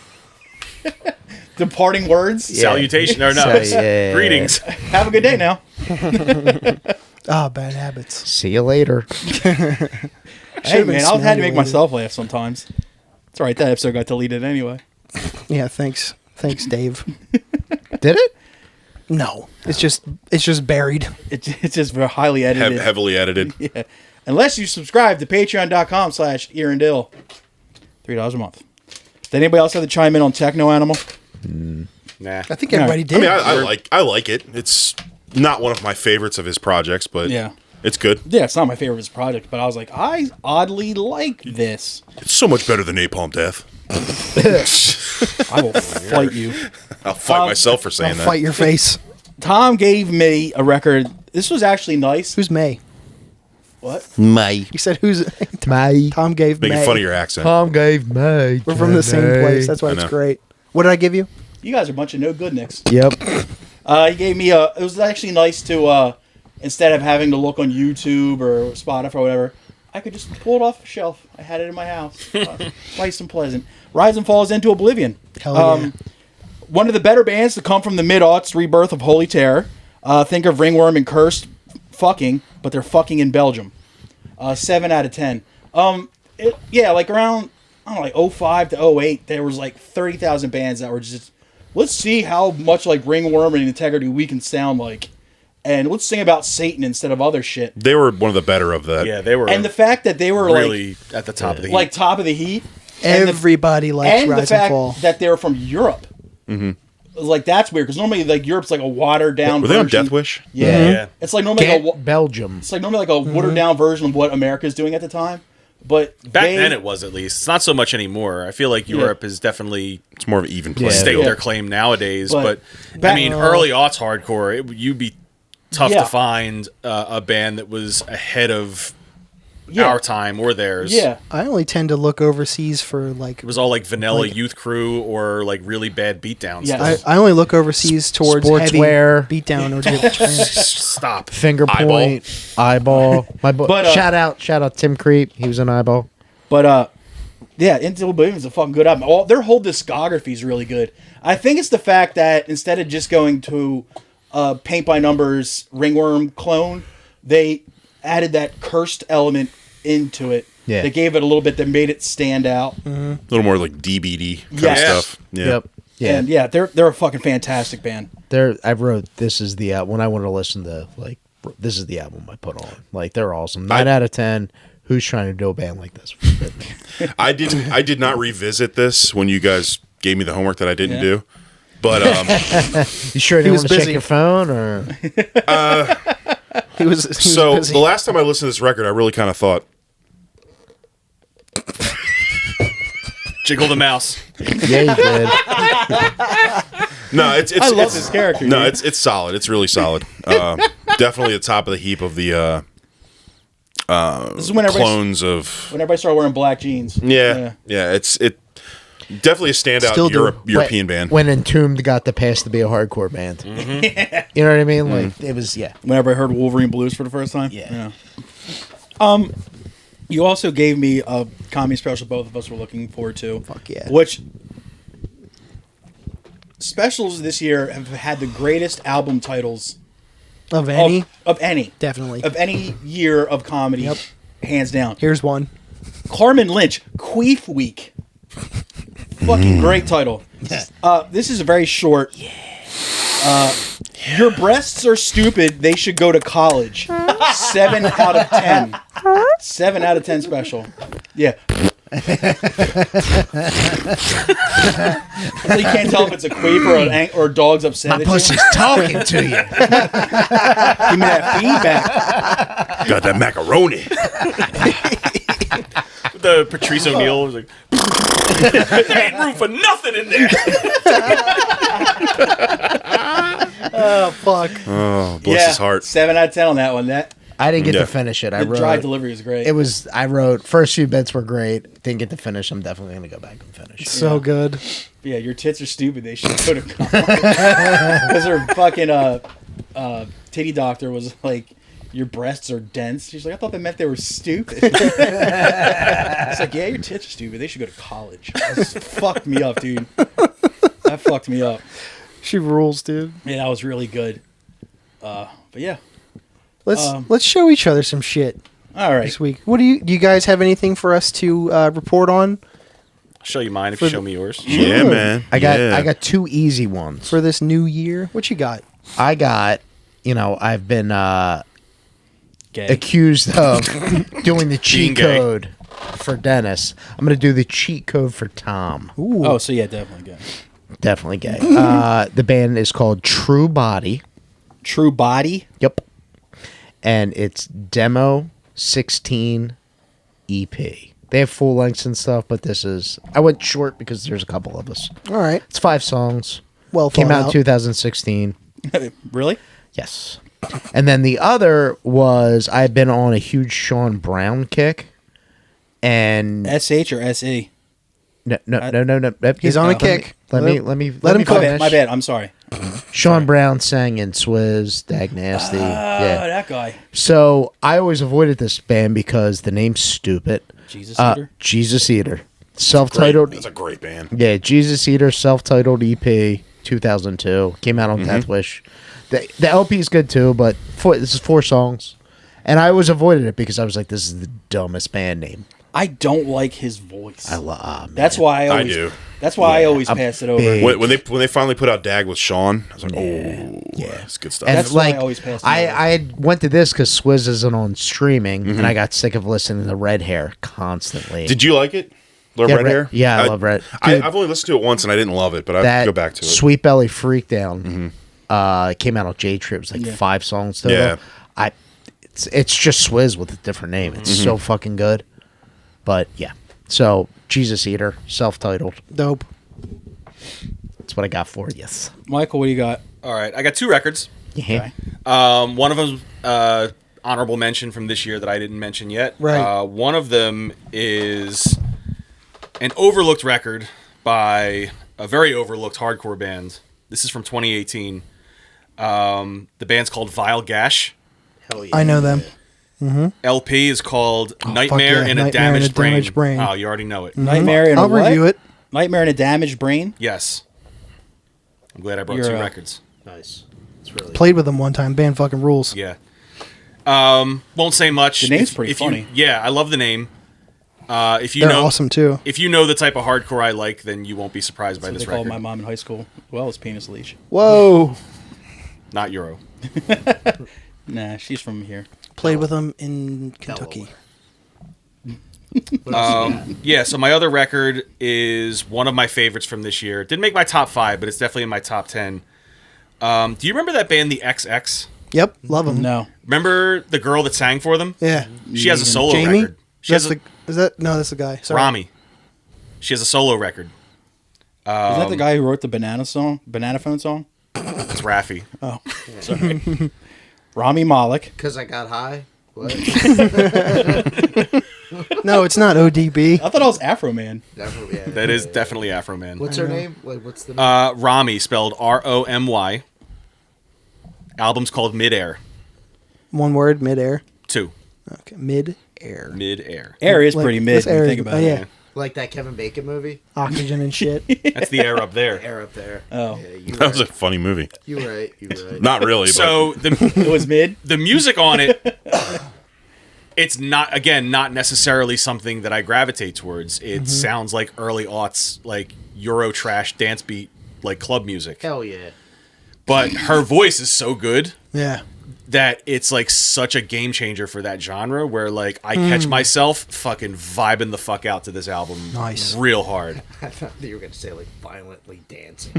Departing words. Salutation or no? Yeah. Greetings. Have a good day now. Bad habits. See you later. Hey man, I had to make myself laugh sometimes. It's alright. That episode got deleted anyway. Yeah, thanks. Thanks, Dave. Did it? No, it's just buried. It's just very highly edited. Heavily edited. Yeah. Unless you subscribe to patreon.com/earandill. $3 a month. Did anybody else have to chime in on Techno Animal? Nah. I think everybody I did. mean, I like it. It's not one of my favorites of his projects, but Yeah. it's good. Yeah, it's not my favorite of his project, but I was like, I oddly like this. It's so much better than Napalm Death. I will fight you. I'll fight myself for saying I'll that. fight your face. Tom gave me a record. This was actually nice. Who's May? What? May. You said who's May. Tom gave Making May. fun of your accent. Tom gave May. We're from the same place. That's why I it's know. great. What did I give you? You guys are a bunch of no good nicks. Yep. He gave me it was actually nice to, instead of having to look on YouTube or Spotify or whatever, I could just pull it off the shelf. I had it in my house. Nice and pleasant. Rise and Falls into Oblivion. Hell yeah. One of the better bands to come from the mid-aughts rebirth of Holy Terror. Think of Ringworm and Cursed fucking, but they're fucking in Belgium. 7 out of 10. Like around, I don't know, like 05 to 08, there was like 30,000 bands that were just, let's see how much like Ringworm and Integrity we can sound like. And let's sing about Satan instead of other shit. They were one of the better of that. Yeah, they were And the fact that they were really at the top of the heap. like top of the heat. and the- Everybody likes and the Rise and fact Fall. that they're from Europe. Mm-hmm. Like that's weird because normally like Europe's like a watered down. Were they on version. Death Wish? Yeah. Yeah. It's like normally like Ghent, Belgium. it's like normally like a watered down version of what America's doing at the time. But Back they- then it was at least. It's not so much anymore. I feel like Europe is definitely It's more of an even play. Yeah. staked Yeah. their claim nowadays. But But, back- I mean, early aughts hardcore, you'd be tough Yeah. to find a band that was ahead of our time or theirs. Yeah. I only tend to look overseas for like. It was all like vanilla Like- youth crew or like really bad beatdowns. Yeah. I only look overseas towards Sportswear. heavy beatdown or Japan. Stop. Finger point, eyeball. My boy. But, shout out Tim Creep. He was an eyeball. But yeah, Into Oblivion is a fucking good album. Their whole discography is really good. I think it's the fact that instead of just going to paint by numbers ringworm clone, they added that cursed element into it. Yeah. They gave it a little bit that made it stand out. A little more like DBD kind Yes. of stuff. Yeah. Yep. Yeah. And yeah, they're a fucking fantastic band. I wrote this is the when I want to listen to like this is the album I put on. Like they're awesome. 9 out of 10. Who's trying to do a band like this? I did not revisit this when you guys gave me the homework that I didn't do. But You sure you was want to check busy. your phone or? He was so busy. the last time I listened to this record, I really kind of thought, Jiggle the mouse. Yeah, you did. no, it's I love it's, this character. No, dude. it's solid. It's really solid. Definitely the top of the heap of the This is when clones of. when everybody started wearing black jeans. Yeah. It's definitely a standout Still do. European band. When Entombed got the pass to be a hardcore band. You know what I mean? Like it was Whenever I heard Wolverine Blues for the first time. Yeah. You also gave me a comedy special both of us were looking forward to. Fuck yeah. Which specials this year have had the greatest album titles of any. of any. Definitely. Of any year of comedy. Yep. Hands down. Here's one. Carmen Lynch, Queef Week. Fucking great title. This is very short. Your breasts are stupid. They should go to college. 7 out of 10. 7 out of 10 special. Yeah. So you can't tell if it's a queef or a dog's upset. My pussy's talking to you. Give me that feedback. Got that macaroni. The Patrice O'Neill was like, there ain't room for nothing in there. Oh fuck. Oh, bless his heart. 7 out of 10 on that one. That I didn't get Yeah. to finish it. I the wrote dry delivery is great. it was I wrote first few bits were great. Didn't get to finish. I'm definitely gonna go back and finish. So good. Yeah, your tits are stupid. They should go to college. Because her fucking titty doctor was like, your breasts are dense. She's like, I thought that meant they were stupid. It's like, yeah, your tits are stupid. They should go to college. That fucked me up, dude. That fucked me up. She rules, dude. Yeah, that was really good. But yeah. Let's show each other some shit All right. this week. Do you guys have anything for us to report on I'll show you mine if you show me yours. Yeah, man. I got Yeah. 2 easy ones. for this new year? What you got? I got I've been Gay. accused of doing the Being cheat gay. code for Dennis. I'm gonna do the cheat code for Tom. Ooh. Oh, so yeah, definitely gay. Definitely gay. The band is called True Body. True Body. Yep. And it's Demo 16 EP. They have full lengths and stuff, but I went short because there's a couple of us. All right. It's 5 songs. Well, Came thought out in 2016. Really? Yes. And then the other was I've been on a huge Sean Brown kick. And SH or SE? no. He's on a kick. Let me him My cook. bad. My bad. I'm sorry. Sean Brown sang in Swizz, Dag Nasty. Oh, Yeah. that guy. So I always avoided this band because the name's stupid. Jesus Eater. Jesus Eater. Self-titled. It's a great band. Yeah, Jesus Eater, self-titled EP, 2002. Came out on Death Wish. The LP is good too, but this is 4 songs. And I always avoided it because I was like, this is the dumbest band name. I don't like his voice. I love That's why I always. do. That's why I always I'm pass it over. big. When they finally put out Dag with Sean, I was like, oh, yeah, it's good stuff. And That's why like, I always pass it I over. had went to this because Swizz isn't on streaming, and I got sick of listening to Red Hair constantly. Did you like it? Love Yeah, Red Hair? yeah, I love Red. Dude, I've only listened to it once and I didn't love it, but I'd that go back to it. Sweet Belly Freakdown came out on J Trip. It was like 5 songs total. Yeah. It's just Swizz with a different name. It's so fucking good. But yeah. So Jesus Eater, self-titled. Dope. That's what I got for you. Yes. Michael, what do you got? All right, I got 2 records. Yeah. One of them, honorable mention from this year that I didn't mention yet. Right. One of them is an overlooked record by a very overlooked hardcore band. This is from 2018. The band's called Vile Gash. Hell yeah. I know them. LP is called fuck Nightmare yeah. in a Nightmare Damaged in a Damaged Brain. Oh, you already know it. Nightmare in a I'll what? review it. Nightmare in a damaged brain. Yes. I'm glad I brought You're two a- records. Nice. It's really Played with them one time. Band fucking rules. Yeah. Won't say much. The name's pretty funny. Yeah, I love the name. If you They're know, awesome too. if you know the type of hardcore I like, then you won't be surprised by That's this what they called record. my mom in high school. Well, it's penis leash. Whoa. Not Euro. Nah, she's from here. Played with them in Kentucky. Yeah, so my other record is one of my favorites from this year. It didn't make my top 5, but it's definitely in my top 10. Do you remember that band, the XX? Yep. Love them. No. Remember the girl that sang for them? Yeah. She has a solo Jamie? record. She has That's the guy. Sorry. Romy. She has a solo record. Isn't that the guy who wrote the Banana Phone song? It's Raffi. Oh, sorry. Rami Malek. because I got high. What? No, it's not ODB. I thought I was Afro Man. Definitely, yeah. That is definitely Afro Man. What's her name? Like, what's the name? Romy, spelled Romy. Album's called Midair. One word, midair. 2. Okay, mid-air. Midair. Air is Like, pretty this mid when air you is- think about oh, it. yeah. Like that Kevin Bacon movie? Oxygen and shit. That's the air up there. Air up there. Oh. Yeah, you That was a right. funny movie. You right. You right. Not really, So It was mid. the music on it, it's not necessarily something that I gravitate towards. It sounds like early aughts, like Euro trash dance beat, like club music. Hell yeah. But her voice is so good Yeah. that it's like such a game changer for that genre where like I catch myself fucking vibing the fuck out to this album Nice. real hard. I thought you were going to say, like, violently dancing.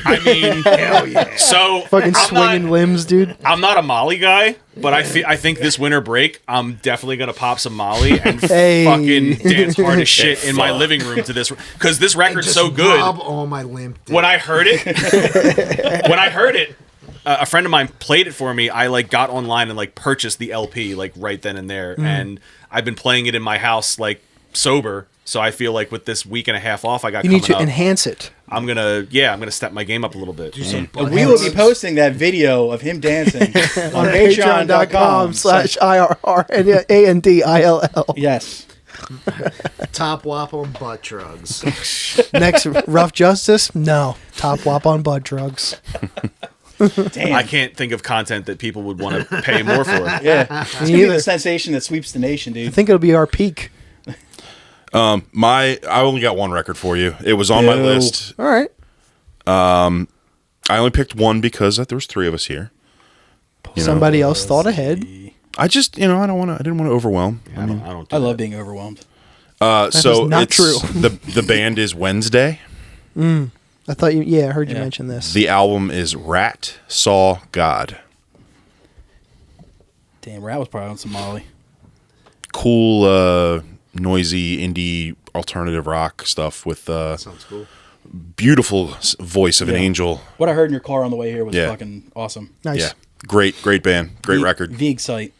I mean, Hell yeah. so Fucking I'm swinging not, limbs, dude. I'm not a Molly guy, but I think this winter break I'm definitely gonna pop some Molly and Hey. fucking dance hard as shit in my living room to this because this record's Just so good. Rob all my limp dick. When I heard it, a friend of mine played it for me. I like got online and like purchased the LP like right then and there, and I've been playing it in my house like sober. So I feel like with this week and a half off I got You need coming to up, enhance it. I'm gonna step my game up a little bit. Do some butt And we will be heads. posting that video of him dancing on patreon.com/IRRANDILL. Yes. Top wop on butt drugs. Next, Rough Justice? No. Top wop on butt drugs. Damn. I can't think of content that people would want to pay more for. Yeah. It's gonna be either. the sensation that sweeps the nation, I dude. think it'll be our peak. I only got one record for you. It was on my Ew. list. All right. I only picked one because there was 3 of us here. You know, Somebody else thought ahead. I just, I didn't want to overwhelm. I don't do I that. love being overwhelmed. So is not it's true. the band is Wednesday. I thought you. Yeah, I heard you Yeah. mention this. The album is Rat Saw God. Damn, Rat was probably on some Molly. Cool, noisy indie alternative rock stuff with Sounds cool. beautiful voice of an Yeah. angel. What I heard in your car on the way here was Yeah. fucking awesome. Nice. Yeah, great band, great record. Vig site.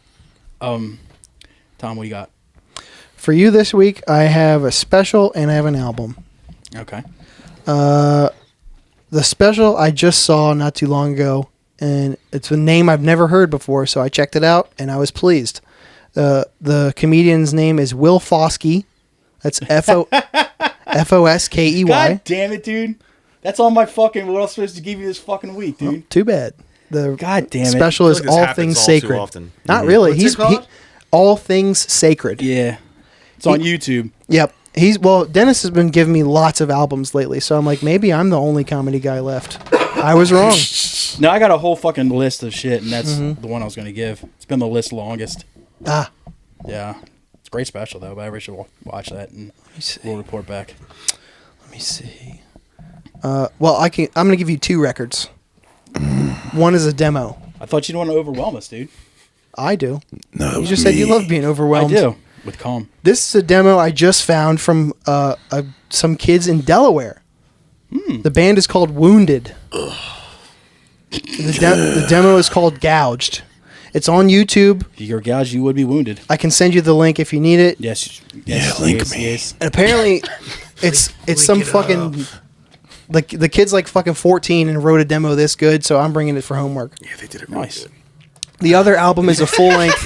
Tom, what do you got? For you this week, I have a special and I have an album. Okay. The special I just saw not too long ago, and it's a name I've never heard before, so I checked it out and I was pleased. The comedian's name is Will Foskey. That's Foskey. God damn it, dude. That's all my fucking. What else supposed to give you this fucking week, dude? Too bad. The God damn it. special I is feel like this All happens Things all too Sacred. often. Not really. What's it called? All Things Sacred. Yeah. It's on YouTube. Yep. Dennis has been giving me lots of albums lately, so I'm like, maybe I'm the only comedy guy left. I was wrong. No, I got a whole fucking list of shit, and that's the one I was going to give. It's been the list longest. Ah, Yeah. It's a great special, though, but everybody should watch that, and we'll report back. let me see. I'm gonna give you 2 records. One is a demo. I thought you'd want to overwhelm us, dude. I do. No, You just said you love being I overwhelmed. do. With Calm. This is a demo I just found from some kids in Delaware. The band is called Wounded. The demo is called Gouged. It's on YouTube. If you're gouged, you would be wounded. I can send you the link if you need it. Yes. link me. Yes. And apparently, it's some fucking the kid's like fucking 14 and wrote a demo this good, so I'm bringing it for homework. Yeah, they did it really Nice. good. The other album is a full length.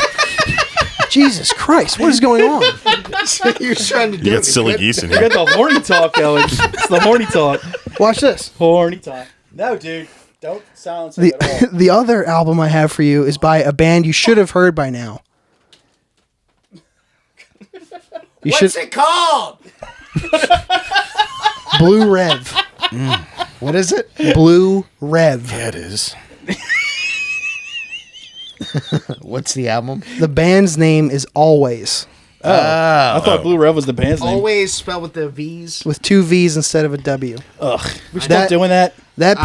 Jesus Christ, what is going on? You're trying to do You got it. silly geese in You here. got the horny talk going. It's the horny talk. Watch this. Horny talk. No, dude. Don't silence it at all. The other album I have for you is by a band you should have heard by now. You What's it called? Blue Rev. What is it? Blue Rev. Yeah, it is. What's the album? The band's name is Alvvays, I thought Blue Rev was the band's name. Always spelled with the V's. with 2 V's instead of a W. Ugh. We stop That- doing that. That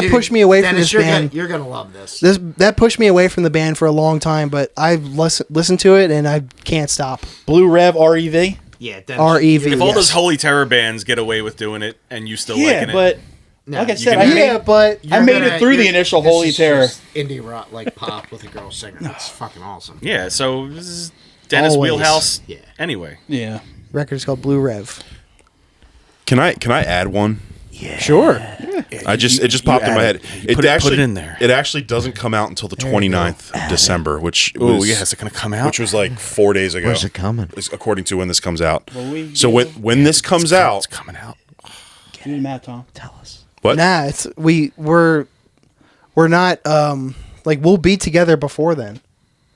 Dude, pushed me away from Dennis, this you're band. You're gonna love this. That pushed me away from the band for a long time, but I've listened to it and I can't stop. Blue Rev, REV. Yeah, Dennis. R.E.V. If all yes. those holy terror bands get away with doing it, and you still Yeah, liking it, but No, like I you said, can- I made, Yeah, but I made it through the you're- initial this Holy is Terror. just indie rock, like pop with a girl singer. That's fucking awesome. yeah. So this is Dennis Always. Wheelhouse. Yeah. Anyway, Yeah. record is called Blue Rev. Can I add one? Sure. It just popped in my head. put it in there. It actually doesn't come out until the 29th of December, which oh was, yeah, is it gonna come out? which was like 4 days ago. Where's it coming? According to when this comes out. we- So when this comes it's out, coming out. Do the math, Tom. Tell us. what? Nah, we're not like we'll be together before then,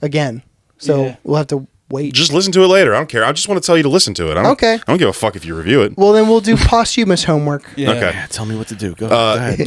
again. So Yeah. we'll have to wait. Just listen to it later. I don't care. I just want to tell you to listen to it. Okay. I don't give a fuck if you review it. Well, then we'll do posthumous homework. Yeah. Okay. Yeah, tell me what to do. Go ahead.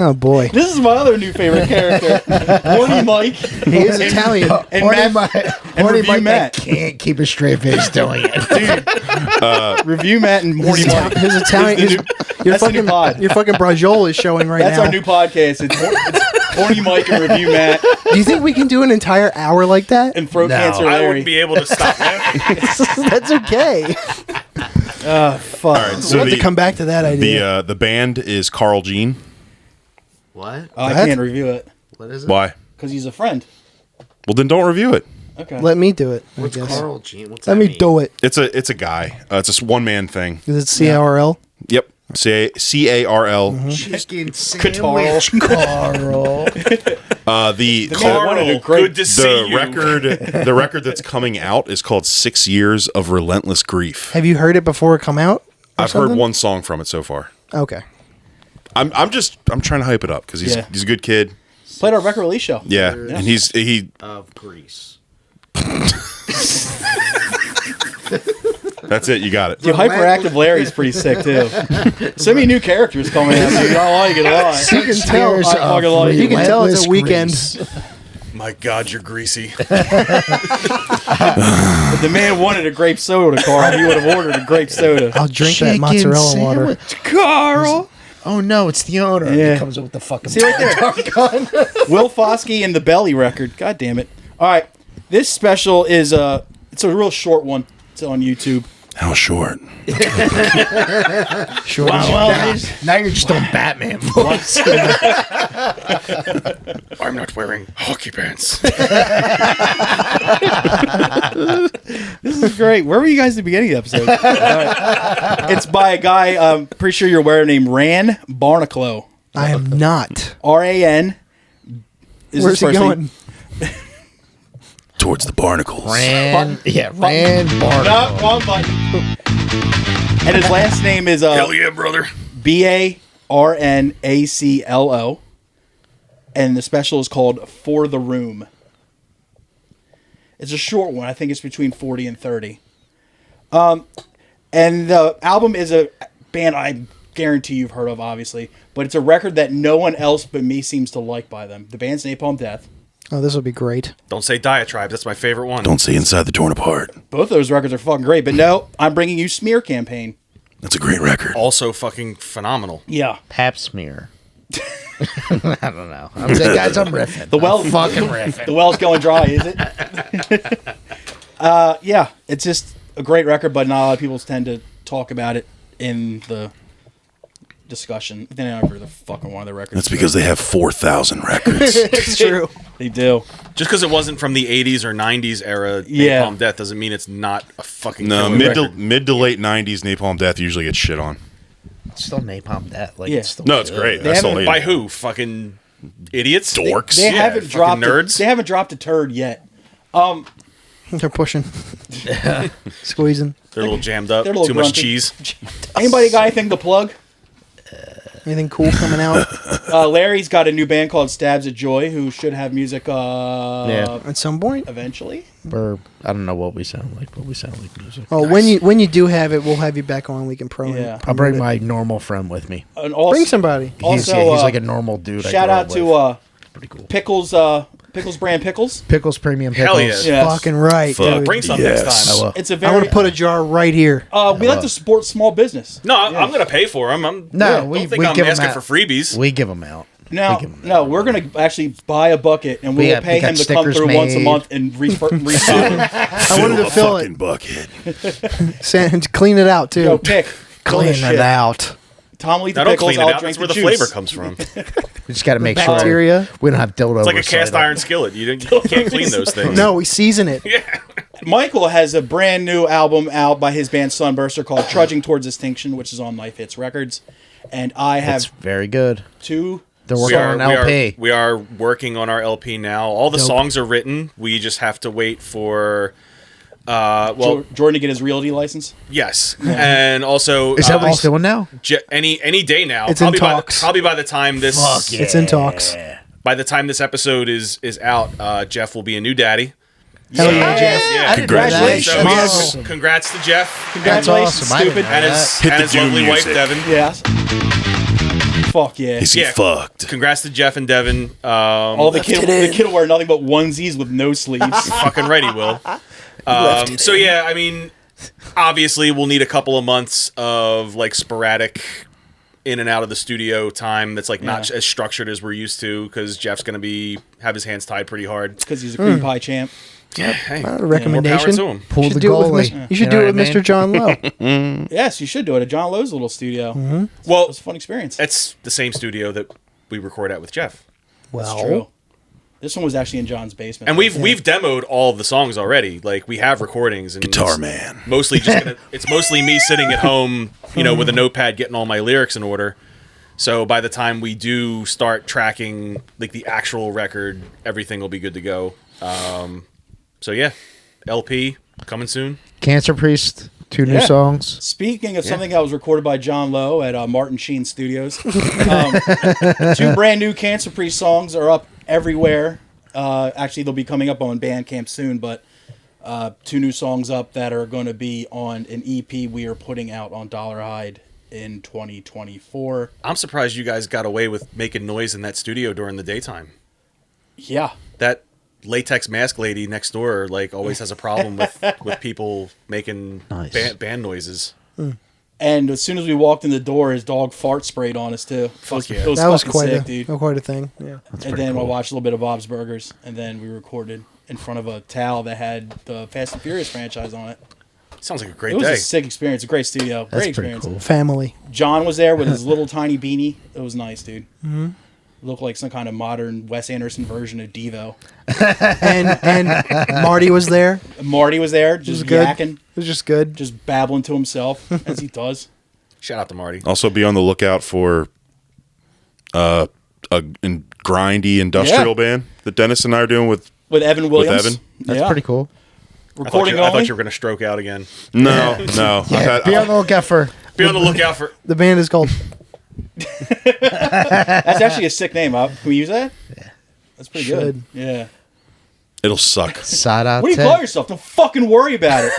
Oh boy, This is my other new favorite character, Horny Mike. he is Italian. And Horny Matt, Horny review Mike Matt. that can't keep a straight face doing it. review Matt and Horny Mike. His Italian. Is the Your that's the new fucking pod. your fucking brajol is showing right That's now. our new podcast. It's Horny Mike and Review Matt Do you think we can do an entire hour like that? and Throat Cancer I Larry. wouldn't be able to stop laughing. That's okay. Fuck. right, so we'll have the- to come back to that idea. The band is Carl Jean. What? I What? can't review it What is it? Why? because he's a friend. Well, then don't review it. Okay. Let me do it. I What's guess. Carl Jean? What's Let that me mean? do it. It's a guy. It's a one man thing. Is it CRL? Yep. CARL. Mm-hmm. Chicken Carl. sandwich. Carl. The man wanted a great- good to see the you. record that's coming out is called 6 Years of Relentless Grief. Have you heard it before it come out? or I've heard something? one song from it so far. Okay. I'm trying to hype it up because he's Yeah. a good kid. Played our record release show. Yeah, and he Of Greece. that's it. You got it. Dude, Hyperactive Larry's pretty sick too. So many new characters coming out. Dude. I like it a lot. You can tell. Years I fucking of like it. You can tell it's a relentless weekend. Grease. My God, you're greasy. If the man wanted a grape soda, Carl, he would have ordered a grape soda. I'll drink that Chicken mozzarella water. sandwich. Carl. Oh no, it's the owner. Yeah. He comes up with the fucking. See right there. Will Foskey and the Belly record. God damn it. All right. This special is it's a real short one. It's on YouTube. How short? Sure. Now you're just on Batman voice. I'm not wearing hockey pants. This is great. Where were you guys at the beginning of the episode? All right. It's by a guy, I'm pretty sure you're aware, named Barnaclo. I am not. RAN. Is Where's his he first going? name. Towards the barnacles. Rand Not Barnaclo. wrong button. And his last name is Hell yeah, brother. Barnaclo. And the special is called For the Room. It's a short one. I think it's between 40 and 30. And the album is a band I guarantee you've heard of, obviously. But it's a record that no one else but me seems to like by them. The band's Napalm Death. Oh, this will be great. Don't say Diatribe. That's my favorite one. Don't say Inside the Torn Apart. Both of those records are fucking great. But no, I'm bringing you Smear Campaign. That's a great record. Also fucking phenomenal. Yeah. Pap smear. I don't know. I'm saying, guys, I'm riffing. The well, fucking riffing. The well's going dry, is it? Yeah, it's just a great record, but not a lot of people tend to talk about it in the discussion. They never the fucking one of the records. That's because they have 4,000 records. It's true. They do. Just because it wasn't from the 80s or 90s era Yeah. Napalm Death doesn't mean it's not a fucking No, killer record. mid to late 90s Napalm Death usually gets shit on. It's still Napalm Death. Like, Yeah. it's still No, it's good. great. They I still haven't- hate By it. who? Fucking idiots? Dorks. They Yeah, haven't fucking dropped nerds. They haven't dropped a turd yet. They're pushing, squeezing. They're a little jammed up. They're a little Too much grunty. cheese. Anybody got anything to plug? Anything cool coming out Larry's got a new band called Stabs of Joy, who should have music Yeah. at some point? eventually. Or I don't know what we sound like, but we sound like music. Oh, when you do have it, we'll have you back on. We can pro. Yeah. I'll bring my normal friend with me. And also, Bring somebody. He's, Also, he's like a normal dude. I shout grew out up to with. Pretty cool. Pickles brand Pickles. Pickles Premium Hell Pickles. yeah. Yes. Fucking right, Fuck. dude. Bring some Yes. next I time. will. It's a I very. want to put a jar right here. We like to support small business. No, I'm going to pay for them. No, don't we think I'm give 'em asking out. for freebies. We give them out. No, give 'em no, we're gonna actually buy a bucket and we We will got- pay we got him to come stickers through once a made. month and restock it. I wanted to fill fucking it, bucket. clean it out too. Yo, pick. Clean Shit. it out. Tom will eat the Now don't pickles. clean it I'll out. drink That's where the the juice. flavor comes from. It's We just got to make Bacteria. sure we don't have dildo. like a cast iron skillet. You can't clean those things. No, we season it. Michael has a brand new album out by his band Sunburster called Trudging Towards Extinction, which is on Knife Hits Records. And I have It's very good. two. They're working on an LP. We are working on our LP now. All the Dope. songs are written. We just have to wait for. Jordan to get his realty license. Yes, and also Is that what he's doing now? any day now. It's in probably talks. Probably by the time this It's in talks. by the time this episode is out, Jeff will be a new daddy. Hell yeah, Jeff. Yeah. Congratulations. So, Mazel. congrats to Jeff Congratulations, awesome. I didn't stupid. know and his, Hit and the his Doom lovely wife music. Devin. Yes. Fuck yeah. Is he Yeah. fucked? Congrats to Jeff and Devin. All the kid will wear nothing but onesies with no sleeves. Fucking right, he will. So yeah, I mean, obviously we'll need a couple of months of like sporadic in and out of the studio time. That's like not Yeah. as structured as we're used to because Jeff's gonna have his hands tied pretty hard. Because he's a cream pie champ. Yeah, hey, A more recommendation. power to him. Pull You the should do it with goalie. you should You do know it with what I mean? Mr. John Lowe. Yes, you should do it at John Lowe's little studio. It Well, was a fun experience. that's the same studio that we record at with Jeff, That's true. This one was actually in John's basement. and we've demoed all of the songs already. Like we have recordings and Guitar it's man. Mostly just it's mostly me sitting at home, with a notepad getting all my lyrics in order. So by the time we do start tracking like the actual record, everything will be good to go. So yeah, LP coming soon. Cancer Priest, 2 new Yeah. songs. Speaking of something that was recorded by John Lowe at Martin Sheen Studios, 2 brand new Cancer Priest songs are up everywhere. Actually, they'll be coming up on Bandcamp soon, but 2 new songs up that are going to be on an EP we are putting out on Dollar Hide in 2024. I'm surprised you guys got away with making noise in that studio during the daytime. Yeah. That latex mask lady next door like always has a problem with people making Nice. band noises. And as soon as we walked in the door, his dog fart sprayed on us too. Fuck yeah. It was That was fucking quite sick, a dude. quite a thing. Yeah. And then we watched a little bit of Bob's Burgers, and then we recorded in front of a towel that had the Fast and Furious franchise on it. Sounds like a great It was day. a sick experience, a great studio, That's great pretty experience. cool. Family. John was there with his little tiny beanie. It was nice, dude. Mm-hmm. Looked like some kind of modern Wes Anderson version of Devo. And Marty was there. Marty was there, It was just good. yakking, It was just good. just babbling to himself as he does. Shout out to Marty. Also, be on the lookout for a grindy industrial Yeah. band that Dennis and I are doing with. With Evan Williams. Evan? That's Yeah. pretty cool. Recording I thought only. you were going to stroke out again. No. Yeah, be on the lookout for. Be on the lookout for. The band is called. That's actually a sick name. Can we use that? Yeah. That's pretty Should. good. Yeah. It'll suck. Side What do you call yourself? Don't fucking worry about it.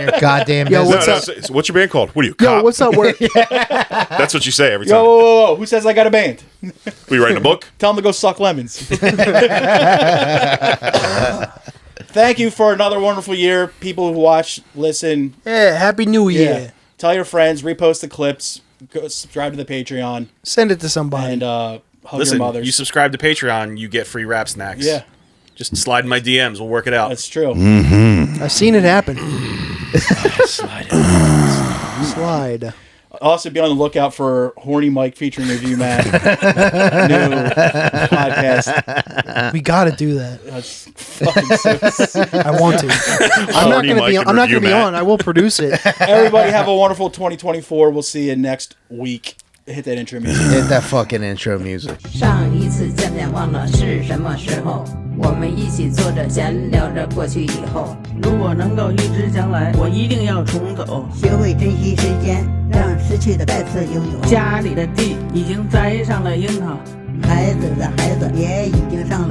Your goddamn Yo, business. what's up? So what's your band called? What are you? Yo, Cop? what's up? Where? That's what you say every Yo, time. whoa, whoa, whoa. Who says I got a band? Were you writing a book? Tell them to go suck lemons. Thank you for another wonderful year. People who watch, listen. Yeah. Happy New Year. Yeah. Tell your friends, repost the clips, go subscribe to the Patreon, Send it to somebody. and hug Listen, your mothers. you subscribe to Patreon, you get free rap snacks. Yeah, Just slide in my DMs. We'll work it out. that's true. I've seen it happen. Slide. Also, be on the lookout for Horny Mike featuring Review Matt. New podcast. We got to do that. That's fucking so I want to. I'm not going to be. I'm not going to be on. I will produce it. Everybody have a wonderful 2024. We'll see you next week. Hit that intro music. Hit that fucking intro music. 上一次见面忘了是什么时候，我们一起坐着闲聊着过去以后。如果能够预知将来，我一定要重走。学会珍惜时间，让失去的再次拥有。家里的地已经栽上了樱桃，孩子的孩子也已经上了。